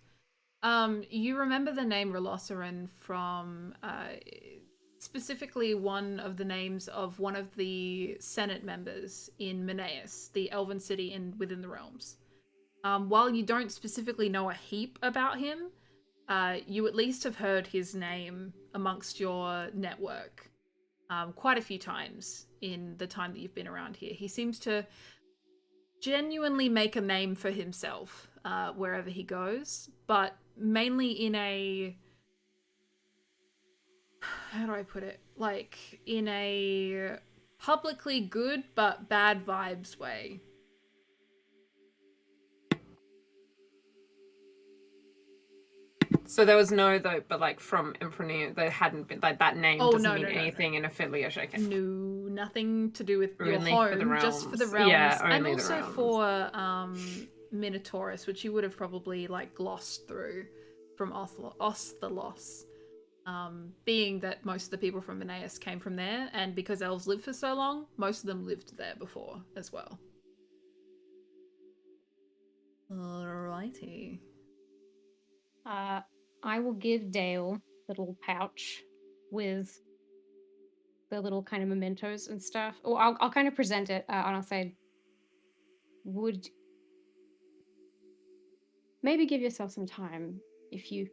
You remember the name Relosserin from specifically one of the names of one of the Senate members in Menaeus, the elven city within the realms. While you don't specifically know a heap about him, you at least have heard his name amongst your network quite a few times in the time that you've been around here. He seems to genuinely make a name for himself wherever he goes, but mainly in a... how do I put it? Like, in a publicly good but bad vibes way. So there was no, though, but like from Imprenia, there hadn't been, like that name doesn't mean anything in affiliation. Okay. No, nothing to do with your Only home, for the just for the realms. realms. Yeah, and only the also realms. for Minotaurus, which you would have probably like glossed through from Ostelos. Being that most of the people from Menaeus came from there, and because elves lived for so long, most of them lived there before as well. Alrighty. I will give Dale the little pouch with the little kind of mementos and stuff. Or I'll kind of present it and I'll say, would maybe give yourself some time if you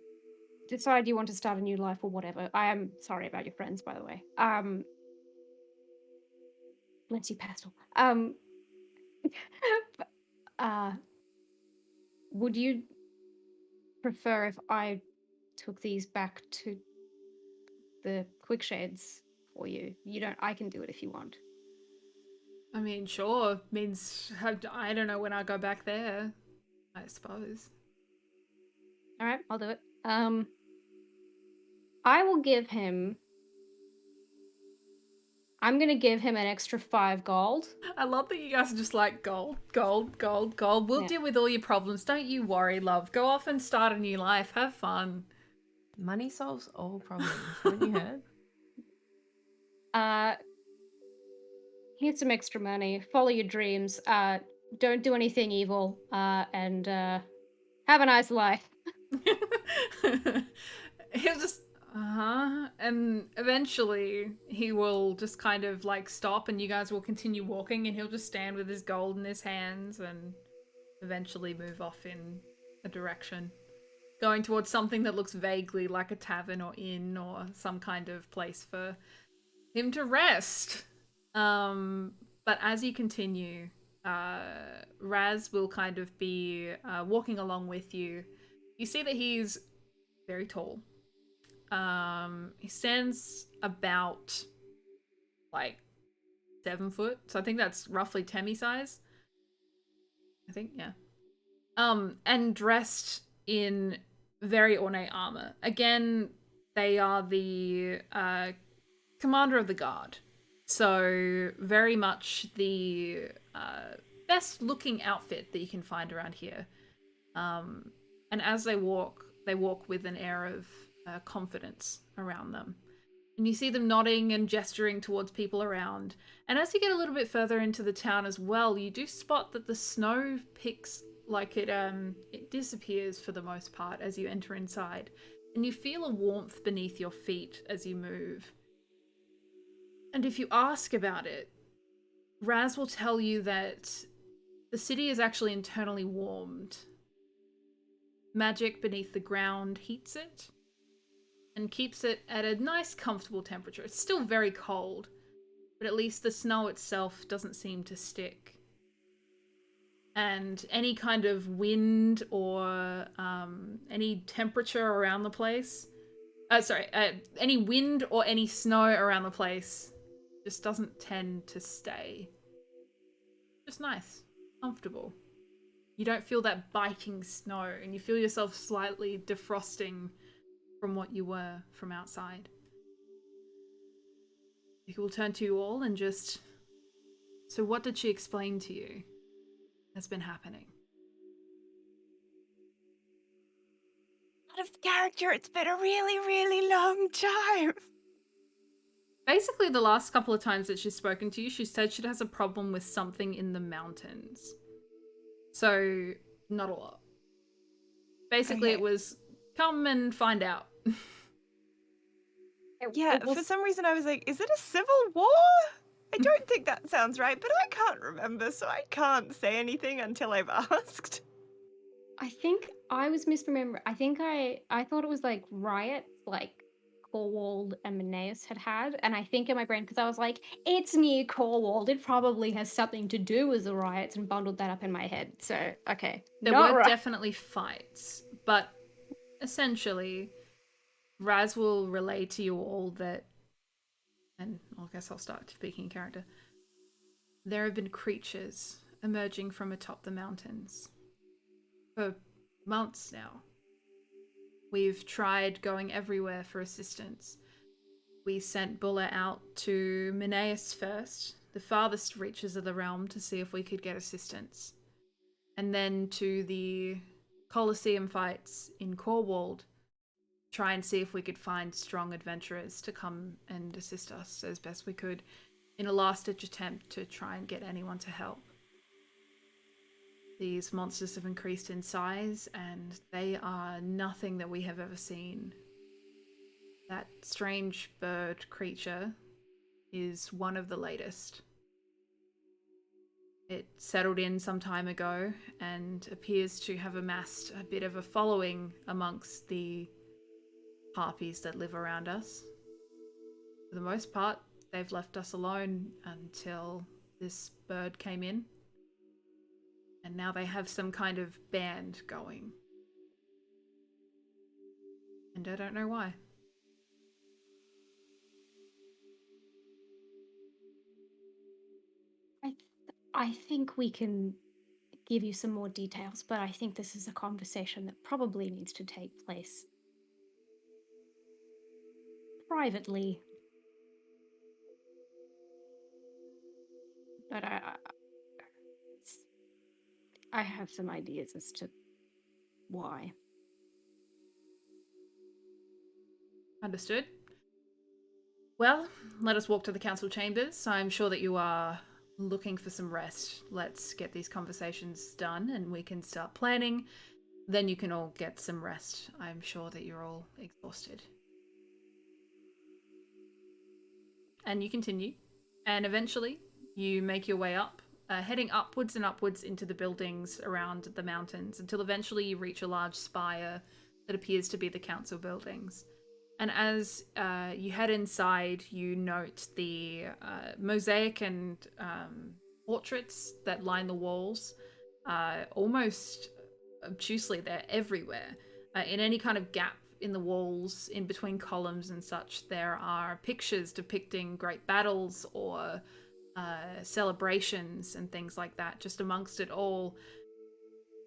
decide you want to start a new life or whatever. I am sorry about your friends, by the way. Bless you, Pastel. Would you prefer if I took these back to the quick shades for you? I can do it if you want. I mean, sure. Means I don't know when I go back there, I suppose. All right, I'll do it. I will give him... I'm going to give him an extra 5 gold. I love that you guys are just like, gold, gold, gold, gold. We'll deal with all your problems. Don't you worry, love. Go off and start a new life. Have fun. Money solves all problems. Haven't you heard? Here's some extra money. Follow your dreams. Don't do anything evil. And have a nice life. He'll just, and eventually he will just kind of like stop and you guys will continue walking and he'll just stand with his gold in his hands and eventually move off in a direction. Going towards something that looks vaguely like a tavern or inn or some kind of place for him to rest. But as you continue, Raz will kind of be walking along with you. You see that he's very tall. He stands about like 7 foot, so I think that's roughly Temi size. I think, yeah. And dressed in very ornate armor. Again, they are the commander of the guard. So very much the best looking outfit that you can find around here. And as they walk with an air of confidence around them. And you see them nodding and gesturing towards people around. And as you get a little bit further into the town as well, you do spot that the snow picks, like it disappears for the most part as you enter inside. And you feel a warmth beneath your feet as you move. And if you ask about it, Raz will tell you that the city is actually internally warmed. Magic beneath the ground heats it and keeps it at a nice, comfortable temperature. It's still very cold, but at least the snow itself doesn't seem to stick. And any kind of wind or any temperature around the place, any wind or any snow around the place just doesn't tend to stay. Just nice, comfortable. You don't feel that biting snow, and you feel yourself slightly defrosting from what you were from outside. He will turn to you all and just... So what did she explain to you has been happening? Out of character, it's been a really, really long time. Basically, the last couple of times that she's spoken to you, she said she has a problem with something in the mountains. So, not a lot. Basically, Okay. It was, come and find out. Yeah, for some reason I was like, is it a civil war? I don't think that sounds right, but I can't remember, so I can't say anything until I've asked. I think I was misremembering. I think I thought it was like riots, like Corwald and Menaeus had, and I think in my brain, because I was like, it's near Corwald, it probably has something to do with the riots, and bundled that up in my head. So okay, There not were right. definitely fights, but essentially, Raz will relay to you all that, and I guess I'll start speaking in character. There have been creatures emerging from atop the mountains for months now. We've tried going everywhere for assistance. We sent Bulla out to Menaeus first, the farthest reaches of the realm, to see if we could get assistance. And then to the Colosseum fights in Corwald, try and see if we could find strong adventurers to come and assist us as best we could in a last-ditch attempt to try and get anyone to help. These monsters have increased in size, and they are nothing that we have ever seen. That strange bird creature is one of the latest. It settled in some time ago and appears to have amassed a bit of a following amongst the harpies that live around us. For the most part, they've left us alone until this bird came in. And now they have some kind of band going. And I don't know why. I think we can give you some more details, but I think this is a conversation that probably needs to take place privately. But I have some ideas as to why. Understood. Well, let us walk to the council chambers. I'm sure that you are looking for some rest. Let's get these conversations done and we can start planning. Then you can all get some rest. I'm sure that you're all exhausted. And you continue. And eventually you make your way up, heading upwards and upwards into the buildings around the mountains until eventually you reach a large spire that appears to be the council buildings. And as you head inside, you note the mosaic and portraits that line the walls. Almost obtusely, they're everywhere. In any kind of gap in the walls, in between columns and such, there are pictures depicting great battles or celebrations and things like that, just amongst it all.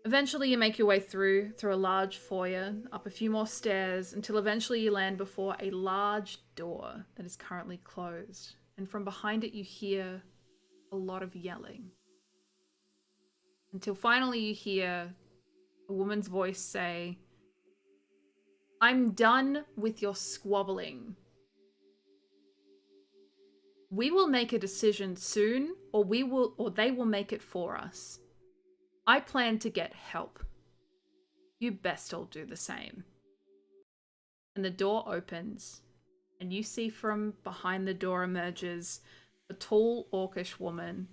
Eventually you make your way through a large foyer, up a few more stairs, until eventually you land before a large door that is currently closed. And from behind it you hear a lot of yelling. until finally you hear a woman's voice say, "I'm done with your squabbling. We will make a decision soon, or they will make it for us. I plan to get help. You best all do the same." And the door opens, and you see from behind the door emerges a tall, orcish woman,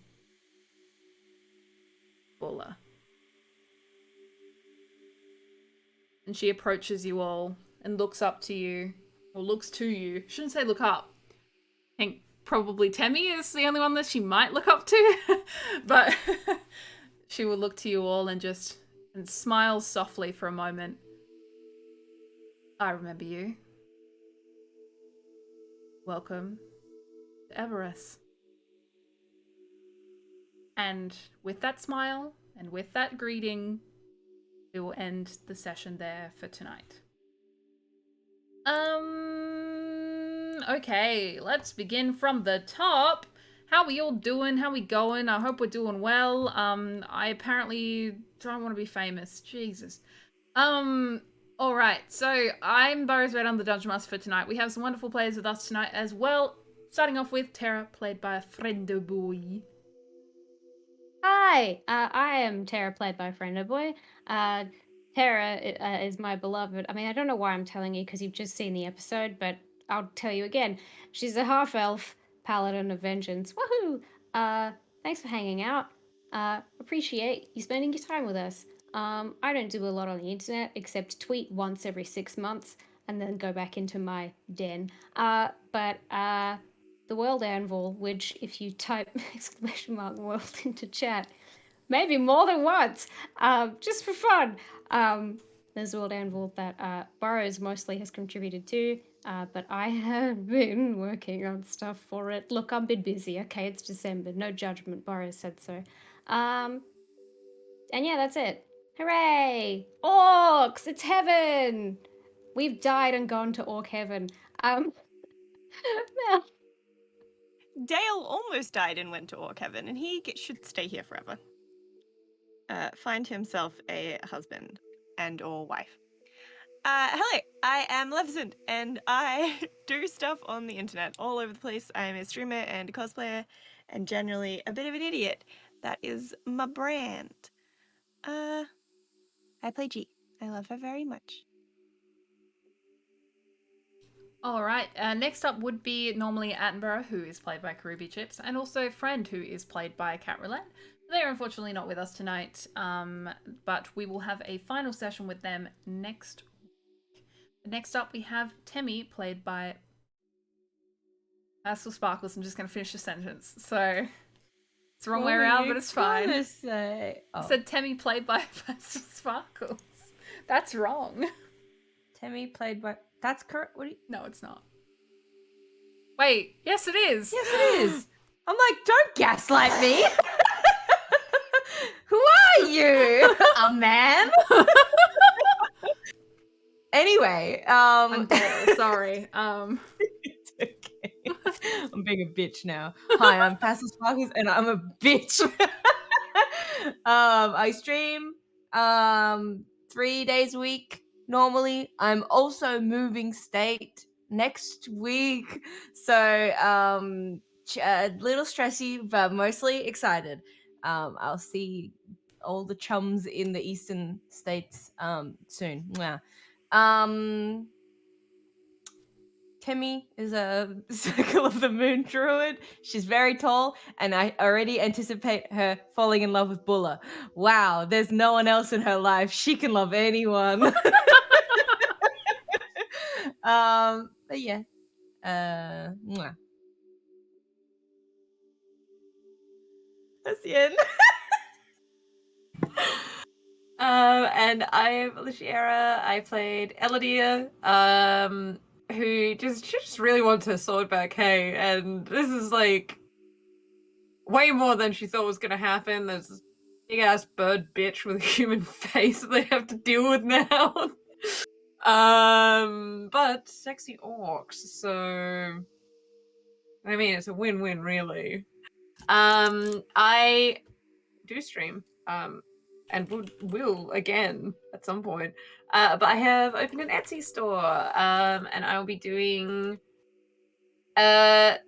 Bulla. And she approaches you all and looks up to you, or looks to you. Shouldn't say look up. I think probably Temi is the only one that she might look up to, but she will look to you all and smiles softly for a moment. "I remember you. Welcome to Eboras." And with that smile and with that greeting, we will end the session there for tonight. Okay, let's begin from the top. How we all doing? How we going? I hope we're doing well. I apparently don't want to be famous. Jesus. Alright, so I'm BurrowsRed, I'm the Dungeon Master for tonight. We have some wonderful players with us tonight as well. Starting off with Terra, played by Friendoboi. Hi, I am Terra, played by Friendoboi. Terra is my beloved. I mean, I don't know why I'm telling you because you've just seen the episode, but I'll tell you again. She's a half-elf paladin of vengeance. Woohoo! Thanks for hanging out. Appreciate you spending your time with us. I don't do a lot on the internet except tweet once every 6 months and then go back into my den. But the World Anvil, which if you type !world into chat, maybe more than once, just for fun. There's a World Anvil that Burrows mostly has contributed to, but I have been working on stuff for it. Look, I've been busy. Okay, it's December. No judgment. Burrows said so. And yeah, that's it. Hooray! Orcs! It's heaven! We've died and gone to Orc heaven. Now, Dale almost died and went to Orc Heaven, and he should stay here forever. Find himself a husband and or wife. Hello, I am Maleficent, and I do stuff on the internet all over the place. I am a streamer and a cosplayer, and generally a bit of an idiot. That is my brand. I play G. I love her very much. Alright, next up would be normally Attenborough, who is played by CarubiChips, and also Friend, who is played by CatRoulette. They're unfortunately not with us tonight, but we will have a final session with them next week. Next up we have Temi, played by PastelSparkles. I'm just going to finish the sentence, so it's the wrong way around, but it's fine. Say? Oh. I said Temi played by PastelSparkles. That's wrong. Temi played by... That's correct. What do you... No, it's not. Wait, yes it is. Yes, it is. I'm like, don't gaslight me. Who are you? A man? Anyway, I'm dead. Sorry. It's okay. I'm being a bitch now. Hi, I'm PastelSparkles and I'm a bitch. I stream 3 days a week. Normally, I'm also moving state next week, so a little stressy, but mostly excited. I'll see all the chums in the eastern states soon. Yeah. Temi is a Circle of the Moon druid. She's very tall, and I already anticipate her falling in love with Bulla. Wow, there's no one else in her life. She can love anyone. But yeah. Mwah. That's the end. And I'm Alishiera. I played Eludere, who just really wants her sword back, hey, and this is like way more than she thought was gonna happen. There's this big ass bird bitch with a human face that they have to deal with now. But sexy orcs, so I mean it's a win-win really. I do stream and will again at some point. But I have opened an Etsy store, and I will be doing. I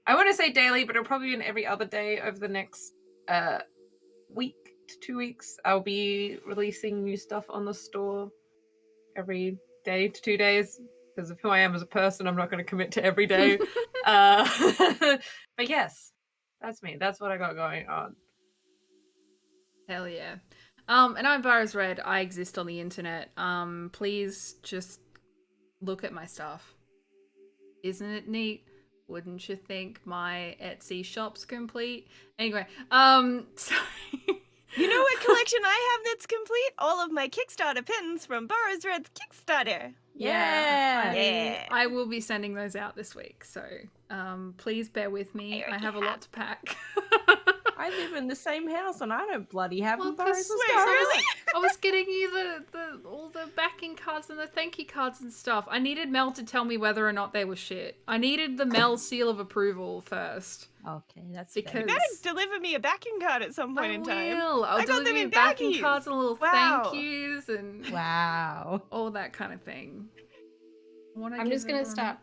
want to say daily, but it'll probably be every other day over the next week to 2 weeks. I'll be releasing new stuff on the store every day to 2 days because of who I am as a person. I'm not going to commit to every day. But yes, that's me. That's what I got going on. Hell yeah. And I'm BurrowsRed. I exist on the internet. Please just look at my stuff. Isn't it neat? Wouldn't you think my Etsy shop's complete? Anyway, sorry. You know what collection I have that's complete? All of my Kickstarter pins from BurrowsRed's Kickstarter. Yeah. I will be sending those out this week, so please bear with me. I have a lot to pack. I live in the same house and I don't bloody have Well, embarrassed Wait, stuff. really? I was getting you all the backing cards and the thank you cards and stuff. I needed Mel to tell me whether or not they were shit. I needed the Mel seal of approval first. Okay, that's Because fair. You better deliver me a backing card at some point in time. I'll I got deliver them you in backing baggies. cards and little Wow. thank yous and Wow. all that kind of thing. I'm just gonna stop.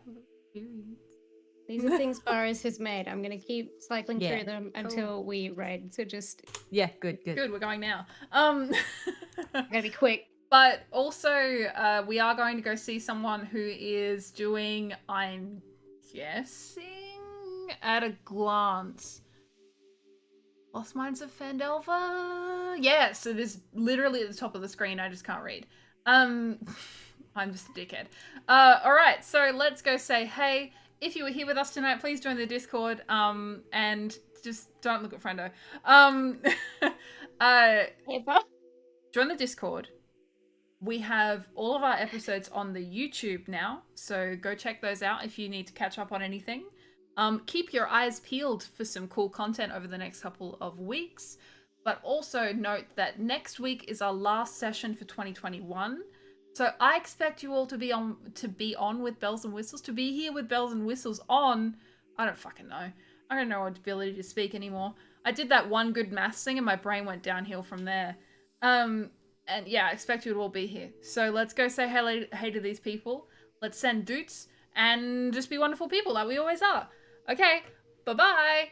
These are things Burrows has made. I'm gonna keep cycling Yeah. through them until we raid. So just Yeah, good. Good, we're going now. gotta be quick. But also, we are going to go see someone who is doing, I'm guessing, at a glance, Lost Mines of Phandelver? Yes, it is literally at the top of the screen. I just can't read. I'm just a dickhead. Alright, so let's go say hey. If you were here with us tonight, please join the Discord, and just don't look at Friendo. Eva? Join the Discord. We have all of our episodes on the YouTube now, so go check those out if you need to catch up on anything. Keep your eyes peeled for some cool content over the next couple of weeks, but also note that next week is our last session for 2021. So I expect you all to be on with bells and whistles, to be here with bells and whistles on. I don't fucking know. I don't know our ability to speak anymore. I did that one good maths thing and my brain went downhill from there. And yeah, I expect you to all be here. So let's go say hey to these people. Let's send doots and just be wonderful people like we always are. Okay, bye-bye.